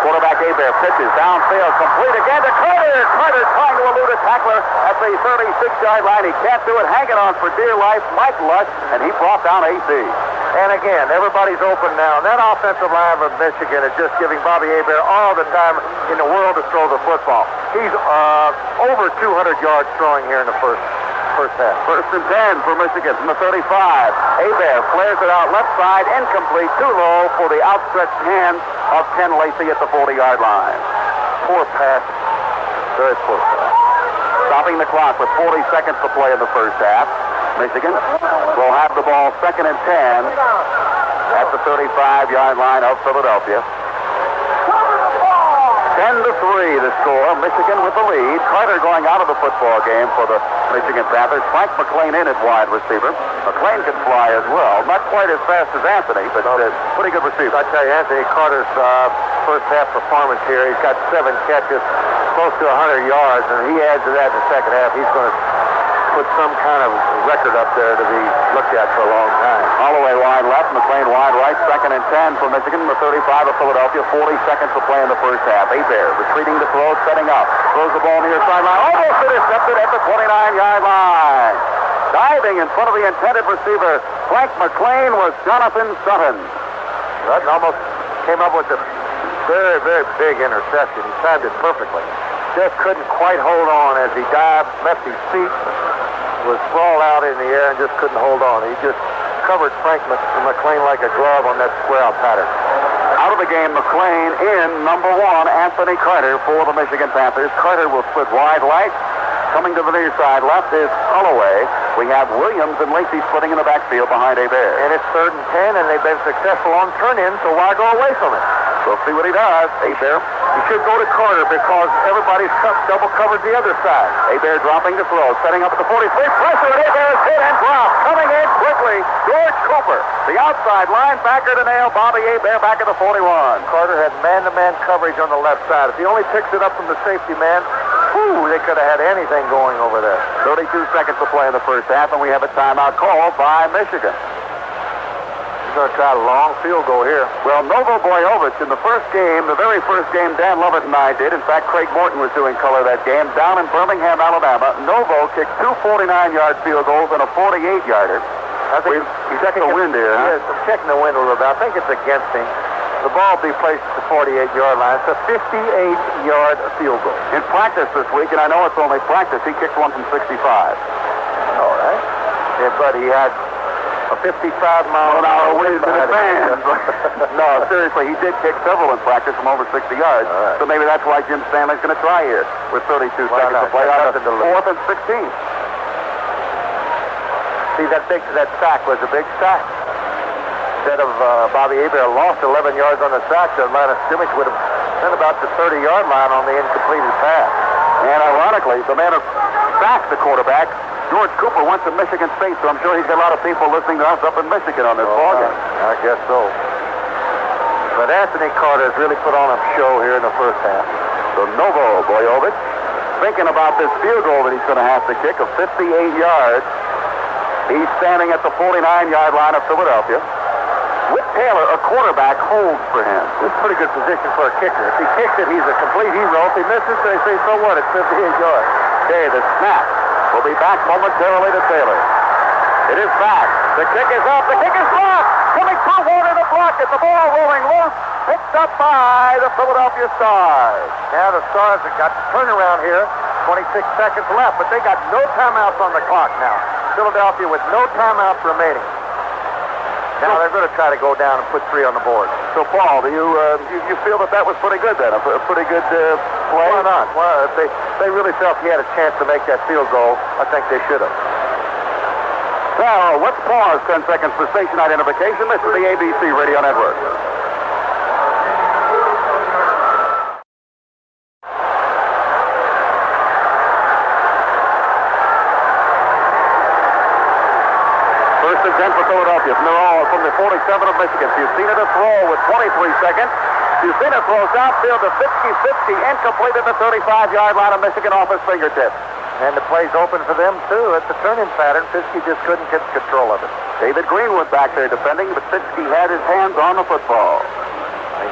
Quarterback Hebert pitches downfield, complete again to Carter. Carter trying to elude a tackler at the 36-yard line. He can't do it. Hanging on for dear life, Mike Lush, and he brought down AC. And again, everybody's open now. And that offensive line of Michigan is just giving Bobby Hebert all the time in the world to throw the football. He's over 200 yards throwing here in the first half. 1st and 10 for Michigan from the 35. Hebert flares it out left side, incomplete, too low for the outstretched hands of Ken Lacey at the 40-yard line. Poor pass. Very poor pass. Stopping the clock with 40 seconds to play in the first half. Michigan will have the ball 2nd and 10 at the 35-yard line of Philadelphia. 10-3 the score. Michigan with the lead. Carter going out of the football game for the Michigan Panthers. Frank McLean in at wide receiver. McLean can fly as well. Not quite as fast as Anthony, but pretty good receiver. I tell you, Anthony Carter's first half performance here, he's got 7 catches, close to 100 yards, and he adds to that in the second half. He's going to put some kind of record up there to be looked at for a long time. Holloway wide left, McLean wide right, 2nd and 10 for Michigan, the 35 of Philadelphia, 40 seconds to play in the first half. Hebert retreating to throw, setting up, throws the ball near sideline, almost intercepted at the 29-yard line. Diving in front of the intended receiver, Frank McLean, was Jonathan Sutton. Sutton almost came up with a very, very big interception. He timed it perfectly. Just couldn't quite hold on as he dived, left his feet, was sprawled out in the air and just couldn't hold on. He just covered Frank McLean like a glove on that square out pattern. Out of the game, McLean in number 1, Anthony Carter for the Michigan Panthers. Carter will split wide right. Coming to the near side left is Holloway. We have Williams and Lacey splitting in the backfield behind Hebert. And it's 3rd and 10, and they've been successful on turn-in, so why go away from it? We'll see what he does. Hebert. He should go to Carter because everybody's double covered the other side. Hebert dropping the throw, setting up at the 43. Pressure, and Hebert is hit and dropped. Coming in quickly, George Cooper. The outside linebacker to nail Bobby Hebert back at the 41. Carter had man-to-man coverage on the left side. If he only picks it up from the safety man, they could have had anything going over there. 32 seconds to play in the first half, and we have a timeout called by Michigan. He's going to try a long field goal here. Well, Novo Boyovich in the first game, the very first game Dan Lovett and I did, in fact, Craig Morton was doing color that game, down in Birmingham, Alabama. Novo kicked 2 49-yard field goals and a 48-yarder. I think he's checking the wind here. Yes, I'm checking the wind a little bit. I think it's against him. The ball will be placed at the 48-yard line. It's a 58-yard field goal. In practice this week, and I know it's only practice, he kicked one from 65. All right. Yeah, but he had a 55-mile-an-hour wind in his hands. No, seriously, he did kick several in practice from over 60 yards. Right. So maybe that's why Jim Stanley's going to try here with 32 seconds to play on the 4th and 16. See, that sack was a big sack. Instead of Bobby Hebert lost 11 yards on the sack, the line of scrimmage would have been about the 30-yard line on the incompleted pass. And ironically, the man who sacked the quarterback, George Cooper, went to Michigan State, so I'm sure he's got a lot of people listening to us up in Michigan on this ballgame. I guess so. But Anthony Carter has really put on a show here in the first half. So Novo Boyovich, thinking about this field goal that he's going to have to kick of 58 yards. He's standing at the 49-yard line of Philadelphia. Whit Taylor, a quarterback, holds for him. It's a pretty good position for a kicker. If he kicks it, he's a complete hero. If he misses, they say, so what? It's 58 yards. Okay, the snap will be back momentarily to Taylor. It is back. The kick is up. The kick is blocked. Coming toward the block. It's the ball rolling loose. Picked up by the Philadelphia Stars. Now the Stars have got the turnaround here. 26 seconds left, but they got no timeouts on the clock now. Philadelphia with no timeouts remaining. Now they're going to try to go down and put 3 on the board. So, Paul, do you feel that was pretty good then? A pretty good play? Why not? Well, if they really felt he had a chance to make that field goal, I think they should have. Now, let's pause 10 seconds for station identification. This is the ABC Radio Network. First and 10 for Philadelphia from the 47 of Michigan. Fusina to throw with 23 seconds. Fusina throws outfield to 50-50, incomplete at the 35-yard line of Michigan off his fingertips. And the play's open for them, too. It's a turning pattern. Fiske just couldn't get control of it. David Greenwood back there defending, but Fiske had his hands on the football.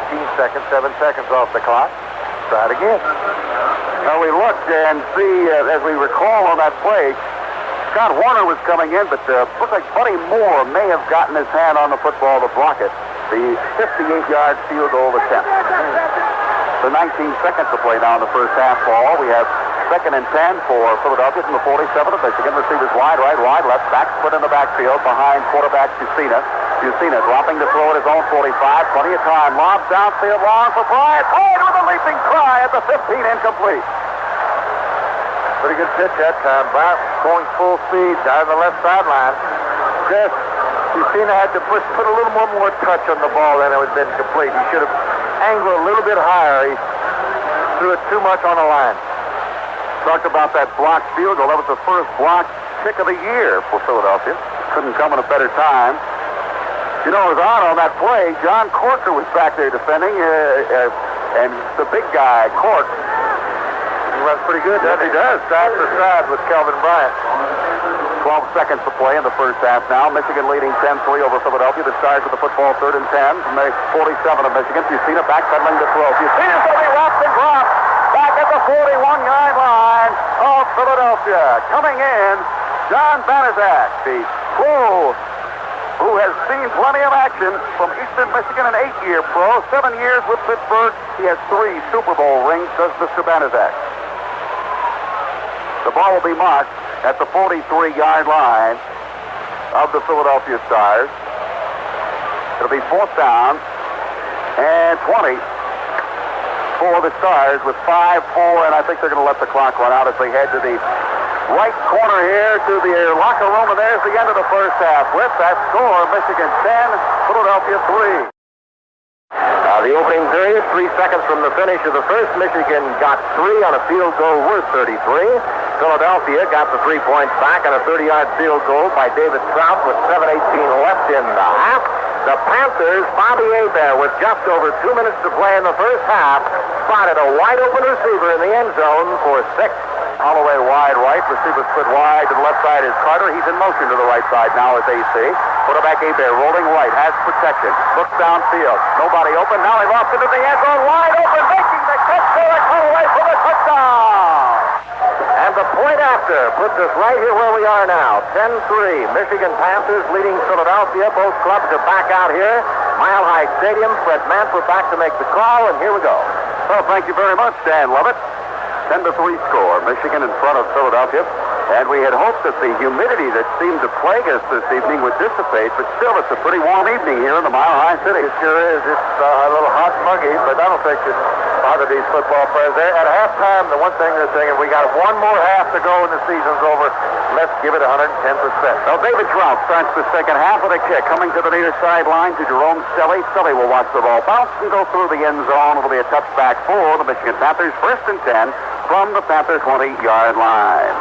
19 seconds, 7 seconds off the clock. Try it again. Now we looked and see, as we recall on that play, Scott Horner was coming in, but looked like Buddy Moore may have gotten his hand on the football to block it. The 58-yard field goal attempt. So 19 seconds to play now in the first half ball. We have 2nd and 10 for Philadelphia from the 47 of Michigan. Receivers wide right, wide left. Back split in the backfield behind quarterback Fusina. Fusina dropping to throw at his own 45. Plenty of time. Lobs downfield long for Bryant. Bryant with a leaping try at the 15, incomplete. Pretty good pitch that time. Bryant going full speed down the left sideline. Chris, Fusina had to put a little more touch on the ball than it was been complete. He should have angled a little bit higher. He threw it too much on the line. Talked about that blocked field goal. That was the first blocked kick of the year for Philadelphia. Couldn't come at a better time. You know, it was on that play. John Corker was back there defending, and the big guy, Cork. He runs pretty good, doesn't he? Does. Side for side with Kelvin Bryant. 12 seconds to play in the first half now. Michigan leading 10-3 over Philadelphia. The Stars with the football 3rd and 10 from the 47 of Michigan. Fusina backpedaling to throw. Fusina's going to be wrapped and dropped back at the 41-yard line of Philadelphia. Coming in, John Banaszak, the pro who has seen plenty of action from Eastern Michigan, an 8-year pro, 7 years with Pittsburgh. He has 3 Super Bowl rings, does Mr. Banaszak. The ball will be marked at the 43-yard line of the Philadelphia Stars. It'll be 4th down and 20 for the Stars with 5-4, and I think they're going to let the clock run out as they head to the right corner here to the locker room, and there's the end of the first half. With that score, Michigan 10, Philadelphia 3. The opening period, 3 seconds from the finish of the first. Michigan got 3 on a field goal worth 33. Philadelphia got the 3 points back on a 30-yard field goal by David Trout with 7:18 left in the half. The Panthers, Bobby Hebert, with just over 2 minutes to play in the first half, spotted a wide-open receiver in the end zone for 6. Holloway wide right, receiver split wide to the left side is Carter. He's in motion to the right side now as AC. Quarterback Hebert rolling right, has protection, looks downfield. Nobody open, now he lost into the end zone, wide open, making the catch there, Holloway for the touchdown! And the point after puts us right here where we are now, 10-3. Michigan Panthers leading Philadelphia. Both clubs are back out here. Mile High Stadium. Fred Manfra back to make the call, and here we go. Well, thank you very much, Dan Lovett. 10-3 score. Michigan in front of Philadelphia. And we had hoped that the humidity that seemed to plague us this evening would dissipate, but still it's a pretty warm evening here in the Mile High City. It sure is. It's a little hot and muggy, but I don't think it bothered these football players. At halftime, the one thing they're saying, we got one more half to go and the season's over. Let's give it 110%. Now, David Trout starts the second half with a kick. Coming to the near sideline to Jerome Stelly. Stelly will watch the ball bounce and go through the end zone. It'll be a touchback for the Michigan Panthers. 1st and 10 from the Panther 20-yard line.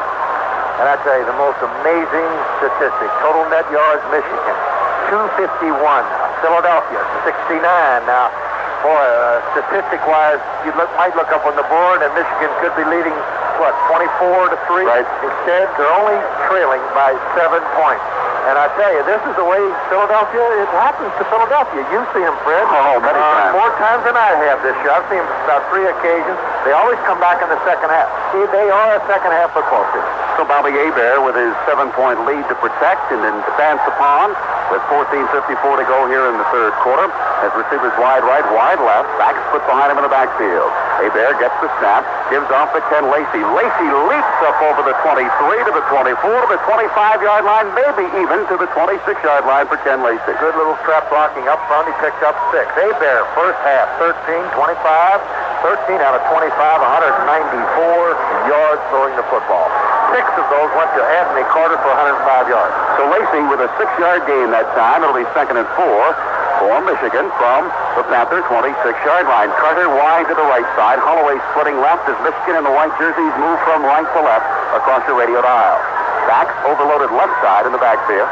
And I tell you, the most amazing statistic, total net yards, Michigan, 251. Philadelphia, 69. Now, boy, statistic-wise, you might look up on the board, and Michigan could be leading, 24-3? Right. Instead, they're only trailing by 7 points. And I tell you, this is the way Philadelphia, it happens to Philadelphia. You've seen them, Fred. Oh, many times. 4 times than I have this year. I've seen them about 3 occasions. They always come back in the second half. See, they are a second-half football team. So Bobby Hebert with his 7-point lead to protect and then advance upon with 14:54 to go here in the third quarter. As receivers wide right, wide left. Back split behind him in the backfield. Hebert gets the snap, gives off to Ken Lacey. Lacey leaps up over the 23 to the 24 to the 25-yard line, maybe even to the 26-yard line for Ken Lacey. Good little trap blocking up front. He picked up 6. Hebert, first half, 13, 25, 13 out of 25, 194 yards throwing the football. 6 of those went to Anthony Carter for 105 yards. So Lacey with a 6-yard gain that time. It'll be 2nd and 4 for Michigan from the Panther 26-yard line. Carter wide to the right side. Holloway splitting left as Michigan in the white jerseys move from right to left across the radio dial. Back overloaded left side in the backfield.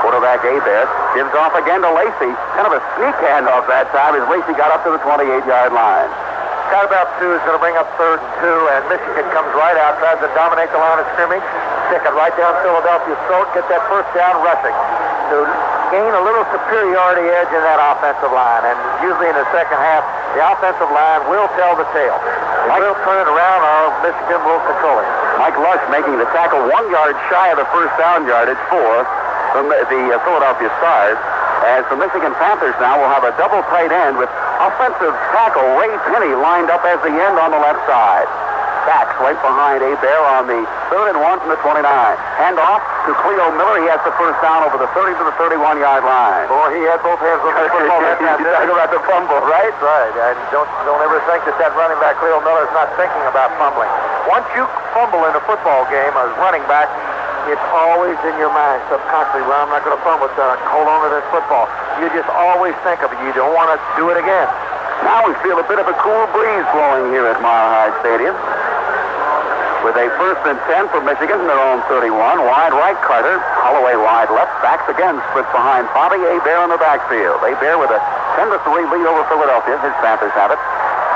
Quarterback Hebert gives off again to Lacey. Kind of a sneak handoff that time as Lacey got up to the 28-yard line. Got about 2 is going to bring up 3rd and 2, and Michigan comes right out, tries to dominate the line of scrimmage, stick it right down Philadelphia's throat, get that first down rushing to gain a little superiority edge in that offensive line. And usually in the second half, the offensive line will tell the tale. They will turn it around, or Michigan will control it. Mike Lush making the tackle 1 yard shy of the first down yardage for the Philadelphia Stars. As the Michigan Panthers now will have a double tight end with offensive tackle Ray Penny lined up as the end on the left side. Backs right behind Hebert on the 3rd and 1 from the 29. Hand off to Cleo Miller. He has the first down over the 30 to the 31-yard line. Boy, he had both hands on the football. You talk about the fumble, right? Right. And don't ever think that running back Cleo Miller is not thinking about fumbling. Once you fumble in a football game as running back, it's always in your mind subconsciously, well, I'm not going to fumble, hold on to this football. You just always think of it. You don't want to do it again. Now we feel a bit of a cool breeze blowing here at Mile High Stadium. With a 1st and 10 for Michigan in their own 31. Wide right Carter, Holloway wide left. Backs again splits behind Bobby Hebert in the backfield. Hebert with a 10-3 lead over Philadelphia. His Panthers have it.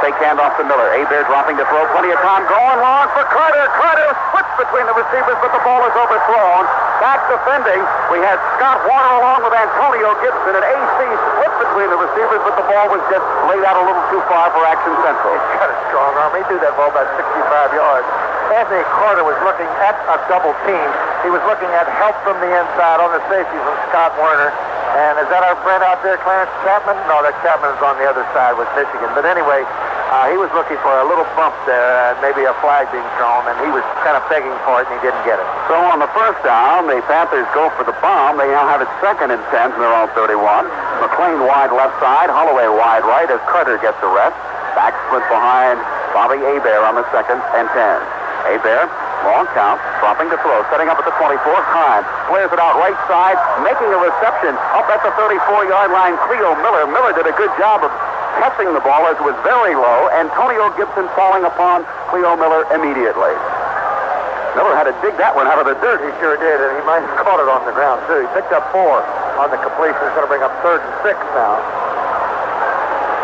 Fake handoff to Miller. Hebert dropping to throw. Plenty of time going long for Carter. Carter splits between the receivers, but the ball is overthrown. Back defending. We had Scott Warner along with Antonio Gibson, and AC split between the receivers, but the ball was just laid out a little too far for Action Central. He's got a strong arm. He threw that ball about 65 yards. Anthony Carter was looking at a double team. He was looking at help from the inside on the safety from Scott Warner. And is that our friend out there, Clarence Chapman? No, that Chapman is on the other side with Michigan. But anyway, he was looking for a little bump there, and maybe a flag being thrown, and he was kind of begging for it, and he didn't get it. So on the first down, the Panthers go for the bomb. They now have it 2nd and 10 from their own 31. McLean wide left side, Holloway wide right as Carter gets the rest. Back split behind Bobby Hebert on the 2nd and 10. Hebert, long count, dropping to throw, setting up at the 24. Time flares it out right side, making a reception up at the 34-yard line. Cleo Miller. Miller did a good job of catching the ball as it was very low. Antonio Gibson falling upon Cleo Miller immediately. Miller had to dig that one out of the dirt. He sure did, and he might have caught it on the ground, too. He picked up 4 on the completion. He's going to bring up 3rd and 6 now.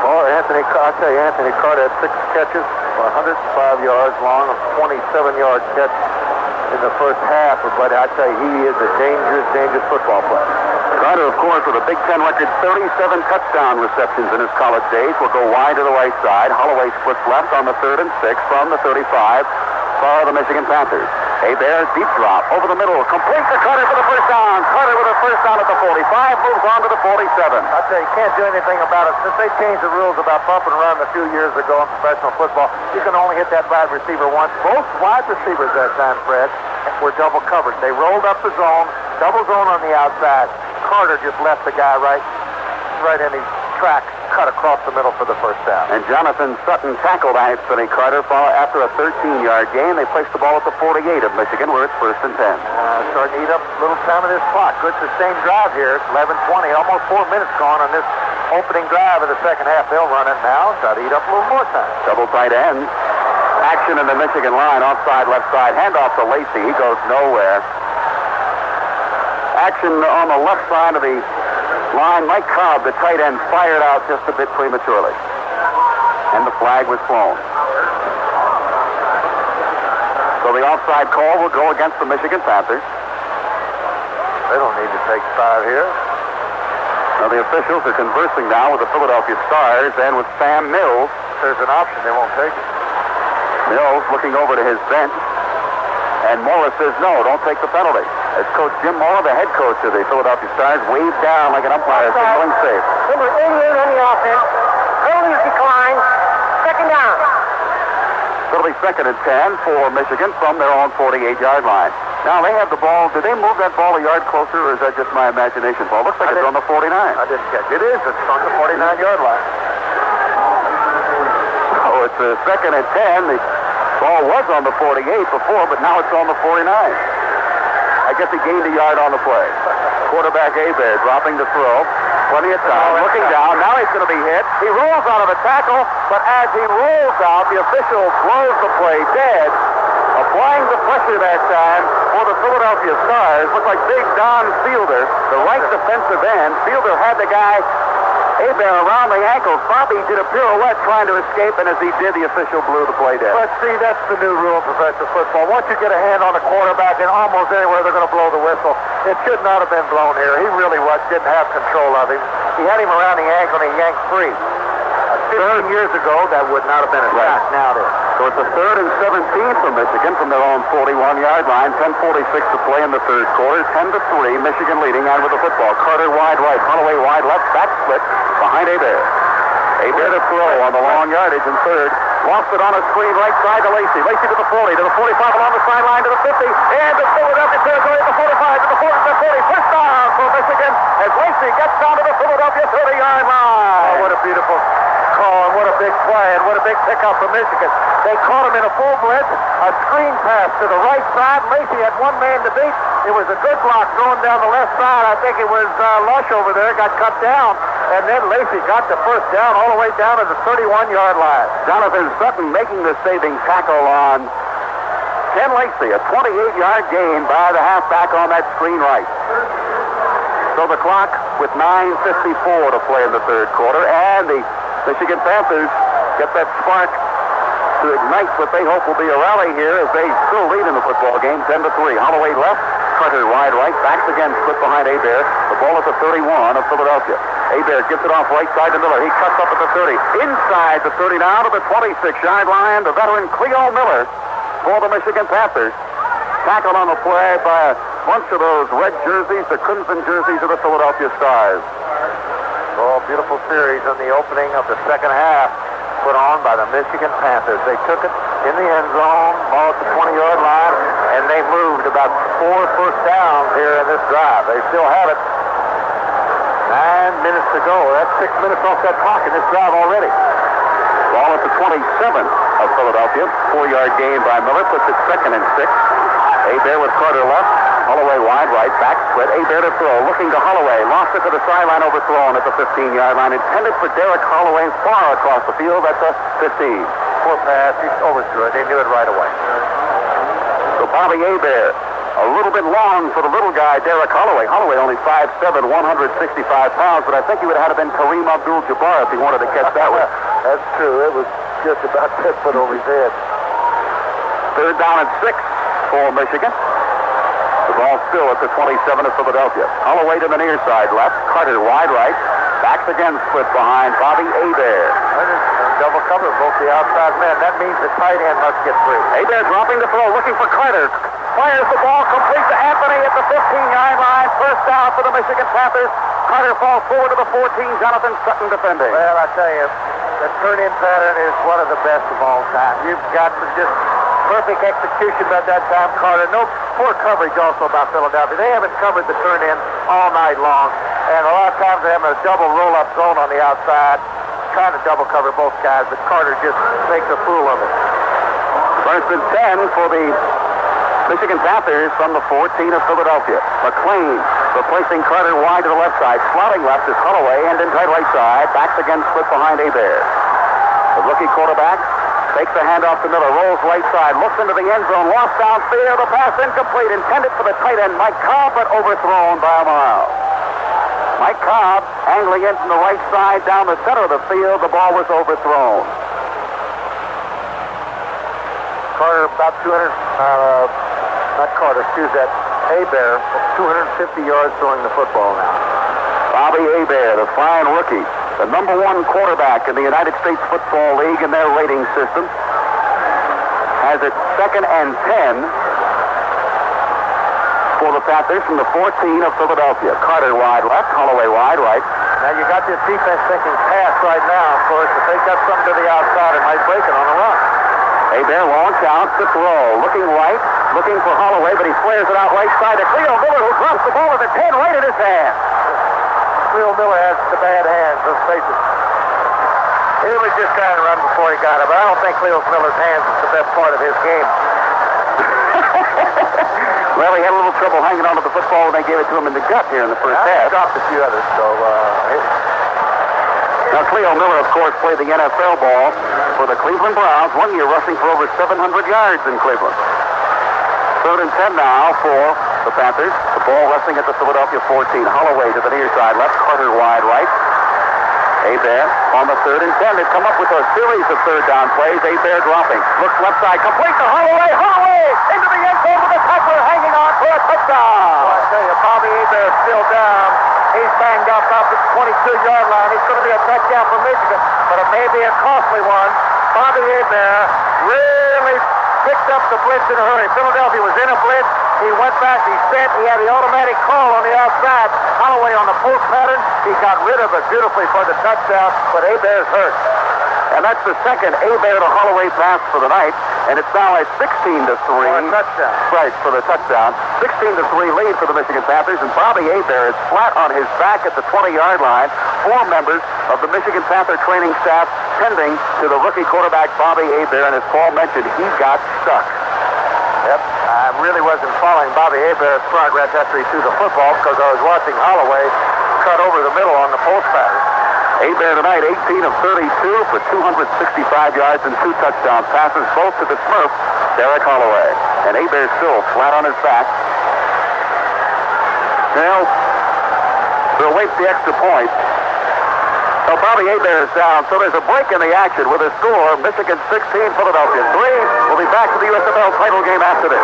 Well, Anthony Carter had 6 catches for 105 yards long, a 27-yard catch in the first half. But I tell you, he is a dangerous football player. Carter, of course, with a Big Ten record, 37 touchdown receptions in his college days, will go wide to the right side. Holloway splits left on the 3rd and 6 from the 35 for the Michigan Panthers. Hebert, deep drop over the middle, complete to Carter for the first down. Carter with a first down at the 45, moves on to the 47. I tell you, you can't do anything about it. Since they changed the rules about bump and run a few years ago in professional football, you can only hit that wide receiver once. Both wide receivers that time, Fred, were double covered. They rolled up the zone, double zone on the outside. Carter just left the guy right in his track, cut across the middle for the first down. And Jonathan Sutton tackled Anthony Carter after a 13-yard gain. They placed the ball at the 48 of Michigan, where it's 1st and 10. Starting to eat up a little time of this clock. Good sustained drive here. 11:20, almost 4 minutes gone on this opening drive of the second half. They'll run it now. Try to eat up a little more time. Double tight ends. Action in the Michigan line, offside, left side. Handoff to Lacey. He goes nowhere. Action on the left side of the line. Mike Cobb, the tight end, fired out just a bit prematurely. And the flag was flown. So the offside call will go against the Michigan Panthers. They don't need to take 5 here. Now the officials are conversing now with the Philadelphia Stars and with Sam Mills. If there's an option, they won't take it. Mills looking over to his bench. And Morris says, no, don't take the penalty. As Coach Jim Moore, the head coach of the Philadelphia Stars, waved down like an umpire signaling safe. Number 88 on the offense. Penalties decline. Second down. It'll be 2nd and 10 for Michigan from their own 48-yard line. Now, they have the ball. Did they move that ball a yard closer, or is that just my imagination? Ball looks like it's on the 49. I didn't catch it. It is. It's on the 49-yard line. Oh, it's 2nd and 10. The ball was on the 48 before, but now it's on the 49. I guess he gained a yard on the play. Quarterback Hebert dropping the throw. Plenty of time. Looking down. Now he's going to be hit. He rolls out of a tackle, but as he rolls out, the official blows the play dead. Applying the pressure that time for the Philadelphia Stars. Looked like big Don Fielder, the right defensive end. Fielder had the guy Hebert around the ankles. Bobby did a pirouette trying to escape, and as he did, the official blew the play dead. But see, that's the new rule in professional football. Once you get a hand on the quarterback, and almost anywhere they're going to blow the whistle. It should not have been blown here. He really didn't have control of him. He had him around the ankle, and he yanked free. 15 years ago, that would not have been a shot. Now it is. So it's a 3rd and 17 for Michigan from their own 41-yard line. 10:46 to play in the third quarter. 10-3, Michigan leading on with the football. Carter wide right, Holloway wide left, back split behind Hebert. Hebert to throw on the long yardage in third. Lost it on a screen right side to Lacey. Lacey to the 40, to the 45 along the sideline to the 50, and to Philadelphia territory at the 45, to the 40, to the 40. First down for Michigan as Lacey gets down to the Philadelphia 30-yard line. Oh, what a beautiful call, and what a big play, and what a big pickup for Michigan. They caught him in a full blitz, a screen pass to the right side. Lacey had one man to beat. It was a good block going down the left side. I think it was Lush over there, got cut down, and then Lacey got the first down all the way down to the 31-yard line. Jonathan Sutton making the saving tackle on Ken Lacey, a 28-yard gain by the halfback on that screen right. So the clock with 9:54 to play in the third quarter, and the Michigan Panthers get that spark to ignite what they hope will be a rally here as they still lead in the football game, 10-3. Holloway left, Carter wide right, backs again, split behind Hebert. The ball is at 31 of Philadelphia. Hebert gives it off right side to Miller. He cuts up at the 30. Inside the 30 now to the 26-yard line. The veteran Cleo Miller for the Michigan Panthers. Tackled on the play by a bunch of those red jerseys, the crimson jerseys of the Philadelphia Stars. Oh, beautiful series in the opening of the second half put on by the Michigan Panthers. They took it in the end zone, ball at the 20-yard line, and they moved about 4 first downs here in this drive. They still have it. 9 minutes to go. That's 6 minutes off that clock in this drive already. Ball at the 27 of Philadelphia. 4-yard gain by Miller, puts it 2nd and 6. Hebert with Carter left. Holloway wide right, back split. Hebert to throw, looking to Holloway. Lost it to the sideline, overthrown at the 15-yard line. Intended for Derek Holloway far across the field at the 15. Poor pass. He overthrew it. They knew it right away. So Bobby Hebert, a little bit long for the little guy, Derek Holloway. Holloway only 5'7", 165 pounds, but I think he would have had to been Kareem Abdul-Jabbar if he wanted to catch that one. That's true. It was just about 10 foot over his head. 3rd down and 6 for Michigan. The ball still at the 27 of Philadelphia. Holloway to the near side left. Carter wide right. Backs again split behind Bobby Hebert. Double cover both the outside men. That means the tight end must get free. Hebert dropping the throw, looking for Carter. Fires the ball complete to Anthony at the 15-yard line. First down for the Michigan Panthers. Carter falls forward to the 14. Jonathan Sutton defending. Well, I tell you, the turn-in pattern is one of the best of all time. You've got to just perfect execution by that time, Carter. No poor coverage also by Philadelphia. They haven't covered the turn-in all night long, and a lot of times they're having a double roll-up zone on the outside, trying to double cover both guys, but Carter just makes a fool of it. First and 10 for the Michigan Panthers from the 14 of Philadelphia. McLean replacing Carter wide to the left side. Slotting left is Holloway, and in tight right side. Backs again split behind Hebert. The rookie quarterback takes the handoff to Miller, rolls right side, looks into the end zone, lost downfield, the pass incomplete, intended for the tight end Mike Cobb, but overthrown by a mile. Mike Cobb angling in from the right side down the center of the field, the ball was overthrown. Carter about 200, not Carter, excuse that, Hebert, 250 yards throwing the football now. Bobby Hebert, the fine rookie, the number 1 quarterback in the United States Football League in their rating system, has it 2nd and 10 for the Panthers from the 14 of Philadelphia. Carter wide left, Holloway wide right. Now you got this defense thinking pass right now. Of course, if they got something to the outside, it might break it on the run. Hebert launch out, quick roll, looking right, looking for Holloway, but he flares it out right side to Cleo Miller, who drops the ball at the 10 right in his hand. Cleo Miller has the bad hands, let's face it. He was just trying to run before he got it, but I don't think Cleo Miller's hands is the best part of his game. Well, he had a little trouble hanging onto the football when they gave it to him in the gut here in the first half. He dropped a few others, so... Now, Cleo Miller, of course, played the NFL ball for the Cleveland Browns, 1 year rushing for over 700 yards in Cleveland. 3rd and 10 now for the Panthers. The ball resting at the Philadelphia 14. Holloway to the near side left, Carter wide right. Hebert on the 3rd and 10. They've come up with a series of third down plays. Hebert dropping. Looks left side. Complete to Holloway. Holloway into the end zone with a tackler hanging on for a touchdown. Well, I tell you, Bobby Hebert's still down. He's banged up at the 22-yard line. It's going to be a touchdown for Michigan, but it may be a costly one. Bobby Hebert really picked up the blitz in a hurry. Philadelphia was in a blitz. He went back. He sent. He had the automatic call on the outside. Holloway on the post pattern. He got rid of it beautifully for the touchdown, but Hebert's hurt. And that's the second Hebert to Holloway pass for the night. And it's now a 16-3. For a touchdown. Right, for the touchdown. 16-3 lead for the Michigan Panthers. And Bobby Hebert is flat on his back at the 20-yard line. 4 members of the Michigan Panther training staff tending to the rookie quarterback Bobby Hebert. And as Paul mentioned, he got stuck. Yep. I really wasn't following Bobby Hebert's progress after he threw the football because I was watching Holloway cut over the middle on the post pattern. Hebert tonight, 18 of 32 for 265 yards and 2 touchdown passes, both to the Smurf, Derek Holloway. And Hebert still flat on his back. Now, they'll wait the extra point. So Bobby Hebert is down, so there's a break in the action with a score, Michigan 16, Philadelphia 3. We'll be back to the USFL title game after this.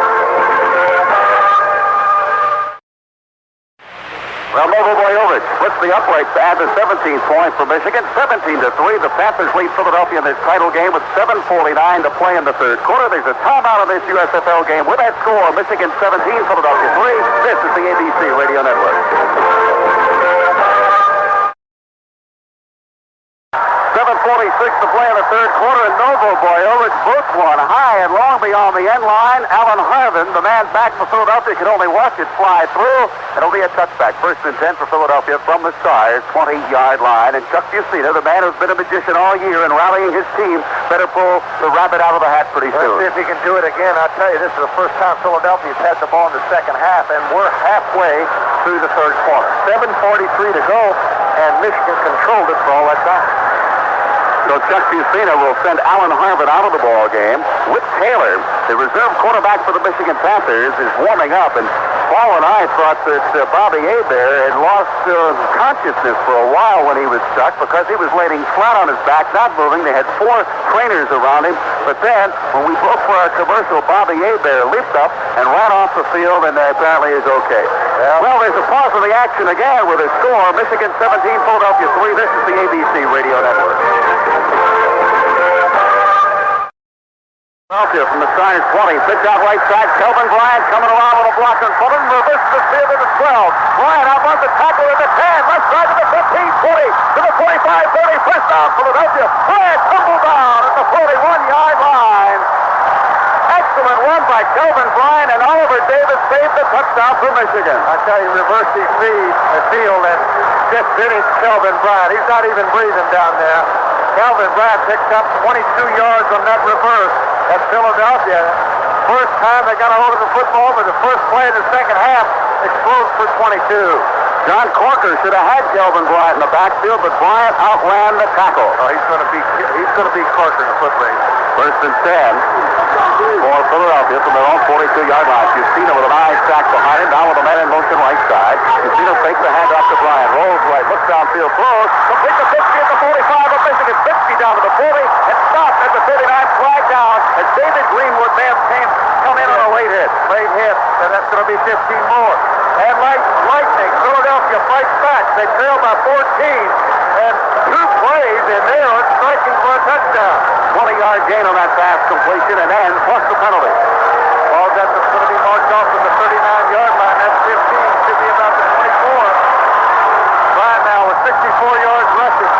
Well, Novo Boyovich splits the uprights to add the 17th point for Michigan. 17-3. The Panthers lead Philadelphia in this title game with 7:49 to play in the third quarter. There's a timeout of this USFL game with that score. Michigan 17, Philadelphia 3. This is the ABC Radio Network. 7:46 to play in the third quarter, and Novo Boyovich books one high and long beyond the end line. Alan Harvin, the man back for Philadelphia, can only watch it fly through. It'll be a touchback. 1st and 10 for Philadelphia from the Stars, 20-yard line. And Chuck Bucina, the man who's been a magician all year in rallying his team, better pull the rabbit out of the hat pretty soon. Let's see if he can do it again. I'll tell you, this is the first time Philadelphia's had the ball in the second half, and we're halfway through the third quarter. 7:43 to go, and Michigan controlled it for all that time. So Chuck Bucina will send Alan Harvin out of the ball game. Whit Taylor, the reserve quarterback for the Michigan Panthers, is warming up. And Paul and I thought that Bobby Hebert had lost consciousness for a while when he was stuck because he was laying flat on his back, not moving. They had 4 trainers around him. But then, when we broke for our commercial, Bobby Hebert leaped up and ran off the field and apparently is okay. Well, there's a pause of the action again with a score. Michigan 17, Philadelphia 3. This is the ABC Radio Network. Philadelphia from the Stars 20. Pitch out right side. Kelvin Bryant coming around with a block in front of him. Reverses the field to the 12. Bryant out on the tackle at the 10. Left side to the 15, 20. To the 45, 30. First down, Philadelphia. Bryant tumbled down at the 41-yard line. Excellent run by Kelvin Bryant, and Oliver Davis saved the touchdown for Michigan. I tell you, reversed his field and just finished Kelvin Bryant. He's not even breathing down there. Kelvin Bryant picked up 22 yards on that reverse at Philadelphia. First time they got a hold of the football, but the first play in the second half explodes for 22. John Corker should have had Kelvin Bryant in the backfield, but Bryant outran the tackle. Oh, he's going to be Corker in the foot race. 1st and 10 for Philadelphia from their own 42-yard line. Bucina with an eye sack behind him, now with a man in motion right side. Bucina fakes the handoff to Bryant, rolls right, looks downfield, throws, complete the 50 at the 45 of Michigan, 50 down to the 40, and stopped at the 39, flag down, as David Greenwood may have come in on a late hit. Late hit, and that's going to be 15 more. And like lightning, Philadelphia fights back. They trail by 14, and 2 plays in there are striking for a touchdown. 20-yard gain on that pass completion, and then plus the penalty. Well, Ball's going to be marked off from the 39-yard line. That's 15. Should be about the 24. Bryant now with 64 yards rushing.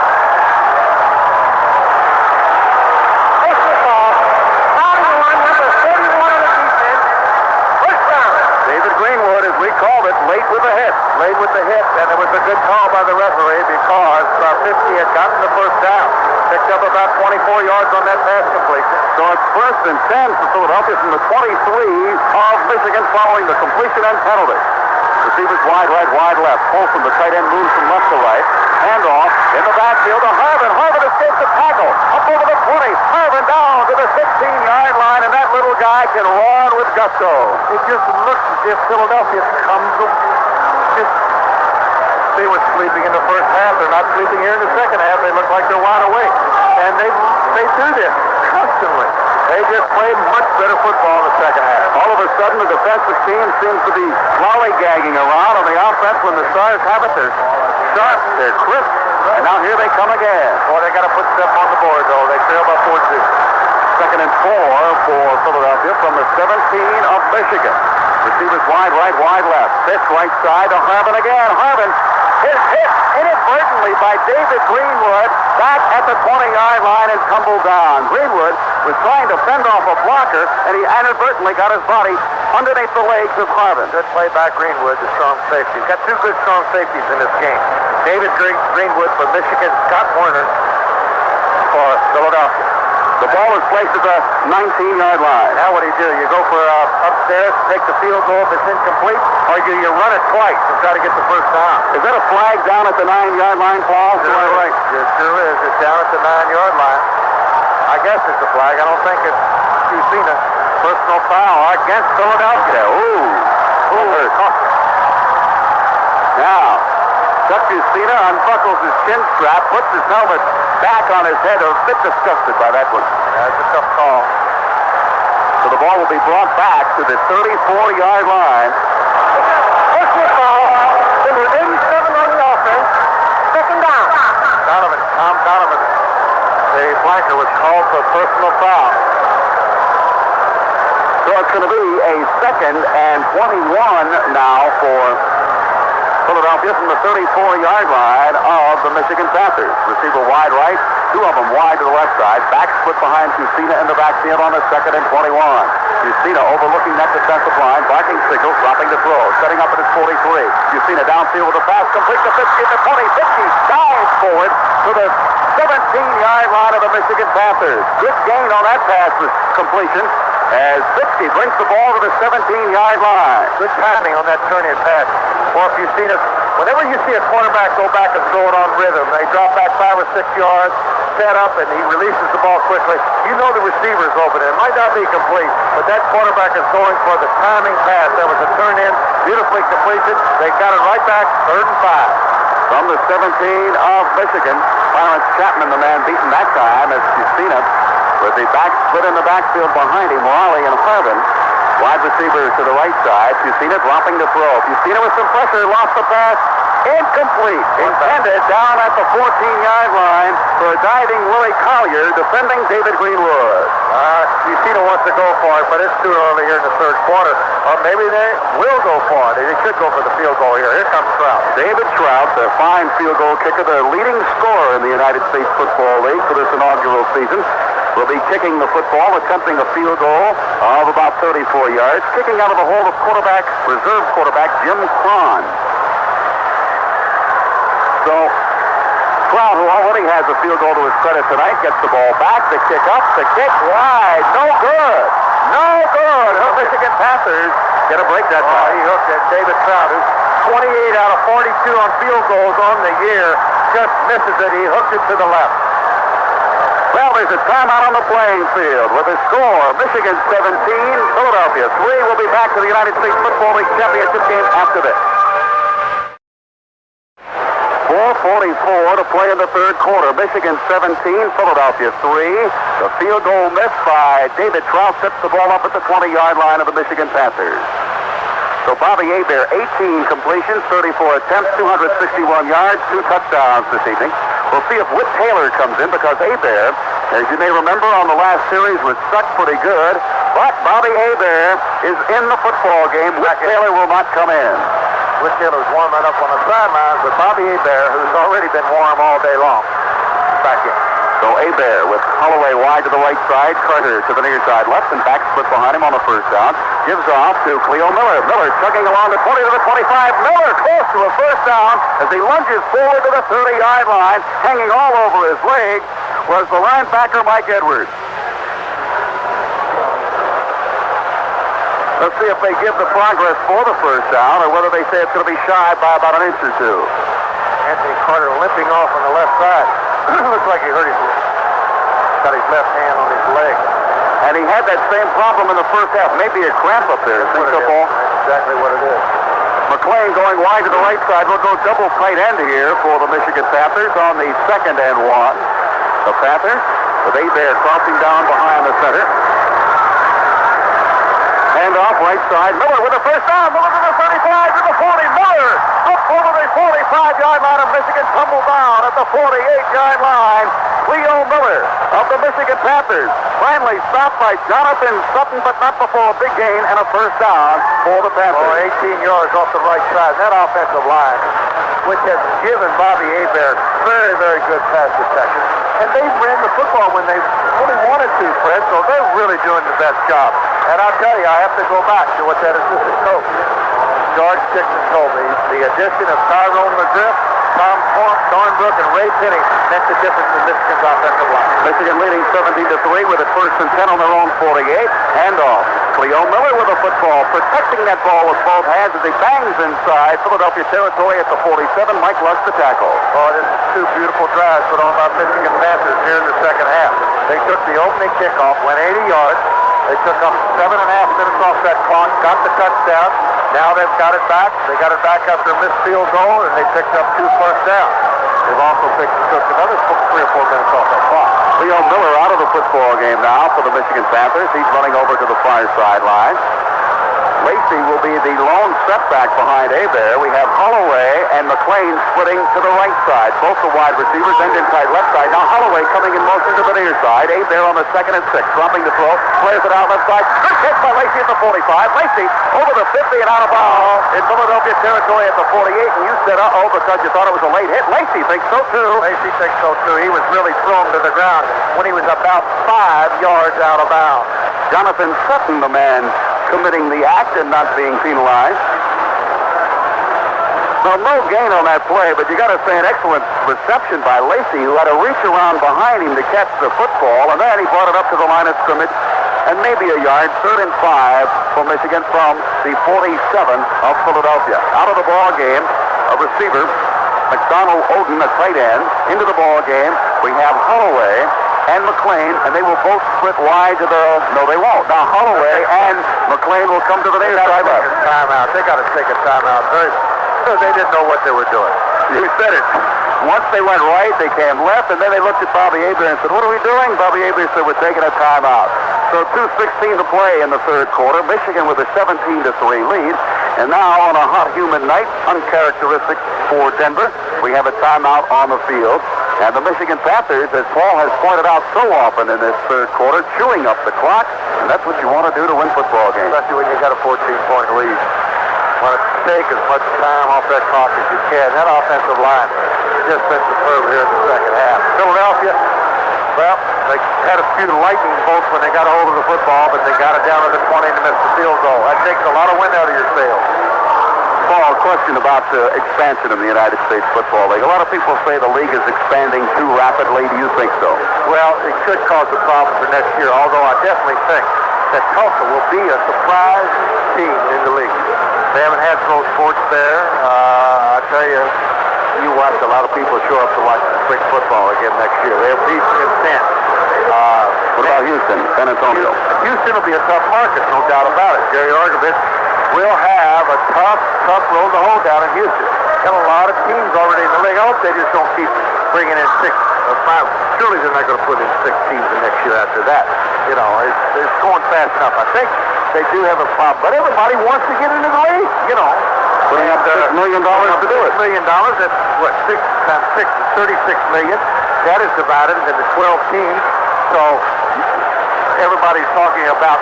Late with the hit, and it was a good call by the referee because 50 had gotten the first down. Picked up about 24 yards on that pass completion. So it's 1st and 10 for Philadelphia from the 23 of Michigan following the completion and penalty. Receivers wide right, wide left. Folsom, the tight end, moves from left to right. Handoff in the backfield to Harvin. Harvin escapes the tackle. Up over the 20. Harvin down to the 16-yard line, and that little guy can run with gusto. It just looks as if Philadelphia comes they were sleeping in the first half. They're not sleeping here in the second half. They look like they're wide awake. And they do this constantly. They just play much better football in the second half. All of a sudden, the defensive team seems to be lollygagging around on the offense. When the Stars have it, they're sharp, they're crisp. And now here they come again. Boy, they got to put stuff on the board, though. They trail by 4-2. 2nd and 4 for Philadelphia from the 17 of Michigan. Receivers wide right, wide left. Pitch right side to Harvin again. Harvin is hit inadvertently by David Greenwood back at the 20-yard line and tumbled down. Greenwood was trying to fend off a blocker, and he inadvertently got his body underneath the legs of Harvin. Good play by Greenwood, the strong safety. He's got two good strong safeties in this game. David Greenwood for Michigan, Scott Hornung for Philadelphia. The ball is placed at the 19-yard line. Now what do? You go for upstairs, take the field goal if it's incomplete, or you run it twice and try to get the first down. Is that a flag down at the 9-yard line, Paul? Sure right. It sure is. It's down at the 9-yard line. I guess it's a flag. I don't think it's. You've seen a personal foul against Philadelphia. Ooh. Now, Chuck Justina unbuckles his chin strap, puts his helmet back on his head, a bit disgusted by that one. That's a tough call. So the ball will be brought back to the 34-yard line. Personal foul. Number 87 on the offense. 2nd down. Tom Donovan, the flanker, was called for personal foul. So it's going to be a 2nd and 21 now for Philadelphia from the 34-yard line of the Michigan Panthers. Receiver wide right, two of them wide to the left side. Back split behind Justina in the backfield on the 2nd and 21. Justina overlooking that defensive line, barking signals, dropping the throw, setting up at his 43. Justina downfield with a pass, complete the 50, the 20, 50, dives forward to the 17-yard line of the Michigan Panthers. Good gain on that pass completion as 60 brings the ball to the 17-yard line. Good timing on that turn-in pass. Or if you've seen it, whenever you see a quarterback go back and throw it on rhythm, they drop back 5 or 6 yards, set up, and he releases the ball quickly. You know the receiver's open. It might not be complete, but that quarterback is going for the timing pass. That was a turn-in, beautifully completed. They got it right back, 3rd and 5. From the 17 of Michigan, Clarence Chapman, the man beaten that time, as Justina, with the back split in the backfield behind him, Raleigh and Harvin. Wide receiver to the right side. Justina dropping the throw. Justina with some pressure, lost the pass. Incomplete. Intended down at the 14-yard line for diving Willie Collier, defending David Greenwood. Justina wants to go for it, but it's too early here in the 3rd quarter. Or maybe they will go for it. They should go for the field goal here. Here comes Trout. David Trout, the fine field goal kicker, the leading scorer in the United States Football League for this inaugural season, will be kicking the football, attempting a field goal of about 34 yards, kicking out of the hole of reserve quarterback Jim Cron. So, Trout, who already has a field goal to his credit tonight, gets the ball back, the kick up, the kick wide, no good. No good. The Michigan Panthers get a break that time. He hooked at David Trout, who's 28 out of 42 on field goals on the year, just misses it. He hooked it to the left. Well, there's a timeout on the playing field with a score, Michigan 17, Philadelphia 3. We'll be back to the United States Football League Championship game after this. 4:44 to play in the 3rd quarter. Michigan 17, Philadelphia 3. The field goal missed by David Trout sets the ball up at the 20-yard line of the Michigan Panthers. So Bobby Hebert, 18 completions, 34 attempts, 261 yards, 2 touchdowns this evening. We'll see if Whit Taylor comes in because Hebert, as you may remember on the last series, was stuck pretty good But Bobby Hebert is in the football game. Whit Taylor will not come in. Whit Taylor's warming up on the sidelines, but Bobby Hebert, who's already been warm all day long, back in. So Hebert with Holloway wide to the right side, Carter to the near side left, and back split behind him on the first down. Gives off to Cleo Miller. Miller chugging along the 20 to the 25. Miller close to a first down as he lunges forward to the 30-yard line. Hanging all over his leg was the linebacker Mike Edwards. Let's see if they give the progress for the first down or whether they say it's going to be shy by about an inch or two. Anthony Carter limping off on the left side. Looks like he got his left hand on his leg. And he had that same problem in the first half. Maybe a cramp up there. That's exactly what it is. McLean going wide to the right side. We'll go double tight end here for the Michigan Panthers on the 2nd and 1. The Panthers with Hebert crossing down behind the center. Hand off right side. Miller with the first down. Miller to the 35 to the 40. Miller up over the 45-yard line of Michigan. Tumble down at the 48-yard line. Cleo Miller of the Michigan Panthers finally stopped by Jonathan Sutton, but not before a big gain and a first down for the Panthers. 18 yards off the right side. That offensive line, which has given Bobby Hebert very, very good pass protection. And they ran the football when they really wanted to, Fred, so they're really doing the best job. And I'll tell you, I have to go back to what that assistant coach, George Dixon, told me. The addition of Tyrone McGriff, Tom Thornbrook, and Ray Penny meant the difference in Michigan's offensive line. Michigan leading 17-3 with it 1st and 10 on their own 48. Handoff. Cleo Miller with the football, protecting that ball with both hands as he bangs inside Philadelphia territory at the 47. Mike Lusk the tackle. Oh, this is 2 beautiful drives put on by Michigan Panthers here in the second half. They took the opening kickoff, went 80 yards. They took up 7.5 minutes off that clock, got the touchdown. Now they've got it back. They got it back after a missed field goal, and they picked up 2 first downs. They've also took another 3 or 4 minutes off that clock. Cleo Miller out of the football game now for the Michigan Panthers. He's running over to the far sideline. Lacey will be the lone setback behind Hebert. We have Holloway and McLean splitting to the right side. Both the wide receivers end inside left side. Now Holloway coming in motion to the near side. Hebert on the 2nd and 6. Dropping the throw. Plays it out left side. Good catch by Lacey at the 45. Lacey over the 50 and out of bounds in Philadelphia territory at the 48. And you said, uh-oh, because you thought it was a late hit. Lacey thinks so too. Lacey thinks so too. He was really thrown to the ground when he was about 5 yards out of bounds. Jonathan Sutton, the man committing the act and not being penalized. Now, no gain on that play, but you got to say an excellent reception by Lacey, who had to reach around behind him to catch the football, and then he brought it up to the line of scrimmage, and maybe a yard, 3rd and 5 for Michigan from the 47 of Philadelphia. Out of the ball game, a receiver, McDonald Oden, a tight end, into the ball game. We have Holloway and McLean, and they will both split wide to the... No, they won't. Now Holloway and McLean will come to the near side left. They got to take a timeout. They didn't know what they were doing. You said it. Once they went right, they came left, and then they looked at Bobby Hebert and said, what are we doing? Bobby Hebert said, we're taking a timeout. So 2:16 to play in the 3rd quarter. Michigan with a 17-3 lead. And now on a hot, humid night, uncharacteristic for Denver, we have a timeout on the field. And the Michigan Panthers, as Paul has pointed out so often in this 3rd quarter, chewing up the clock, and that's what you want to do to win football games. Especially when you got a 14-point lead. You want to take as much time off that clock as you can. That offensive line has just been superb here in the second half. Philadelphia, well, they had a few lightning bolts when they got a hold of the football, but they got it down to the 20 and missed the field goal. That takes a lot of wind out of your sails. Paul, a question about expansion in the United States Football League. A lot of people say the league is expanding too rapidly. Do you think so? Well, it could cause a problem for next year, although I definitely think that Tulsa will be a surprise team in the league. They haven't had pro sports there. I tell you, you watch a lot of people show up to watch spring football again next year. They'll be content. What about Houston, San Antonio? Houston will be a tough market, no doubt about it. Jerry Argovich will have a tough road to hold down in Houston. Got a lot of teams already in the league. I hope they just don't keep bringing in 6 or 5. Surely they're not going to put in 6 teams the next year after that. You know, it's going fast enough. I think they do have a problem. But everybody wants to get into the league, you know. Putting up $6 million to do it. $6 million, that's what, 6 times 6 is $36 million. That is divided into 12 teams. So everybody's talking about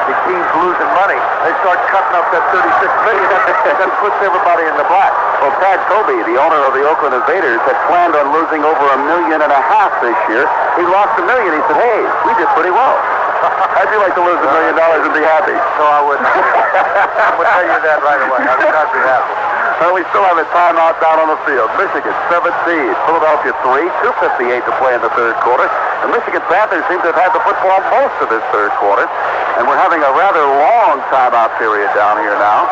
the teams losing money. They start cutting up that $36 million. That puts everybody in the black. Well, Pat Kobe, the owner of the Oakland Invaders, had planned on losing over $1.5 million this year. He lost $1 million. He said, "Hey, we did pretty well." How'd you like to lose $1 million and be happy? No, I wouldn't. I would tell you that right away. I would not be happy. Well, we still have a timeout down on the field. Michigan, 7 seed. Philadelphia, 3. 2:58 to play in the third quarter. The Michigan Panthers seem to have had the football most of this third quarter. And we're having a rather long timeout period down here now.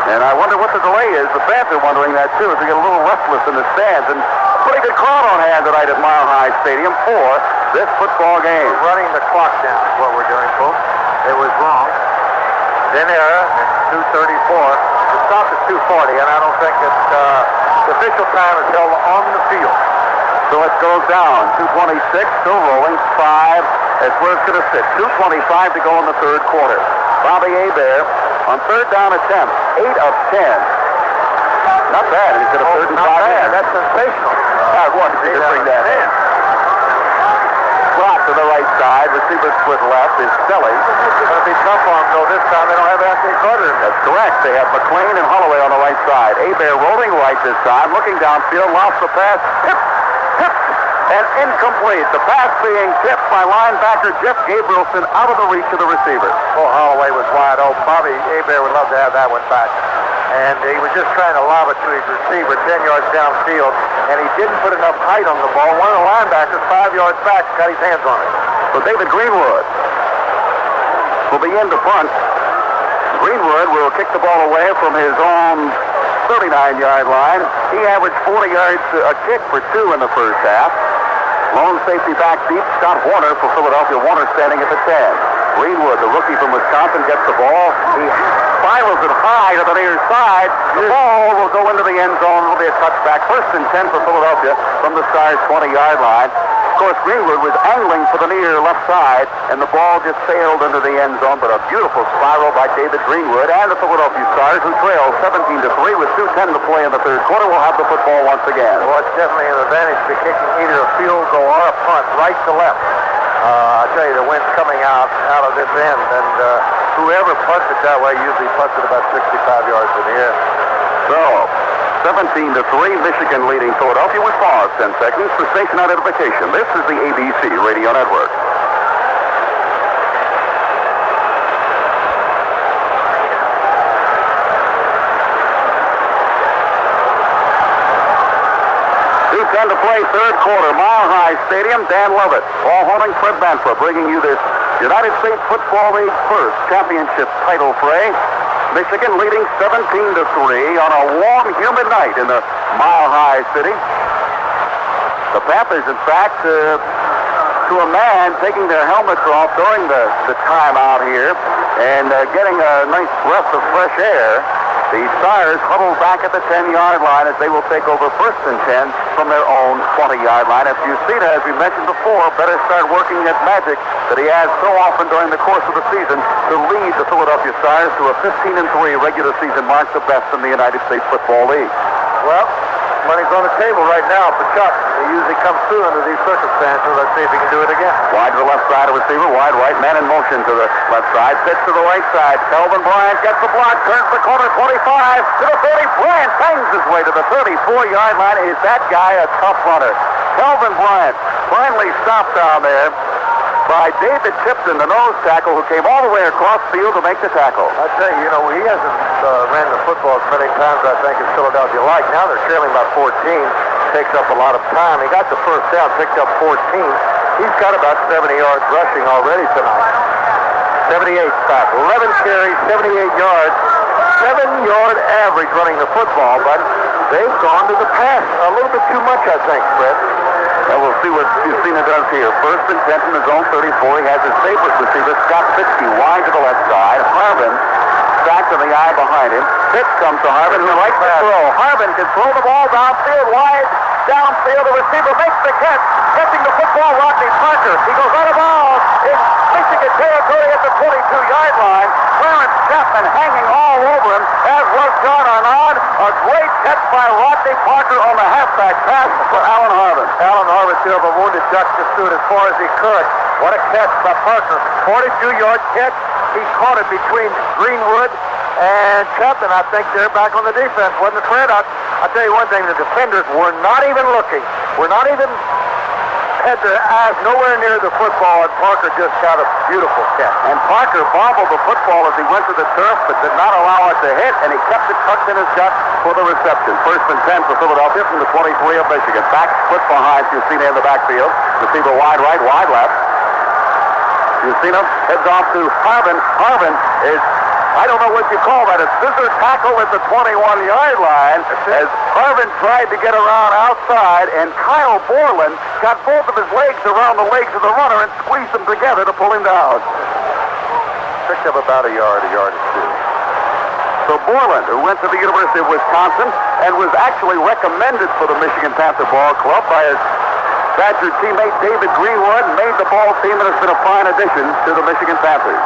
And I wonder what the delay is. The fans are wondering that, too, as they get a little restless in the stands. And a pretty good crowd on hand tonight at Mile High Stadium for this football game. We're running the clock down is what we're doing, folks. It was wrong. Then error, 2:34. It stopped at 2:40, and I don't think that the official time is held on the field. So it goes down. 2:26, still rolling. 5. That's where it's going to sit. 2:25 to go in the third quarter. Bobby Hebert on third down attempt, 8 of 10. Not bad. He's got a third and 5. Not bad. That's sensational. What did you bring that in? Slot to the right side. Receiver split left is Stelly. It's going to be tough on them, though. This time they don't have Anthony Carter in there. That's correct. They have McLean and Holloway on the right side. Hebert rolling right this time, looking downfield, lost the pass, tipped, and incomplete. The pass being tipped by linebacker Jeff Gabrielson out of the reach of the receiver. Oh, Holloway was wide open. Bobby Hebert would love to have that one back. And he was just trying to lob it to his receiver 10 yards downfield, and he didn't put enough height on the ball. One of the linebackers 5 yards back got his hands on it. So David Greenwood will begin to punt. Greenwood will kick the ball away from his own 39-yard line. He averaged 40 yards a kick for 2 in the first half. Lone safety back deep, Scott Warner for Philadelphia. Warner standing at the 10. Greenwood, the rookie from Wisconsin, gets the ball. He spirals it high to the near side. The ball will go into the end zone. It will be a touchback. 1st and 10 for Philadelphia from the Stars' 20-yard line. Of course, Greenwood was angling for the near left side, and the ball just sailed into the end zone. But a beautiful spiral by David Greenwood and the Philadelphia Stars, who trail 17-3 with 2:10 to play in the third quarter, will have the football once again. Well, it's definitely an advantage to kicking either a field goal or a punt right to left. I tell you, the wind's coming out of this end, and whoever punts it that way usually punts it about 65 yards in the air. So, 17-3, Michigan leading Philadelphia with pause 10 seconds for station identification. This is the ABC Radio Network. Time to play third quarter, Mile High Stadium. Dan Lovett, Paul Hornung, Fred Manfra bringing you this United States Football League first championship title fray. Michigan leading 17-3 on a warm, humid night in the Mile High City. The Panthers, in fact, to a man, taking their helmets off during the timeout here and getting a nice breath of fresh air. The Stars huddle back at the 10-yard line as they will take over 1st and 10 from their own 20-yard line. If you've seen it, as we mentioned before, better start working that magic that he has so often during the course of the season to lead the Philadelphia Stars to a 15-3 regular season mark, the best in the United States Football League. Well, money's on the table right now for Chuck. He usually comes through under these circumstances. Let's see if he can do it again. Wide to the left side of receiver, wide right, man in motion to the left side, pitch to the right side. Kelvin Bryant gets the block, turns the corner, 25 to the 30. Bryant bangs his way to the 34-yard line. Is that guy a tough runner? Kelvin Bryant finally stopped down there by David Tipton, the nose tackle, who came all the way across field to make the tackle. I tell you, he hasn't ran the football as many times, I think, as Philadelphia like. Now they're trailing by 14. Takes up a lot of time. He got the first down, picked up 14. He's got about 70 yards rushing already tonight. 78 back, 11 carries, 78 yards, 7-yard average running the football, but they've gone to the pass a little bit too much, I think, Fred. Well, we'll see what Justina does here. 1st and 10 from his own 34. He has his favorite receiver, Scott Fitzke, wide to the left side. Harvin stacked on the eye behind him. Pitch comes to Harvin, who likes to throw. Harvin can throw the ball downfield, wide downfield. The receiver makes the catch. Catching the football, Rodney Parker. He goes out of bounds in Michigan territory at the 22-yard line. Clarence Chapman hanging all over him, as was shot on. A great catch by Rodney Parker on the halfback pass for Alan Harvin. Alan Harvin threw up a wounded duck just threw it as far as he could. What a catch by Parker. 42-yard catch. He caught it between Greenwood and Chapman. I think they're back on the defense. Wasn't Fred? I'll tell you one thing. The defenders were not even looking. Had their eyes nowhere near the football, and Parker just got a beautiful catch. And Parker bobbled the football as he went to the turf, but did not allow it to hit, and he kept it tucked in his gut for the reception. 1st and 10 for Philadelphia from the 23 of Michigan. Back split behind Jusina in the backfield. Receiver wide right, wide left. Jusina heads off to Harvin. Harvin is, I don't know what you call that, a scissor tackle at the 21-yard line as Harvin tried to get around outside, and Kyle Borland got both of his legs around the legs of the runner and squeezed them together to pull him down. Picked up about a yard or two. So Borland, who went to the University of Wisconsin and was actually recommended for the Michigan Panther Ball Club by his Badger teammate David Greenwood, made the ball team and has been a fine addition to the Michigan Panthers.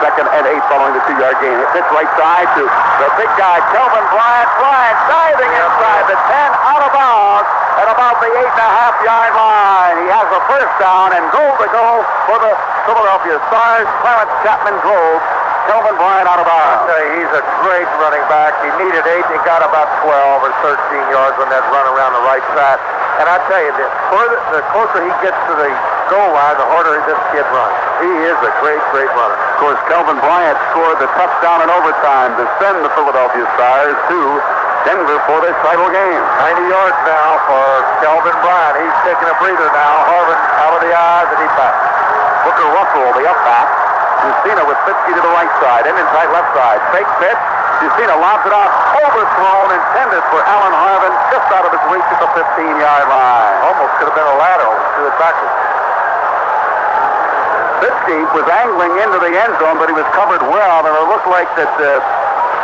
2nd and 8 following the 2-yard gain. Pitch right side to the big guy, Kelvin Bryant. Bryant diving inside the 10, out of bounds at about the 8.5-yard line. He has a first down and goal to go for the Philadelphia Stars. Clarence Chapman drove Kelvin Bryant out of bounds. He's a great running back. He needed 8. He got about 12 or 13 yards on that run around the right side. And I tell you, the closer he gets to the goal line, the harder this kid runs. He is a great, great runner. Of course, Kelvin Bryant scored the touchdown in overtime to send the Philadelphia Stars to Denver for this title game. 90 yards now for Kelvin Bryant. He's taking a breather now. Harvin out of the eyes, and he's back. Booker Russell, the up back. Jusina with Fitzke to the right side, and inside left side. Fake pitch. Jusina lobs it out. Overthrown, intended for Alan Harvin, just out of his reach at the 15-yard line. Almost could have been a lateral to it backwards. Fitzke was angling into the end zone, but he was covered well, and it looked like that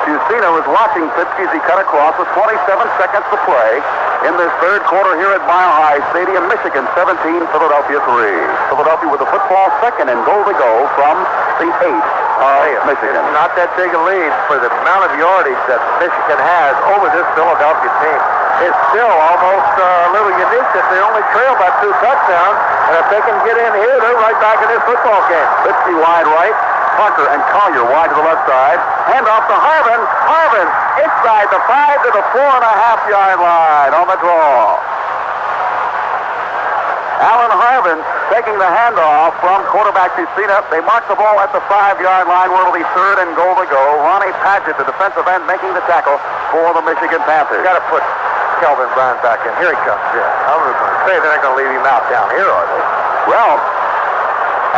Jusina was watching Fitzke as he cut across with 27 seconds to play in this 3rd quarter here at Mile High Stadium. Michigan 17, Philadelphia 3. Philadelphia with the football, 2nd and goal to go from the 8 of Michigan. It's not that big a lead for the amount of yardage that Michigan has over this Philadelphia team. It's still almost a little unique that they only trail by 2 touchdowns, and if they can get in here, they're right back in this football game. Fitzke wide right. Parker and Collier wide to the left side. Hand off to Harvin. Harvin inside the 5 to the 4.5-yard line on the draw. Alan Harvin taking the handoff from quarterback Jusina. They mark the ball at the 5-yard line where it'll be 3rd and goal to go. Ronnie Padgett, the defensive end, making the tackle for the Michigan Panthers. Got to put Kelvin Bryant back in. Here he comes. Yeah. I was going to say they're not going to leave him out down here, are they? Well,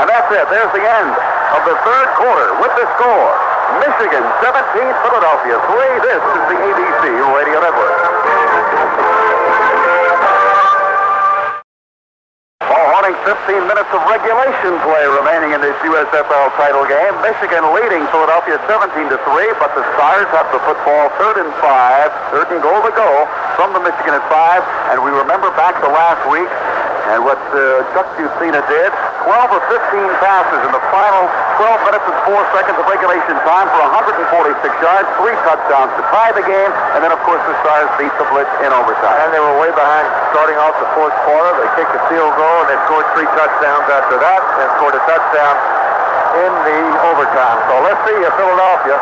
and that's it. There's the end of the 3rd quarter with the score. Michigan 17, Philadelphia 3. This is the ABC Radio Network. Hornung, 15 minutes of regulation play remaining in this USFL title game. Michigan leading Philadelphia 17-3, but the Stars have the football 3rd and 5. 3rd and goal to go from the Michigan at 5. And we remember back to last week and what Chuck Jusina did. 12 or 15 passes in the final 12 minutes and 4 seconds of regulation time for 146 yards, 3 touchdowns to tie the game, and then, of course, the Stars beat the Blitz in overtime. And they were way behind starting off the 4th quarter. They kicked a field goal, and they scored 3 touchdowns after that, and scored a touchdown in the overtime. So let's see if Philadelphia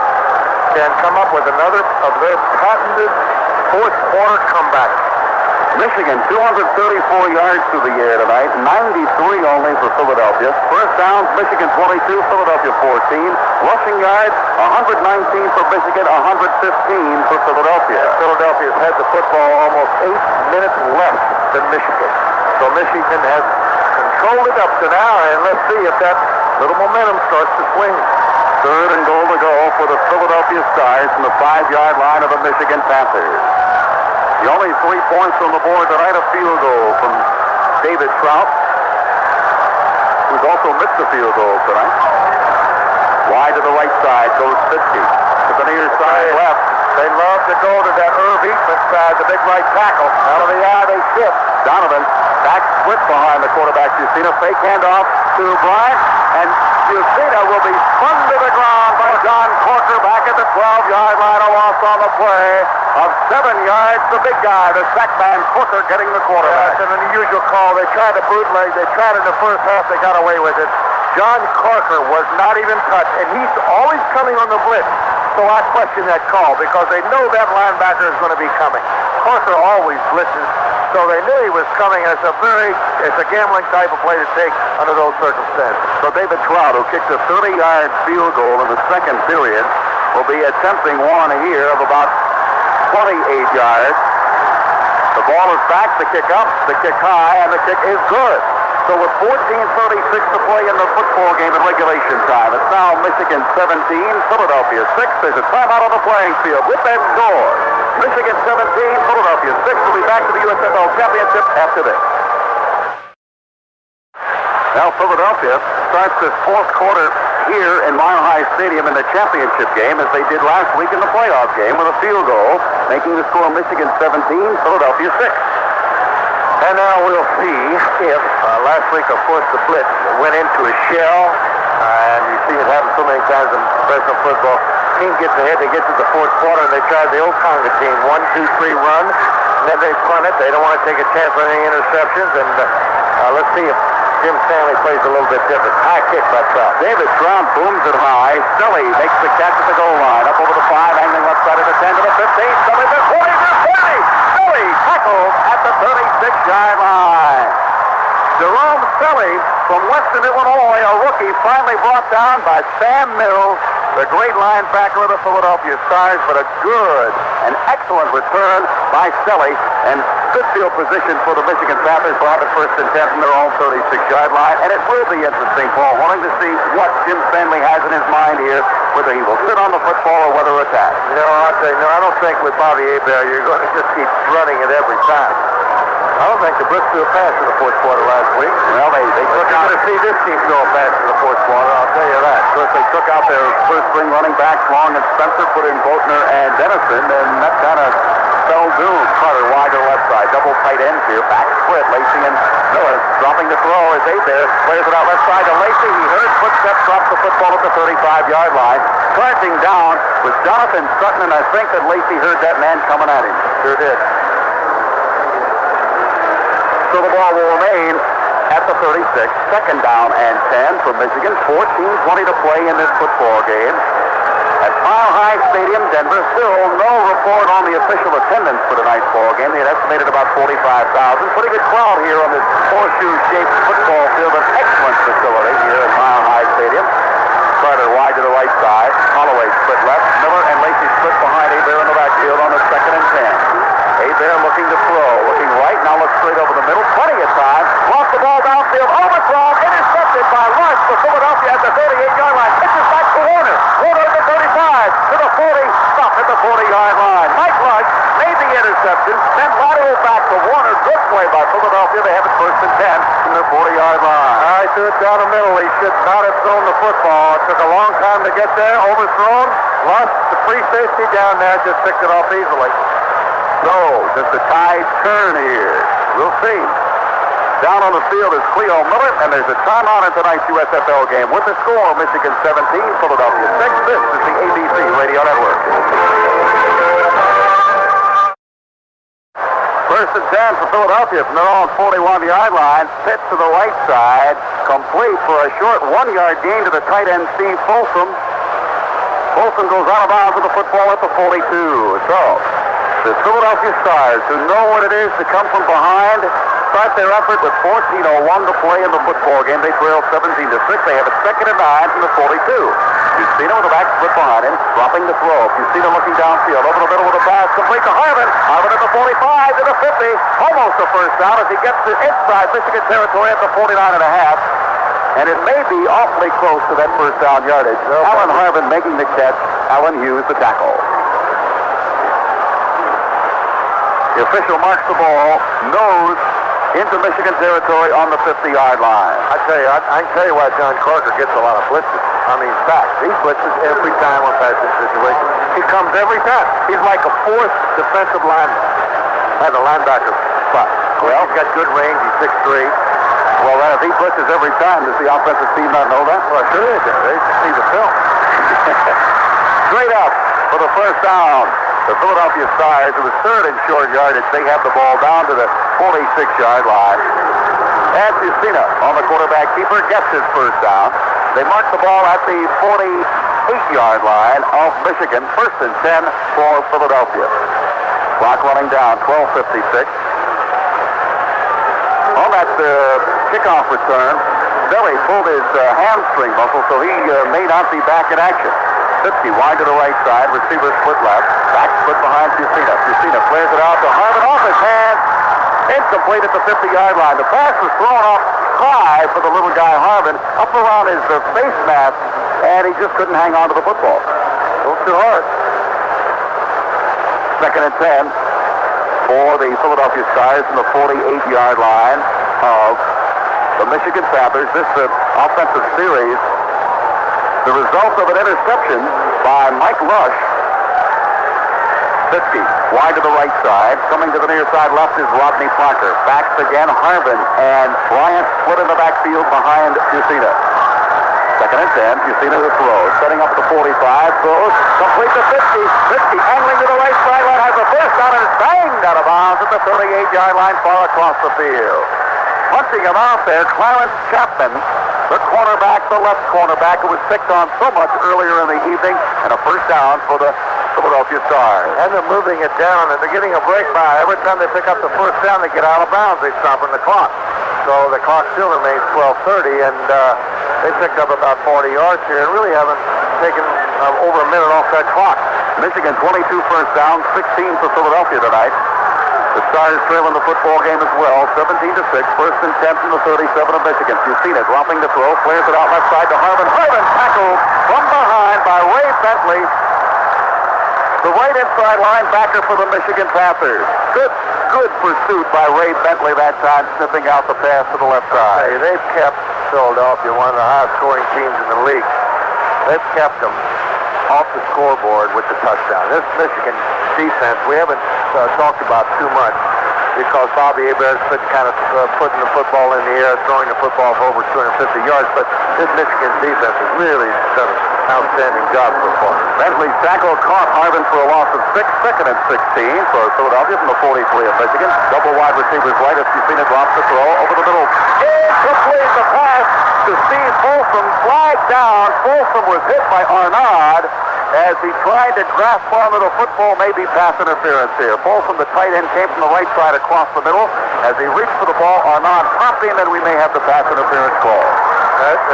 can come up with another of their patented 4th quarter comeback. Michigan, 234 yards through the air tonight, 93 only for Philadelphia. First downs, Michigan 22, Philadelphia 14. Rushing yards, 119 for Michigan, 115 for Philadelphia. Philadelphia's had the football almost 8 minutes less than Michigan. So Michigan has controlled it up to now, and let's see if that little momentum starts to swing. 3rd and goal to go for the Philadelphia Stars from the 5-yard line of the Michigan Panthers. The only 3 points on the board tonight, a field goal from David Trout, who's also missed a field goal tonight. Wide to the right side goes Fitzke. To the near side left. They love to go to that Irv Eatman side, the big right tackle. Out of the eye, they shift. Donovan back split behind the quarterback, Jusina. Fake handoff to to Bryant, and Justina will be spun to the ground by John Corker back at the 12-yard line. A loss on the play of 7 yards. The big guy, the sack man, Corker, getting the quarterback. That's an unusual call. They tried to bootleg. They tried in the first half. They got away with it. John Corker was not even touched, and he's always coming on the blitz. So I question that call because they know that linebacker is going to be coming. Corker always blitzes, so they knew he was coming. It's a gambling type of play to take under those circumstances. So David Trout, who kicked a 30-yard field goal in the second period, will be attempting one here of about 28 yards. The ball is back, the kick up, the kick high, and the kick is good. So with 14:36 to play in the football game at regulation time, it's now Michigan 17, Philadelphia 6. There's a timeout on the playing field with that score. Michigan 17, Philadelphia 6. Will be back to the USFL Championship after this. Now Philadelphia starts this fourth quarter here in Mile High Stadium in the championship game as they did last week in the playoff game with a field goal, making the score Michigan 17, Philadelphia 6. And now we'll see if last week, of course, the blitz went into a shell, and you see it happen so many times in professional football. Team gets ahead, they get to the fourth quarter, and they try the old conga team, 1, 2, 3 run, and then they punt it. They don't want to take a chance on any interceptions, and let's see if Jim Stanley plays a little bit different. High kick by Trout. David Trout booms it high. Stelly makes the catch at the goal line. Up over the 5, angling left side of the 10 to the 15. Stelly to 40 to 30. Stelly tackled at the 36-yard line. Jerome Stelly from Western Illinois, a rookie, finally brought down by Sam Mills, the great linebacker of the Philadelphia Stars, but a good and excellent return by Stelly, and good field position for the Michigan Panthers to have it 1st and 10 from their own 36-yard line. And it will be interesting, Paul, wanting to see what Jim Stanley has in his mind here, whether he will sit on the football or whether attack. No, I'll tell you, no, I don't think with Bobby Hebert you're going to just keep running it every time. I don't think the Brits threw a pass in the fourth quarter last week. Well, they took out. You're going to see this team throw a pass in the fourth quarter, I'll tell you that. Of course, they took out their first-string running backs, Long and Spencer, put in Boltner and Dennison, and that kind of spelled doom. Carter wide to the left side, double tight ends here, back split, Lacey and Miller dropping the throw as Hebert clears it out left side to Lacey. He heard footsteps, drops the football at the 35-yard line. Charging down was Jonathan Sutton, and I think that Lacey heard that man coming at him. Sure did. So the ball will remain at the 36, 2nd down and 10 for Michigan. 14:20 to play in this football game. At Mile High Stadium, Denver, still no report on the official attendance for tonight's ball game. They had estimated about 45,000. Pretty good crowd here on this horseshoe-shaped football field. An excellent facility here at Mile High Stadium. Carter wide to the right side. Holloway split left. Miller and Lacey split behind Hebert in the backfield on the 2nd and 10. Hebert looking to throw, looking right, now looks straight over the middle, plenty of time, lost the ball downfield, overthrown, intercepted by Lush for Philadelphia at the 38-yard line, pitches back to Warner, Warner at the 35, to the 40, stop at the 40-yard line. Mike Lush made the interception, then lateral back to Warner, good play by Philadelphia, they have it 1st and 10 from their 40-yard line. I threw it down the middle, he should not have thrown the football, it took a long time to get there, overthrown, lost the free safety down there, just picked it off easily. So, does the tide turn here? We'll see. Down on the field is Cleo Miller, and there's a timeout in tonight's USFL game with the score, Michigan 17, Philadelphia 6. This is the ABC Radio Network. 1st and 10 for Philadelphia from their own 41-yard line. Pitch to the right side, complete for a short 1-yard gain to the tight end Steve Folsom. Folsom goes out of bounds with the football at the 42. So, the Philadelphia Stars, who know what it is to come from behind, start their effort with 14:01 to play in the football game. They trail 17-6. They have a 2nd and 9 from the 42. Justina with the back split behind him, dropping the throw. Justina looking downfield, over the middle with a pass, complete to Harvin. Harvin at the 45, to the 50, almost a first down as he gets to inside Michigan territory at the 49.5. And it may be awfully close to that first down yardage. Alan Harvin making the catch, Alan Hughes the tackle. The official marks the ball, nose into Michigan territory on the 50-yard line. I can tell you why John Corker gets a lot of blitzes. I mean, facts. He blitzes every time on passing situation. He comes every time. He's like a 4th defensive lineman at the linebacker spot. Well, he's got good range. He's 6'3". Well, then if he blitzes every time, does the offensive team not know that? Well, sure they do. They just see the film. Straight up for the first down. The Philadelphia Stars, it was third and short yardage. They have the ball down to the 46-yard line. And Justina on the quarterback keeper gets his first down. They mark the ball at the 48-yard line of Michigan. First and 10 for Philadelphia. Clock running down, 12:56. On that kickoff return, Billy pulled his hamstring muscle, so he may not be back in action. 50 wide to the right side, receiver split left, back split behind Justina. Justina flares it out to Harvin off his hands, incomplete at the 50-yard line. The pass was thrown off high for the little guy Harvin, up around his face mask, and he just couldn't hang on to the football. A little too hard. Second and 10 for the Philadelphia Stars from the 48-yard line of the Michigan Panthers. This offensive series, the result of an interception by Mike Lush. 50, wide to the right side. Coming to the near side left is Rodney Parker. Backs again, Harvin, and Bryant split in the backfield behind Justina. Second and 10, Justina the throw. Setting up the 45, throws, complete to 50. 50 angling to the right sideline, has a first down and is banged out of bounds at the 38-yard line far across the field. Punching him out there, Clarence Chapman, the cornerback, the left cornerback, who was picked on so much earlier in the evening, and a first down for the Philadelphia Stars. And they're moving it down, and they're getting a break by. Every time they pick up the first down, they get out of bounds. They stop in the clock. So the clock still remains 12:30, and they picked up about 40 yards here and really haven't taken over a minute off that clock. Michigan 22 first down, 16 for Philadelphia tonight. The Stars trailing the football game as well, 17-6. First and 10 from the 37 of Michigan. Justina dropping the throw, flares it out left side to Harvin. Harvin tackled from behind by Ray Bentley, the right inside linebacker for the Michigan Panthers. Good pursuit by Ray Bentley that time, sniffing out the pass to the left side. Hey, they've kept Philadelphia one of the highest scoring teams in the league. They've kept them off the scoreboard with the touchdown. This Michigan defense, we haven't talked about too much because Bobby Hebert's been kind of putting the football in the air, throwing the football for over 250 yards, but this Michigan defense has really done an outstanding job so far. Bentley's tackle caught Harvin for a loss of 6, second and 16 for Philadelphia from the 43 of Michigan. Double wide receivers right as Justina drops the throw over the middle. Incomplete, the pass to Steve Folsom, flagged down. Folsom was hit by Arnaud as he tried to grasp onto the football, maybe pass interference here. Folsom, the tight end, came from the right side across the middle. As he reached for the ball, Arnaud popped in, and we may have the pass interference call.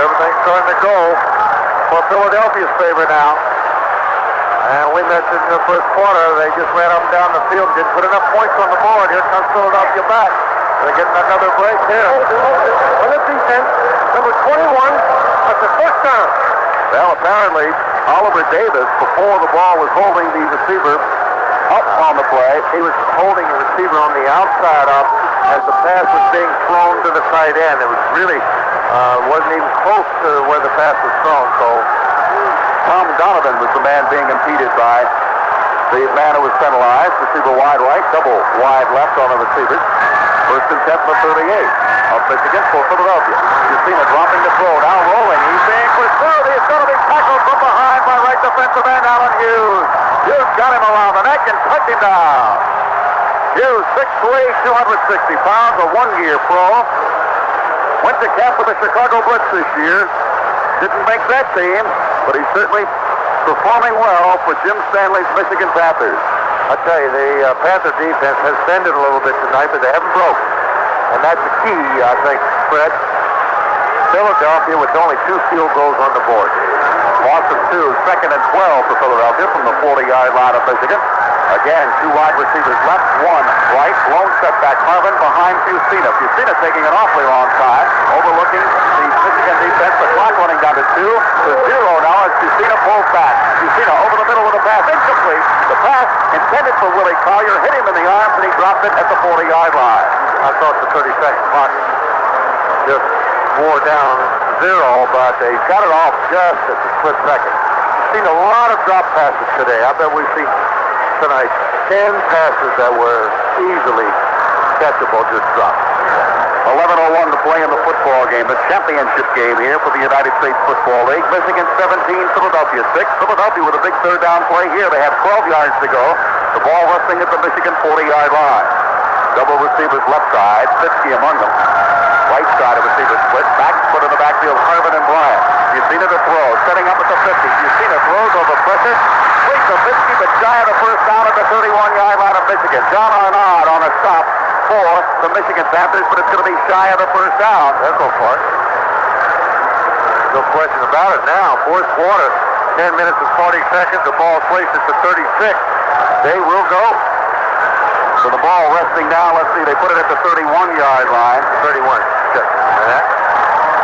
Everything's starting to go for Philadelphia's favor now. And we mentioned in the first quarter, they just ran up and down the field, didn't put enough points on the board. Here comes Philadelphia back. They're getting another break here. On the defense, number 21, that's the first down. Well, apparently, Oliver Davis, before the ball was holding the receiver up on the play, he was holding the receiver on the outside up as the pass was being thrown to the tight end. It was really, wasn't even close to where the pass was thrown. So Tom Donovan was the man being impeded by the man who was penalized. Receiver wide right, double wide left on the receivers. First and 10 for 38 of Michigan for Philadelphia. Justina dropping the throw, now rolling. He's being pursued. He's going to be tackled from behind by right defensive end Allen Hughes. Hughes got him around the neck and took him down. Hughes, 6'3", 260 pounds, a one-year pro. Went to camp with the Chicago Blitz this year. Didn't make that team, but he's certainly performing well for Jim Stanley's Michigan Panthers. I tell you, the Panther defense has bended a little bit tonight, but they haven't broken. And that's the key, I think, Fred. Philadelphia with only 2 field goals on the board. Boston 2, second and 12 for Philadelphia from the 40-yard line of Michigan. Again, 2 wide receivers left, 1 right. Lone setback, Harvin behind Justina. Justina taking an awfully long time, overlooking the Michigan defense. The clock running down to 2 to 0 now as Justina pulls back. Justina over the middle with a pass, incomplete. The pass intended for Willie Collier, hit him in the arms, and he dropped it at the 40-yard line. I thought the 30-second clock just wore down 0, but they got it off just at the split second. Seen a lot of drop passes today. I bet we've seen tonight 10 passes that were easily catchable just dropped. 11:01 to play in the football game, the championship game here for the United States Football League. Michigan 17, Philadelphia 6. Philadelphia with a big third down play here. They have 12 yards to go. The ball resting at the Michigan 40-yard line. Double receivers left side, 50 among them. Right side of receivers split. Back foot in the backfield, Harvin and Bryant. You've seen it a throw, setting up at the 50. You've seen it throws over pressure. Wait the 50, but shy of the first down at the 31-yard line of Michigan. John Arnott on a stop for the Michigan Panthers, but it's going to be shy of the first down. They'll go for it. No question about it now. Fourth quarter, 10 minutes and 40 seconds. The ball placed at the 36. They will go. So the ball resting now, let's see, they put it at the 31-yard line. 31. Check.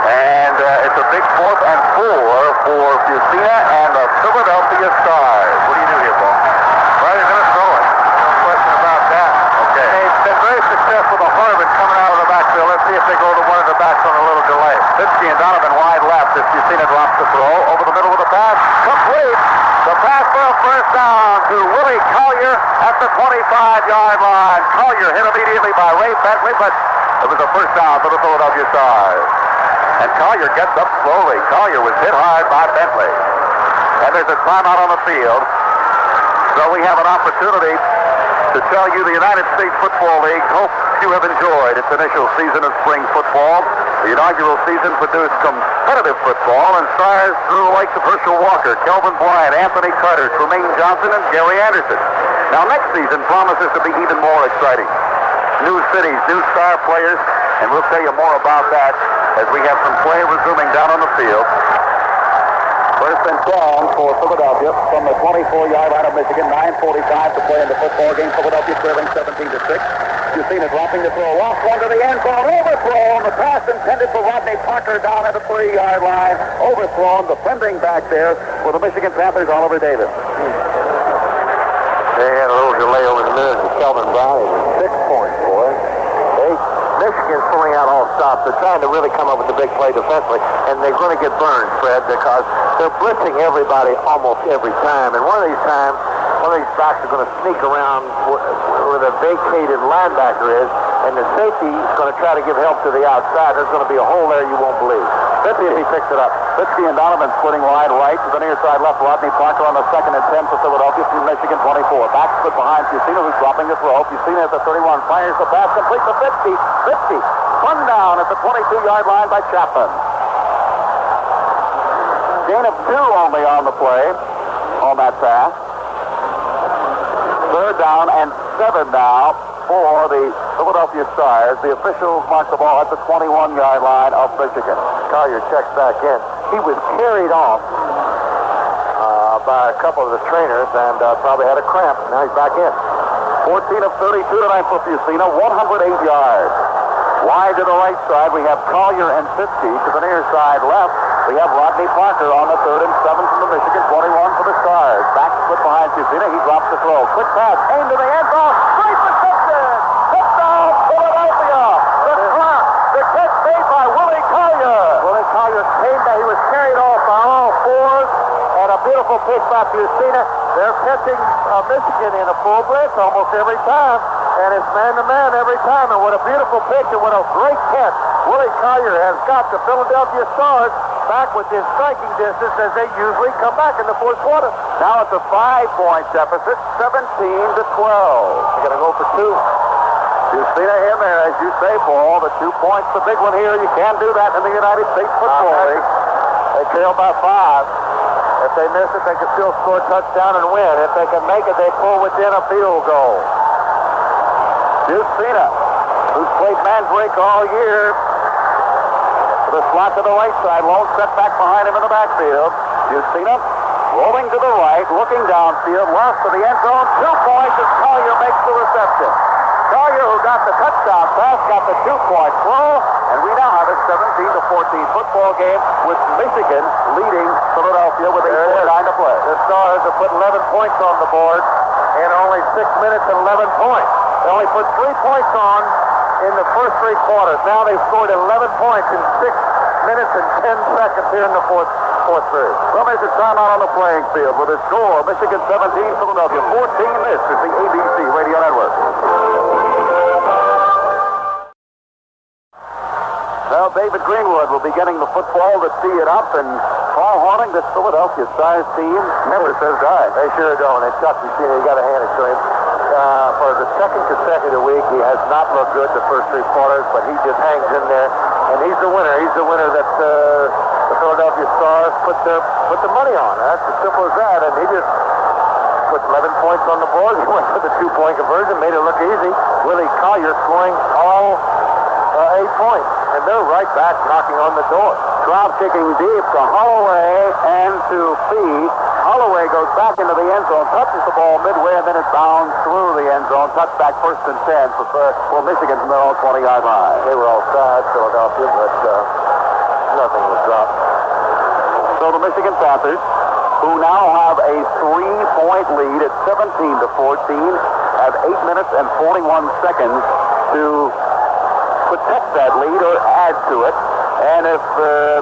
And it's a big 4th and 4 for Fusina and the Philadelphia Stars. What do you do here, Paul? Well, you're going to throw it. No question about that. Okay. They've been very successful with Harvin coming out of the backfield. Let's see if they go to one of the backs on a little delay. Fitzke and Donovan wide left as Fusina drops the throw. Over the middle of the pass. Complete. The pass for a first down to Willie Collier at the 25-yard line. Collier hit immediately by Ray Bentley, but it was a first down for the Philadelphia Stars. And Collier gets up slowly. Collier was hit hard by Bentley. And there's a timeout on the field. So we have an opportunity to tell you the United States Football League hopes you have enjoyed its initial season of spring football. The inaugural season produced competitive football and stars through the likes of Herschel Walker, Kelvin Bryant, Anthony Carter, Tremaine Johnson, and Gary Anderson. Now next season promises to be even more exciting. New cities, new star players, and we'll tell you more about that as we have some play resuming down on the field. First and 10 for Philadelphia from the 24-yard line of Michigan. 9:45 to play in the football game. Philadelphia trailing 17-6. You've seen it dropping the throw. Off one to the end zone. Overthrown. The pass intended for Rodney Parker down at the 3-yard line. Overthrown. Defending back there for the Michigan Panthers, Oliver Davis. They had a little delay over the middle with Kelvin Bryant. 6 points, boy. Michigan's pulling out all stops. They're trying to really come up with the big play defensively, and they're going to get burned, Fred, because they're blitzing everybody almost every time. And one of these times, one of these backs are going to sneak around where the vacated linebacker is, and the safety is going to try to give help to the outside. There's going to be a hole there you won't believe. Fitzke, he picks it up. Fitzke and Donovan splitting wide right to the near side left. Rodney Parker on the 2nd and 10 for Philadelphia through Michigan 24. Back split behind Fusina, who's dropping the throw. Fusina at the 31 fires the pass complete to Fitzke. Fitzke spun down at the 22-yard line by Chapman. Gain of 2 only on the play on that pass. 3rd down and 7 now for the Philadelphia Stars. The officials mark the ball at the 21-yard line of Michigan. Collier checks back in. He was carried off by a couple of the trainers and probably had a cramp. Now he's back in. 14 of 32 tonight for Fusina, 108 yards. Wide to the right side, we have Collier and Fitzke. To the near side left, we have Rodney Parker on the 3rd and 7 from the Michigan, 21 for the Stars. Back split behind Fusina, he drops the throw. Quick pass, aimed to the end zone. Great reception! Touchdown, Philadelphia! The catch made by Willie Collier. Willie Collier came back. He was carried off by all 4s, and a beautiful pitch by Fusina. They're catching Michigan in a full blitz almost every time, and it's man-to-man every time. And what a beautiful pitch and what a great catch. Willie Collier has got the Philadelphia Stars back within striking distance as they usually come back in the fourth quarter. Now it's a 5-point deficit, 17-12. They're going to go for 2. Fusina in there, as you say, Paul. The 2 points, the big one here. You can't do that in the United States Football League. They trail by 5. If they miss it, they can still score a touchdown and win. If they can make it, they pull within a field goal. Fusina, who's played Mandrake all year, with a slot to the right side, lone set back behind him in the backfield. Fusina rolling to the right, looking downfield, lost to the end zone. 2 points as Collier makes the reception. Collier, who got the touchdown pass, got the 2-point throw, and we now have a 17-14 football game with Michigan leading Philadelphia with 8:49 to play. The Stars have put 11 points on the board in only 6 minutes and 11 points. They only put 3 points on in the first 3 quarters. Now they've scored 11 points in 6 minutes and 10 seconds here in the fourth period. Well, there's a timeout on the playing field with a score. Michigan 17, Philadelphia 14. This is the ABC Radio Network. David Greenwood will be getting the football to tee it up, and Paul Hornung, this Philadelphia Stars team, never says die. They sure don't. And Chuck, you got to hand it to him. For the second consecutive week, he has not looked good the first 3 quarters, but he just hangs in there, and he's the winner. He's the winner that the Philadelphia Stars put the money on. That's as simple as that, and he just put 11 points on the board. He went for the 2-point conversion, made it look easy. Willie Collier scoring all 8 points, and they're right back knocking on the door. Crowd kicking deep to Holloway and to Fee. Holloway goes back into the end zone, touches the ball midway, and then it bounds through the end zone. Touchback 1st and 10 for Michigan from their own 20-yard line. They were all sides, Philadelphia, but nothing was dropped. So the Michigan Panthers, who now have a 3-point lead at 17-14, have 8 minutes and 41 seconds to protect that lead or add to it. And if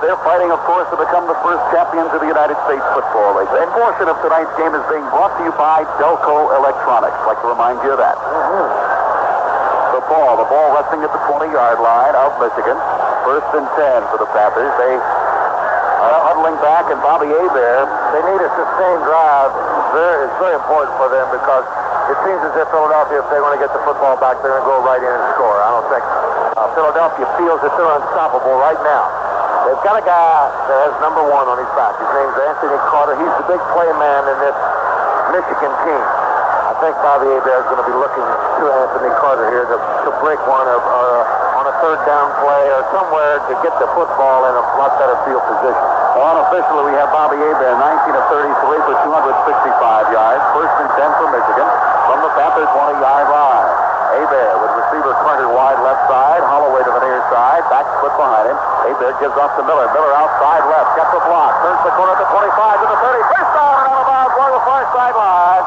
they're fighting, of course, to become the first champions of the United States Football League. A portion of tonight's game is being brought to you by Delco Electronics. I'd like to remind you of that. The ball resting at the 20-yard line of Michigan. 1st and 10 for the Panthers. They are huddling back, and Bobby Hebert. They need a sustained drive. It's very important for them because it seems as if Philadelphia, if they want to get the football back, they're going to go right in and score. I don't think Philadelphia feels that they're unstoppable right now. They've got a guy that has number 1 on his back. His name's Anthony Carter. He's the big play man in this Michigan team. I think Bobby Hebert is going to be looking to Anthony Carter here to break one or on a 3rd down play or somewhere to get the football in a lot better field position. Well, unofficially, we have Bobby Hebert, 19 of 33 for 265 yards. 1st and 10 for Michigan from the Panthers' 20-yard line. Hebert with receiver Carter wide left side. Holloway to the near side. Back split behind him. Hebert gives off to Miller. Miller outside left. Gets the block. Turns the corner to 25 to the 30. First down and out of bounds along the far sideline.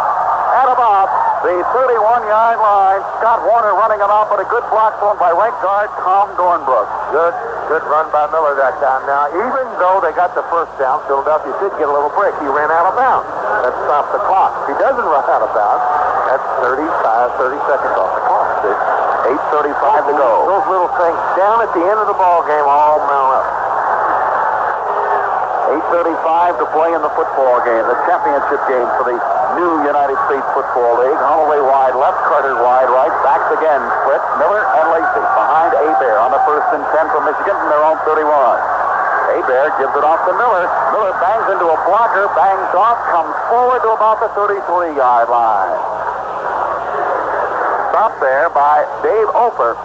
At about the 31-yard line. Scott Warner running it off, but a good block thrown by right guard Tom Dornbrook. Good run by Miller that time. Now, even though they got the first down, Philadelphia did get a little break. He ran out of bounds. That stopped the clock. If he doesn't run out of bounds, that's 30 seconds off the clock. 8:35 to go. Those little things down at the end of the ball game all mount up. 8:35 to play in the football game, the championship game for the new United States Football League. Holloway wide left, Carter wide right. Backs again, split. Miller and Lacey behind Hebert on the 1st and 10 for Michigan from their own 31. Hebert gives it off to Miller. Miller bangs into a blocker, bangs off, comes forward to about the 33-yard line. Stopped there by Dave Ofer,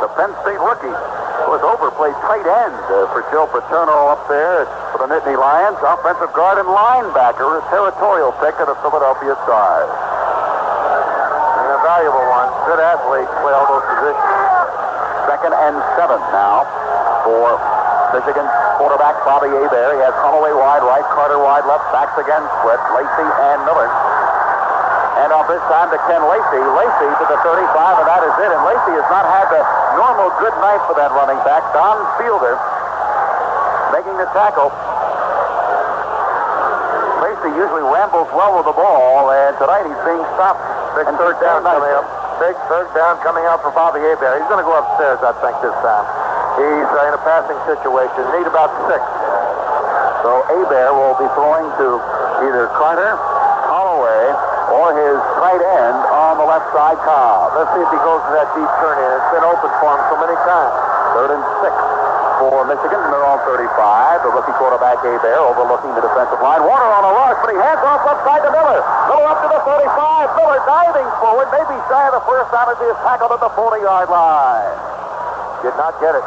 the Penn State rookie. Of course, Ofer played tight end for Joe Paterno up there for the Nittany Lions. Offensive guard and linebacker, a territorial pick of the Philadelphia Stars. And a valuable one. Good athlete, play all those positions. 2nd and 7 now for Michigan quarterback Bobby Hebert. He has Holloway wide right, Carter wide left, backs again, split, Lacey and Miller. And off this time to Ken Lacey. Lacey to the 35, and that is it. And Lacey has not had the normal good night for that running back. Don Fielder making the tackle. Lacey usually rambles well with the ball, and tonight he's being stopped. Big third down coming up. Big 3rd down coming out for Bobby Hebert. He's going to go upstairs, I think, this time. He's in a passing situation. Need about 6. So Hebert will be throwing to either Carter, Holloway, or his tight end on the left side, Cobb. Let's see if he goes to that deep turn in. It's been open for him so many times. 3rd and 6 for Michigan from their own 35. The rookie quarterback Hebert overlooking the defensive line. Warner on a rush, but he hands off left side to Miller. Miller up to the 35. Miller diving forward, maybe shy of the first down as he is tackled at the 40-yard line. Did not get it.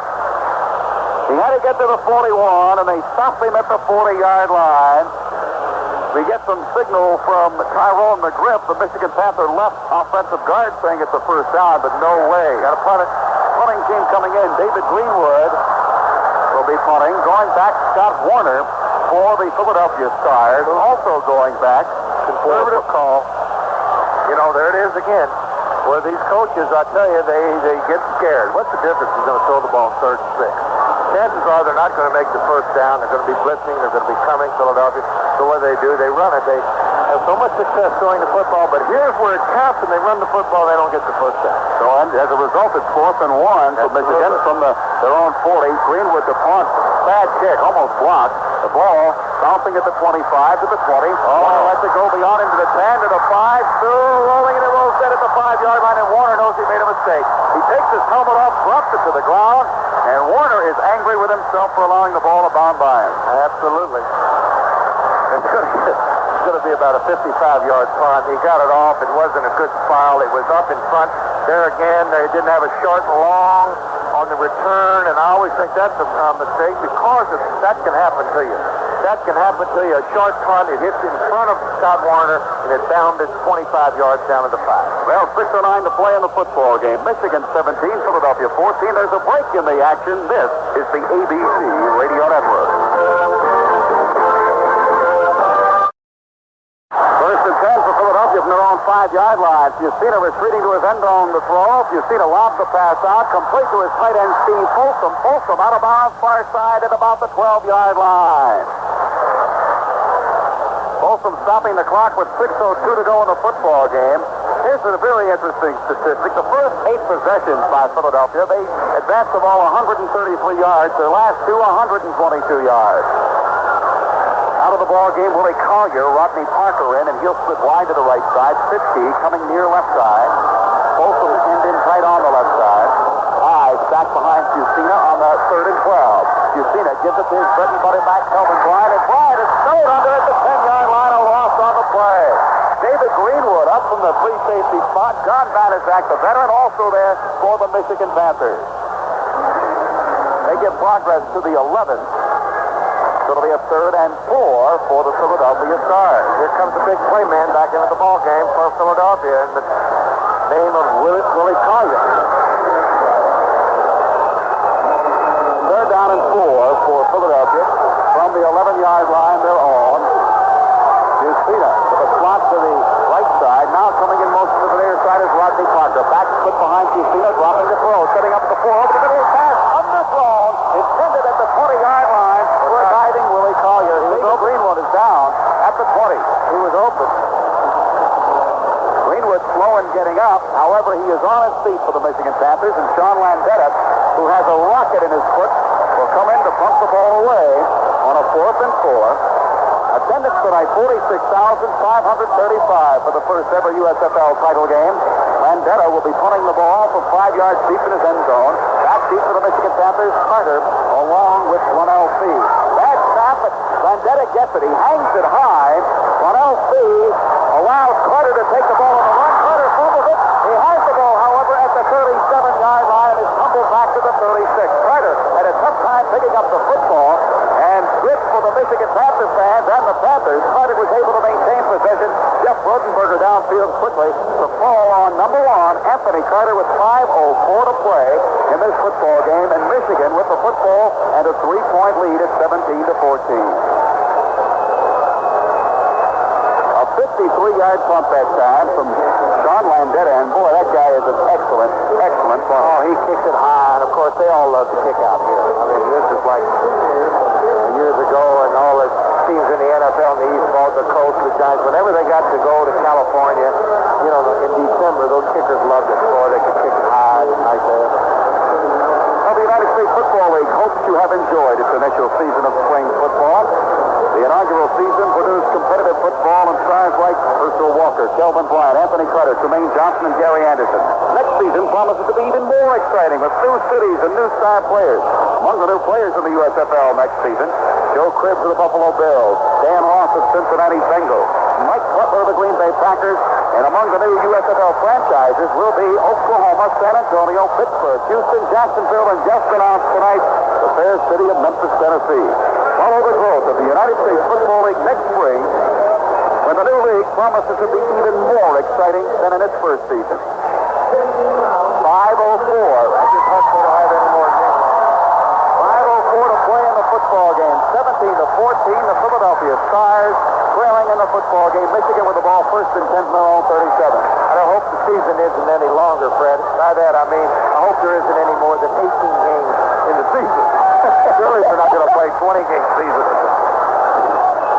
He had to get to the 41, and they stopped him at the 40-yard line. We get some signal from Tyrone McGriff, the Michigan Panther left offensive guard, saying it's a first down, but no way. Got a punting team coming in. David Greenwood will be punting. Going back, Scott Warner for the Philadelphia Stars. Also going back. Conservative call. You know, there it is again. Where these coaches, I tell you, they get scared. What's the difference? He's going to throw the ball on 3rd and 6. Chances are they're not going to make the first down. They're going to be blitzing. They're going to be coming, Philadelphia. So what do? They run it. have so much success throwing the football, but here's where it counts, and they run the football, they don't get the first down. So as a result, it's 4th and 1 for Michigan from their own 40. Greenwood to punt. Bad kick, almost blocked. The ball bouncing at the 25 to the 20. Warner lets it go beyond into the 10 to the 5. Still rolling, and it rolls dead at the 5-yard line, and Warner knows he made a mistake. He takes his helmet off, drops it to the ground, and Warner is angry with himself for allowing the ball to bound by him. Absolutely. It's going to be about a 55-yard punt. He got it off. It wasn't a good foul. It was up in front. There again, they didn't have a short and long on the return, and I always think that's a mistake because that can happen to you. That can happen to you. A short punt, it hits in front of Scott Warner, and it bounded 25 yards down to the 5. Well, 6:09 to play in the football game. Michigan 17, Philadelphia 14. There's a break in the action. This is the ABC Radio Network. 1st and 10 for Philadelphia from their own 5-yard line. Fusina retreating to his end zone to throw. Fusina lobs the pass out, complete to his tight end Steve Folsom. Folsom out of bounds, far side at about the 12-yard line. Folsom stopping the clock with 6:02 to go in the football game. Here's a very interesting statistic. The first 8 possessions by Philadelphia, they advanced the ball 133 yards. Their last 2, 122 yards. Out of the ball game, Willie Collier, Rodney Parker in, and he'll split wide to the right side. Fitzke coming near left side. Folsom end in tight on the left side. High back behind Fusina on the 3rd and 12. Fusina gives it to his bread and butter back, Kelvin Bryant, and Bryant is snowed under at the 10-yard line, a loss on the play. David Greenwood up from the free safety spot. John Vanizak, the veteran, also there for the Michigan Panthers. They give progress to the 11th. It'll be a 3rd and 4 for the Philadelphia Stars. Here comes the big play man back into the ball game for Philadelphia in the name of Willie Collier. 3rd down and 4 for Philadelphia. From the 11-yard line, they're on. Fusina with a slot to the right side. Now coming in motion to the near side is Rodney Parker. Back foot behind Fusina, dropping the throw. Setting up the 4 over the middle pass. Underthrown. Intended at the 20-yard line. We're guiding Willie Collier. Greenwood is down at the 20. He was open. Greenwood slow in getting up. However, he is on his feet for the Michigan Panthers, and Sean Landetta, who has a rocket in his foot, will come in to pump the ball away on a 4th and 4. Attendance tonight, 46,535 for the first ever USFL title game. Landetta will be punting the ball from 5 yards deep in his end zone. Back deep for the Michigan Panthers, Carter, along with Ronell Fee. Bad snap, but Landetta gets it. He hangs it high. Ronell Fee allows Carter to take the ball on the run. Carter fumbles it. He has the ball, however, at the 37-yard line and is tumbled back to the 36. Carter had a tough time picking up the football, and good for the Michigan Panthers fans and the Panthers. Carter was able to maintain possession. Jeff Rotenberger downfield quickly to fall on number 1, Anthony Carter, with 5:04 to play in this football game, and Michigan with the football and a 3-point lead at 17-14. A 53-yard punt that time from Sean Landetta, and boy, that guy is an excellent punter. Oh, he kicks it high, and of course they all love to kick out here. I mean, this is like years ago, and all the teams in the NFL in the East, the Colts, the Giants, whenever they got to go to California, you know, in December, those kickers loved it. Boy, they could kick it high like that. Well, the United States Football League hopes you have enjoyed its initial season of spring football. The inaugural season produced competitive football and stars like Herschel Walker, Kelvin Bryant, Anthony Carter, Tremaine Johnson, and Gary Anderson. Next season promises to be even more exciting with new cities and new star players. Among the new players in the USFL next season, Joe Cribbs of the Buffalo Bills, Dan Ross of Cincinnati Bengals, Mike Butler of the Green Bay Packers, and among the new USFL franchises will be Oklahoma, San Antonio, Pittsburgh, Houston, Jacksonville, and just announced tonight, the fair city of Memphis, Tennessee. Follow the growth of the United States Football League next spring, when the new league promises to be even more exciting than in its first season. 5:04. I just hope they don't have any more games. 5:04 to play in the football game. 17-14, the Philadelphia Stars trailing in the football game. Michigan with the ball first and 10 from their own 37. I don't hope the season isn't any longer, Fred. By that, I mean, I hope there isn't any more than 18 games in the season. Surely they're not going to play 20-game season.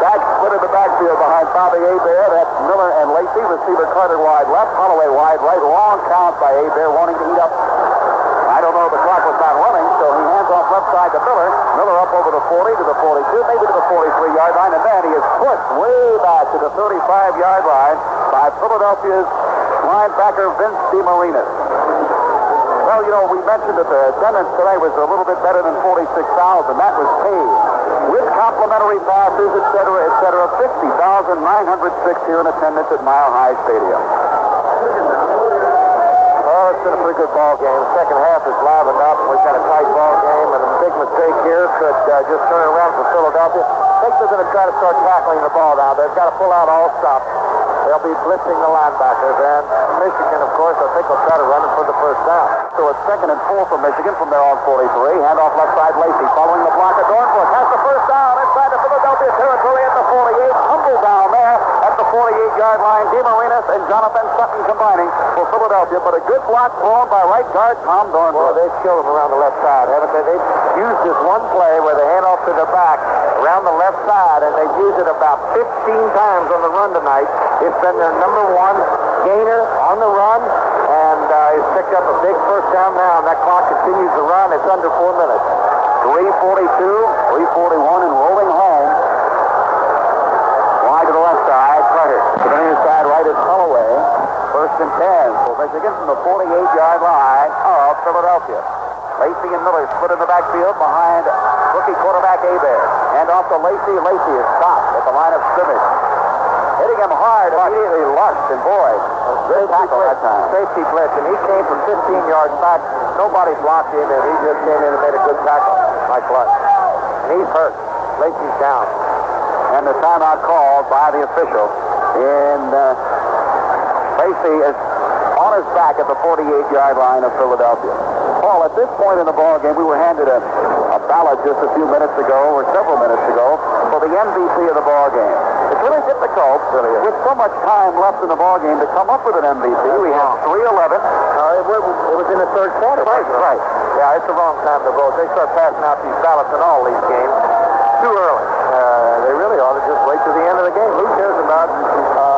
Back split in the backfield behind Bobby Hebert. That's Miller and Lacey. Receiver Carter wide left. Holloway wide right. Long count by Hebert, wanting to eat up. I don't know if the clock was not running, so he hands off left side to Miller. Miller up over the 40 to the 42, maybe to the 43-yard line, and then he is pushed way back to the 35-yard line by Philadelphia's linebacker Vince DeMarinis. Well, you know, we mentioned that the attendance today was a little bit better than 46,000. That was paid. With complimentary passes, et cetera, 50,906 here in attendance at Mile High Stadium. Oh, it's been a pretty good ball game. The second half is livened up. We've got a tight ball game, and a big mistake here could just turn it around for Philadelphia. I think they're going to try to start tackling the ball now. They've got to pull out all stops. They'll be blitzing the linebackers, and Michigan, of course, I think will try to run it for the first down. So it's 2nd and 4 for Michigan from their own 43. Handoff left side, Lacey following the block of Dornbrook. Has the first down inside the Philadelphia territory at the 48. Tumble down there at the 48-yard line. DeMarinis and Jonathan Sutton combining for Philadelphia, but a good block thrown by right guard Tom Dornbrook. Well, they've killed him around the left side, haven't they? They've used this one play where they hand off to the back around the left side, and they've used it about 15 times on the run tonight. It's been their number one gainer on the run, and he's picked up a big first down now, and that clock continues to run. It's under 4 minutes. 3:42, 3:41, and rolling home. Wide to the left side, Carter. To the near side, right is Holloway. 1st and 10 for Michigan from the 48-yard line of Philadelphia. Lacey and Miller split in the backfield behind rookie quarterback Hebert. And off to Lacey. Lacey is stopped at the line of scrimmage. Hitting him hard, immediately Lust, and boy, good tackle that time. Safety blitz, and he came from 15 yards back. Nobody blocked him, and he just came in and made a good tackle, like Lust. And he's hurt. Lacey's down. And the timeout called by the official. And Lacey is on his back at the 48-yard line of Philadelphia. Paul, at this point in the ball game, we were handed a ballot just a few minutes ago, or several minutes ago, for the MVP of the ball game. It's really difficult, with so much time left in the ball game, to come up with an MVP. We have 3:11. It was in the third quarter. Right. Yeah, it's the wrong time to vote. They start passing out these ballots in all these games too early. They really ought to just wait to the end of the game. Who cares about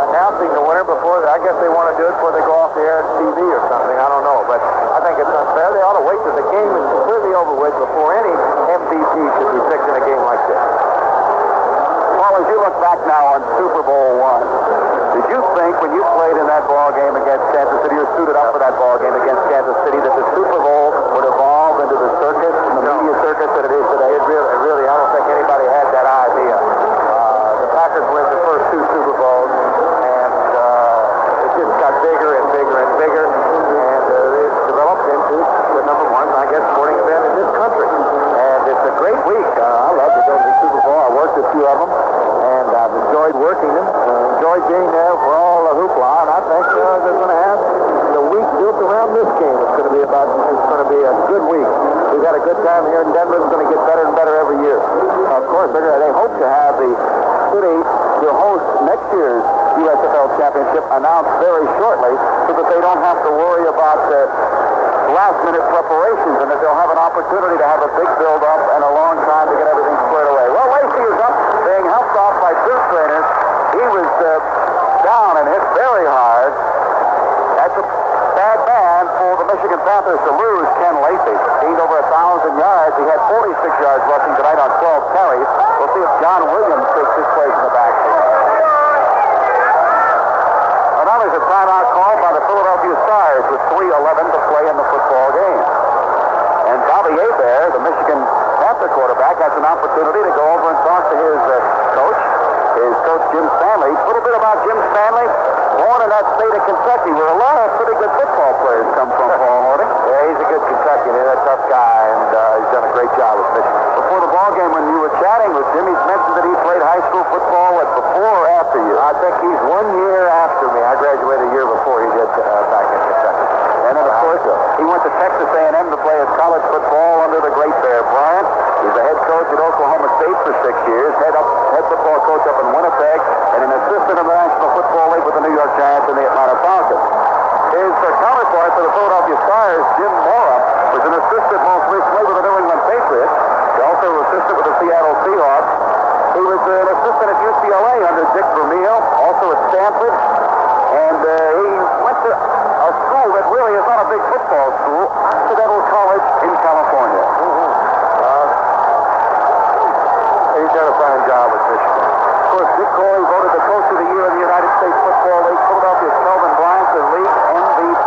announcing the winner before? I guess they want to do it before they go off the air on TV or something. I don't know, but I think it's unfair. They ought to wait till the game is completely over with before any MVP should be picked in a game like this. Paul, as you look back now on Super Bowl I, did you think when you played in that ball game against Kansas City, or suited up for that ball game against Kansas City, that the Super Bowl would evolve into the circus, the media circus that it is today? It really, I don't think anybody had that idea. The Packers win the first 2 Super Bowls, and it just got bigger and bigger and bigger, and it's developed into the number one, I guess, sporting event in this country. And it's a great week. I love to go to the Super Bowl. I worked a few of them, and I've enjoyed working them. Enjoyed being there for all the hoopla, and I think they're going to have the week built around this game. It's going to be a good week. We've had a good time here in Denver. It's going to get better and better every year. Of course, they hope to have the city to host next year's USFL championship announced very shortly, so that they don't have to worry about last-minute preparations, and that they'll have an opportunity to have a big build-up and a long time to get everything squared away. Well, Lacey is up, being helped off by 2 trainers. He was down and hit very hard. That's a bad man for the Michigan Panthers to lose Ken Lacey. Gained over 1,000 yards. He had 46 yards rushing tonight on 12 carries. We'll see if John Williams takes his place in the backfield. And now there's a timeout called by the Philadelphia Stars with 3:11 to play in the football game. And Bobby Hebert, the Michigan Panther quarterback, has an opportunity to go over and talk to his coach Jim Stanley. A little bit about Jim Stanley. Born in that state of Kentucky, where a lot of pretty good football players come from, Paul Hornung. Yeah, he's a good Kentuckian. He's a tough guy, and he's done a great job with Michigan. Before the ball game, when you were chatting with Jim, he's mentioned that he played high school football before or after you. I think he's 1 year after me. I graduated a year before he did back in Kentucky. And then, of course, he went to Texas A&M to play his college football under the great Bear Bryant. He's the head coach at Oklahoma State for 6 years, head football coach up in Winnipeg, and an assistant in the National Football League with the New York Giants and the Atlanta Falcons. His counterpart for the Philadelphia Stars, Jim Mora, was an assistant most recently with the New England Patriots. He also was assistant with the Seattle Seahawks. He was an assistant at UCLA under Dick Vermeil, also at Stanford. And he went to a school that really is not a big football school, Occidental College in California. He's done a fine job with Michigan. Of course, Dick Corey voted the Coach of the Year of the United States Football League. Philadelphia's Kelvin Bryant, the league MVP.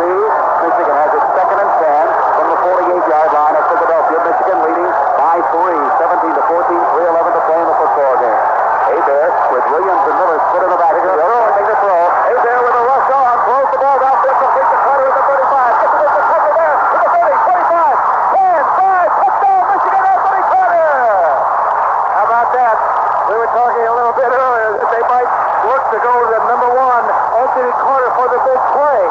Michigan has it 2nd and 10 from the 48-yard line of Philadelphia. Michigan leading by 3, 17-14, 3:11 to play in the football game. Hebert with Williams and Miller's foot in the back. Making the throw. Hebert with a rush on. Throws the ball down. Complete the Carter at the 35. Gets it to Tucker there. To the 30, 25, 10, 5. Touchdown, Michigan, Anthony Carter. How about that? We were talking a little bit earlier that they might look to go to number 1, Anthony Carter, for the big play.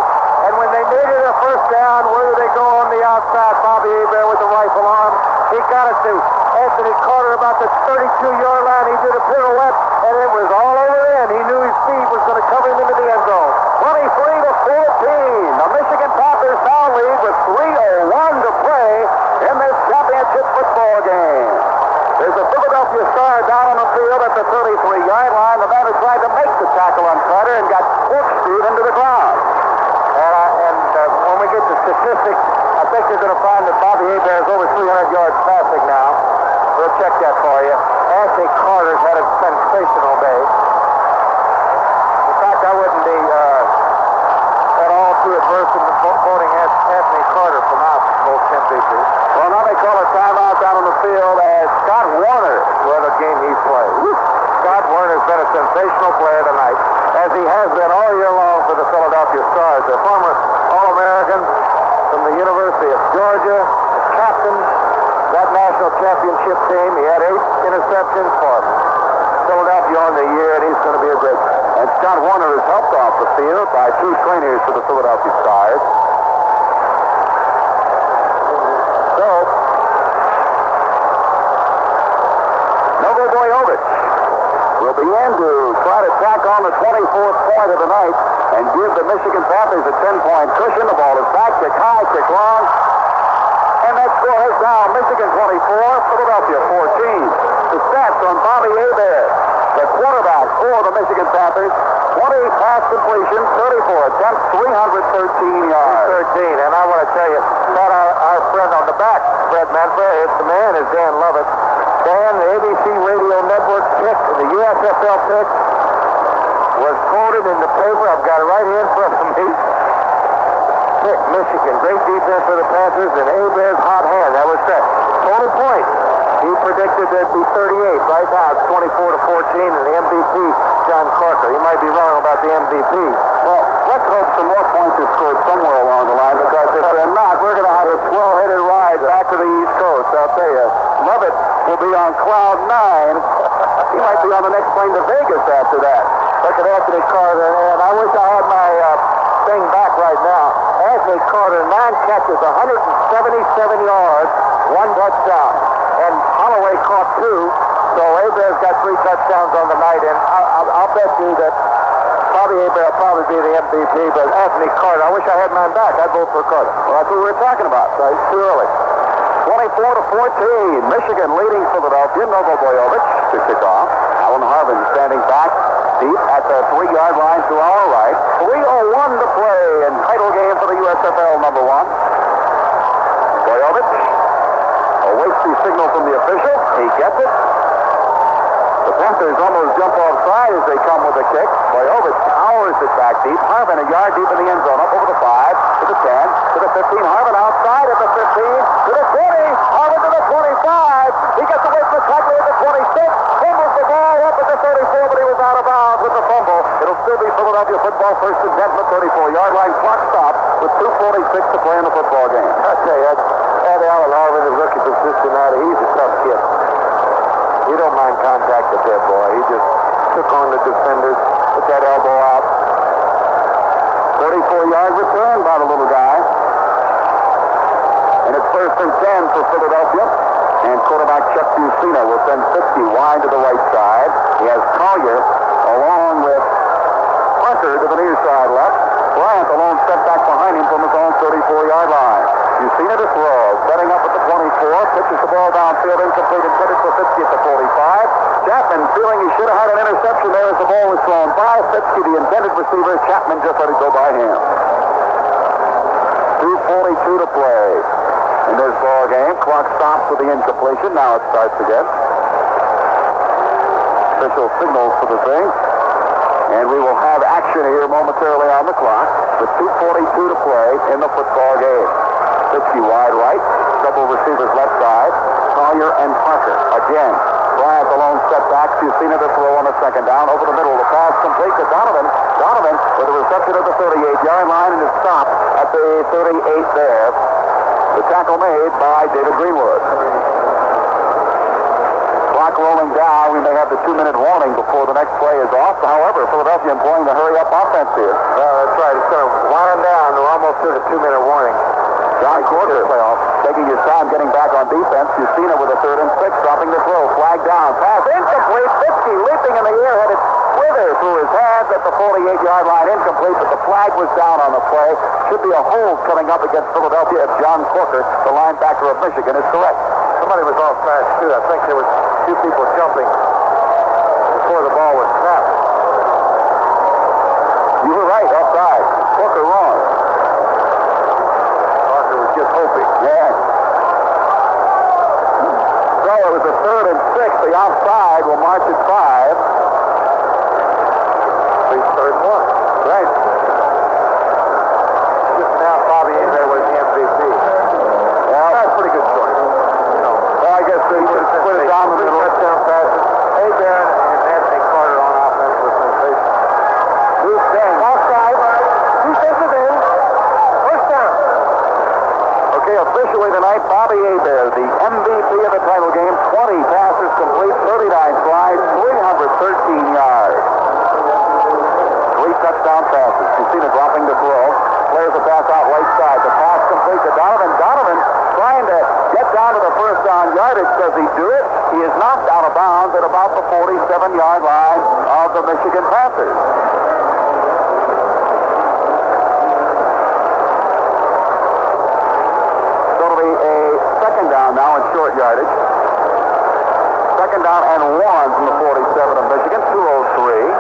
And when they needed a first down, where do they go on the outside? Bobby Hebert with the rifle arm. He got it to Anthony Carter about the 32-yard line. He did a pirouette, and it was all over in. He knew his speed was going to cover him into the end zone. 23-14. The Michigan Panthers now lead with 3:01 to play in this championship football game. There's a Philadelphia Star down on the field at the 33-yard line. The man who tried to make the tackle on Carter and got corkscrewed into the ground. When we get to statistics, I think you're going to find that Bobby Hebert is over 300 yards passing now. We'll check that for you. Anthony Carter's had a sensational day. In fact, I wouldn't be at all too adverse in voting Anthony Carter for my most MVP. Well, now they call a timeout down on the field as Scott Warner. What a game he's played. Scott Warner's been a sensational player tonight, as he has been all year long for the Philadelphia Stars. A former All-American from the University of Georgia, the captain of that national championship team. He had 8 interceptions for Philadelphia on the year, and he's going to be a great player. And Scott Warner is helped off the field by 2 trainers for the Philadelphia Stars. So, Novo Boyovich will begin to try to tack on the 24th point of the night and give the Michigan Panthers a 10-point cushion. The ball is back, kick high, kick long. And that score is now Michigan 24, Philadelphia 14. The stats on Bobby Hebert, the quarterback for the Michigan Panthers: 20 pass completions, 34 attempts, 313 yards. 13, and I want to tell you that our friend on the back, Fred Manfra, it's the man, is Dan Lovett. Dan, the ABC Radio Network pick, the USFL pick, was quoted in the paper. I've got it right here in front of me. Pick Michigan, great defense for the Panthers, and Hebert's hot hand. That was set. Total points. He predicted there'd be 38. Right now it's 24-14, and the MVP, John Corker. He might be wrong about the MVP. Well, let's hope some more points are scored somewhere along the line, because if they're not, we're going to have a 12-headed ride back to the East Coast. I'll tell you, Lovett will be on cloud 9. He might be on the next plane to Vegas after that. Look at Anthony Carter, and I wish I had my thing back right now. Anthony Carter, 9 catches, 177 yards, 1 touchdown. And Holloway caught 2, so Hebert's got 3 touchdowns on the night, and I'll bet you that Bobby Hebert will probably be the MVP, but Anthony Carter, I wish I had mine back. I'd vote for Carter. Well, that's what we were talking about. So it's too early. 24-14, Michigan leading Philadelphia. Novo Boyovich to kick off. Alan Harvin standing back deep at the 3-yard line to our right. 3:01 to play in title game for the USFL number 1. Boyovich awaits the signal from the official. He gets it. The Panthers almost jump offside as they come with a kick. Boyovich powers it back deep. Harvin a yard deep in the end zone. Up over the 5, to the 10, to the 15. Harvin outside at the 15, to the 20. Harvin to the 25. He gets away from the tackle at the 26. Fumbles the ball up at the 34, but he was out of bounds with the fumble. It'll still be Philadelphia football, 1st and 10 from the 34-yard line. Clock stop with 2:46 to play in the football game. I tell you, that Alan Harvin, the rookie from Cincinnati, he's a tough kid. He don't mind contact with that boy. He just took on the defenders, put that elbow out. 34-yard return by the little guy. And it's 1st and 10 for Philadelphia. And quarterback Chuck Busina will send 50 wide to the right side. He has Collier along with Hunter to the near side left. Bryant alone set back behind him from his own 34-yard line. Jusina to throw. Setting up at the 24. Pitches the ball downfield. Incomplete. Intended for Fitzke at the 45. Chapman feeling he should have had an interception there as the ball was thrown by Fitzke, the intended receiver. Chapman just let it go by him. 2:42 to play in this ball game. Clock stops with the incompletion. Now it starts again. Official signals for the thing. And we will have action here momentarily on the clock with 2:42 to play in the football game. Fitzke wide right. Double receivers left side. Collier and Parker. Again. Bryant alone step back. Jusina to throw on the second down. Over the middle. The pass complete to Donovan. Donovan with a reception at the 38-yard line and is stopped at the 38 there. The tackle made by David Greenwood. Clock rolling down. We may have the 2-minute warning before the next play is off. However, Philadelphia employing the hurry-up offense here. That's right. It's going to wind down. We're almost to the 2-minute warning. John Corker playoff, taking his time getting back on defense. Jusina with a 3rd and 6, dropping the throw. Flag down. Pass incomplete. Fitzke leaping in the air, had it wither through his hands at the 48-yard line. Incomplete, but the flag was down on the play. Should be a hold coming up against Philadelphia if John Corker, the linebacker of Michigan, is correct. Somebody was offside, too. I think there was 2 people jumping before the ball was snapped. You were right, offside. Corker wrong. Parker was just hoping. Yeah. So it was a 3rd and 6. The offside will march at 5. Please, 3rd and 1. Right. Just now, Bobby in there was the MVP. Well, That's a pretty good story. Well, I guess they would put it down the middle. Touchdown passes. Hey, Barron and Anthony Carter on offense with sensation. Who's saying? Offside. Defensive end. First down. Okay, officially tonight, Bobby Hebert, the MVP of the title game. 20 passes complete, 39 tries, 313 yards. 3 touchdown passes. Jusina dropping the throw. Players a pass out right side. The pass complete to Donovan. Donovan trying to get down to the first down yardage. Does he do it? He is knocked out of bounds at about the 47-yard line of the Michigan Panthers. So it'll be a second down now in short yardage. Second down and 1 from the 47 of Michigan. 2:03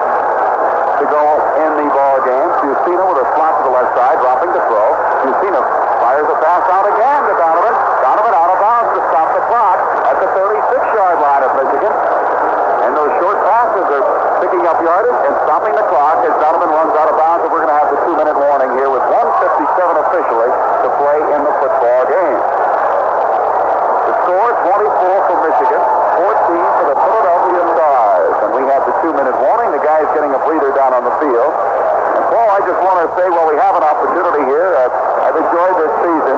to go in the ball game. Jusina with a slot to the left side, dropping the throw. Jusina fires a pass out again to Donovan. Donovan out of bounds to stop the clock at the 36-yard line of Michigan. And those short passes are picking up yardage and stopping the clock as Donovan runs out of bounds. And we're going to have the 2-minute warning here with 1:57 officially to play in the football game. The score, 24 for Michigan, 14 for the Philadelphia Stars. And we have the 2-minute warning. The guy's getting a breather down on the field. And Paul, I just want to say, while we have an opportunity here, I've enjoyed this season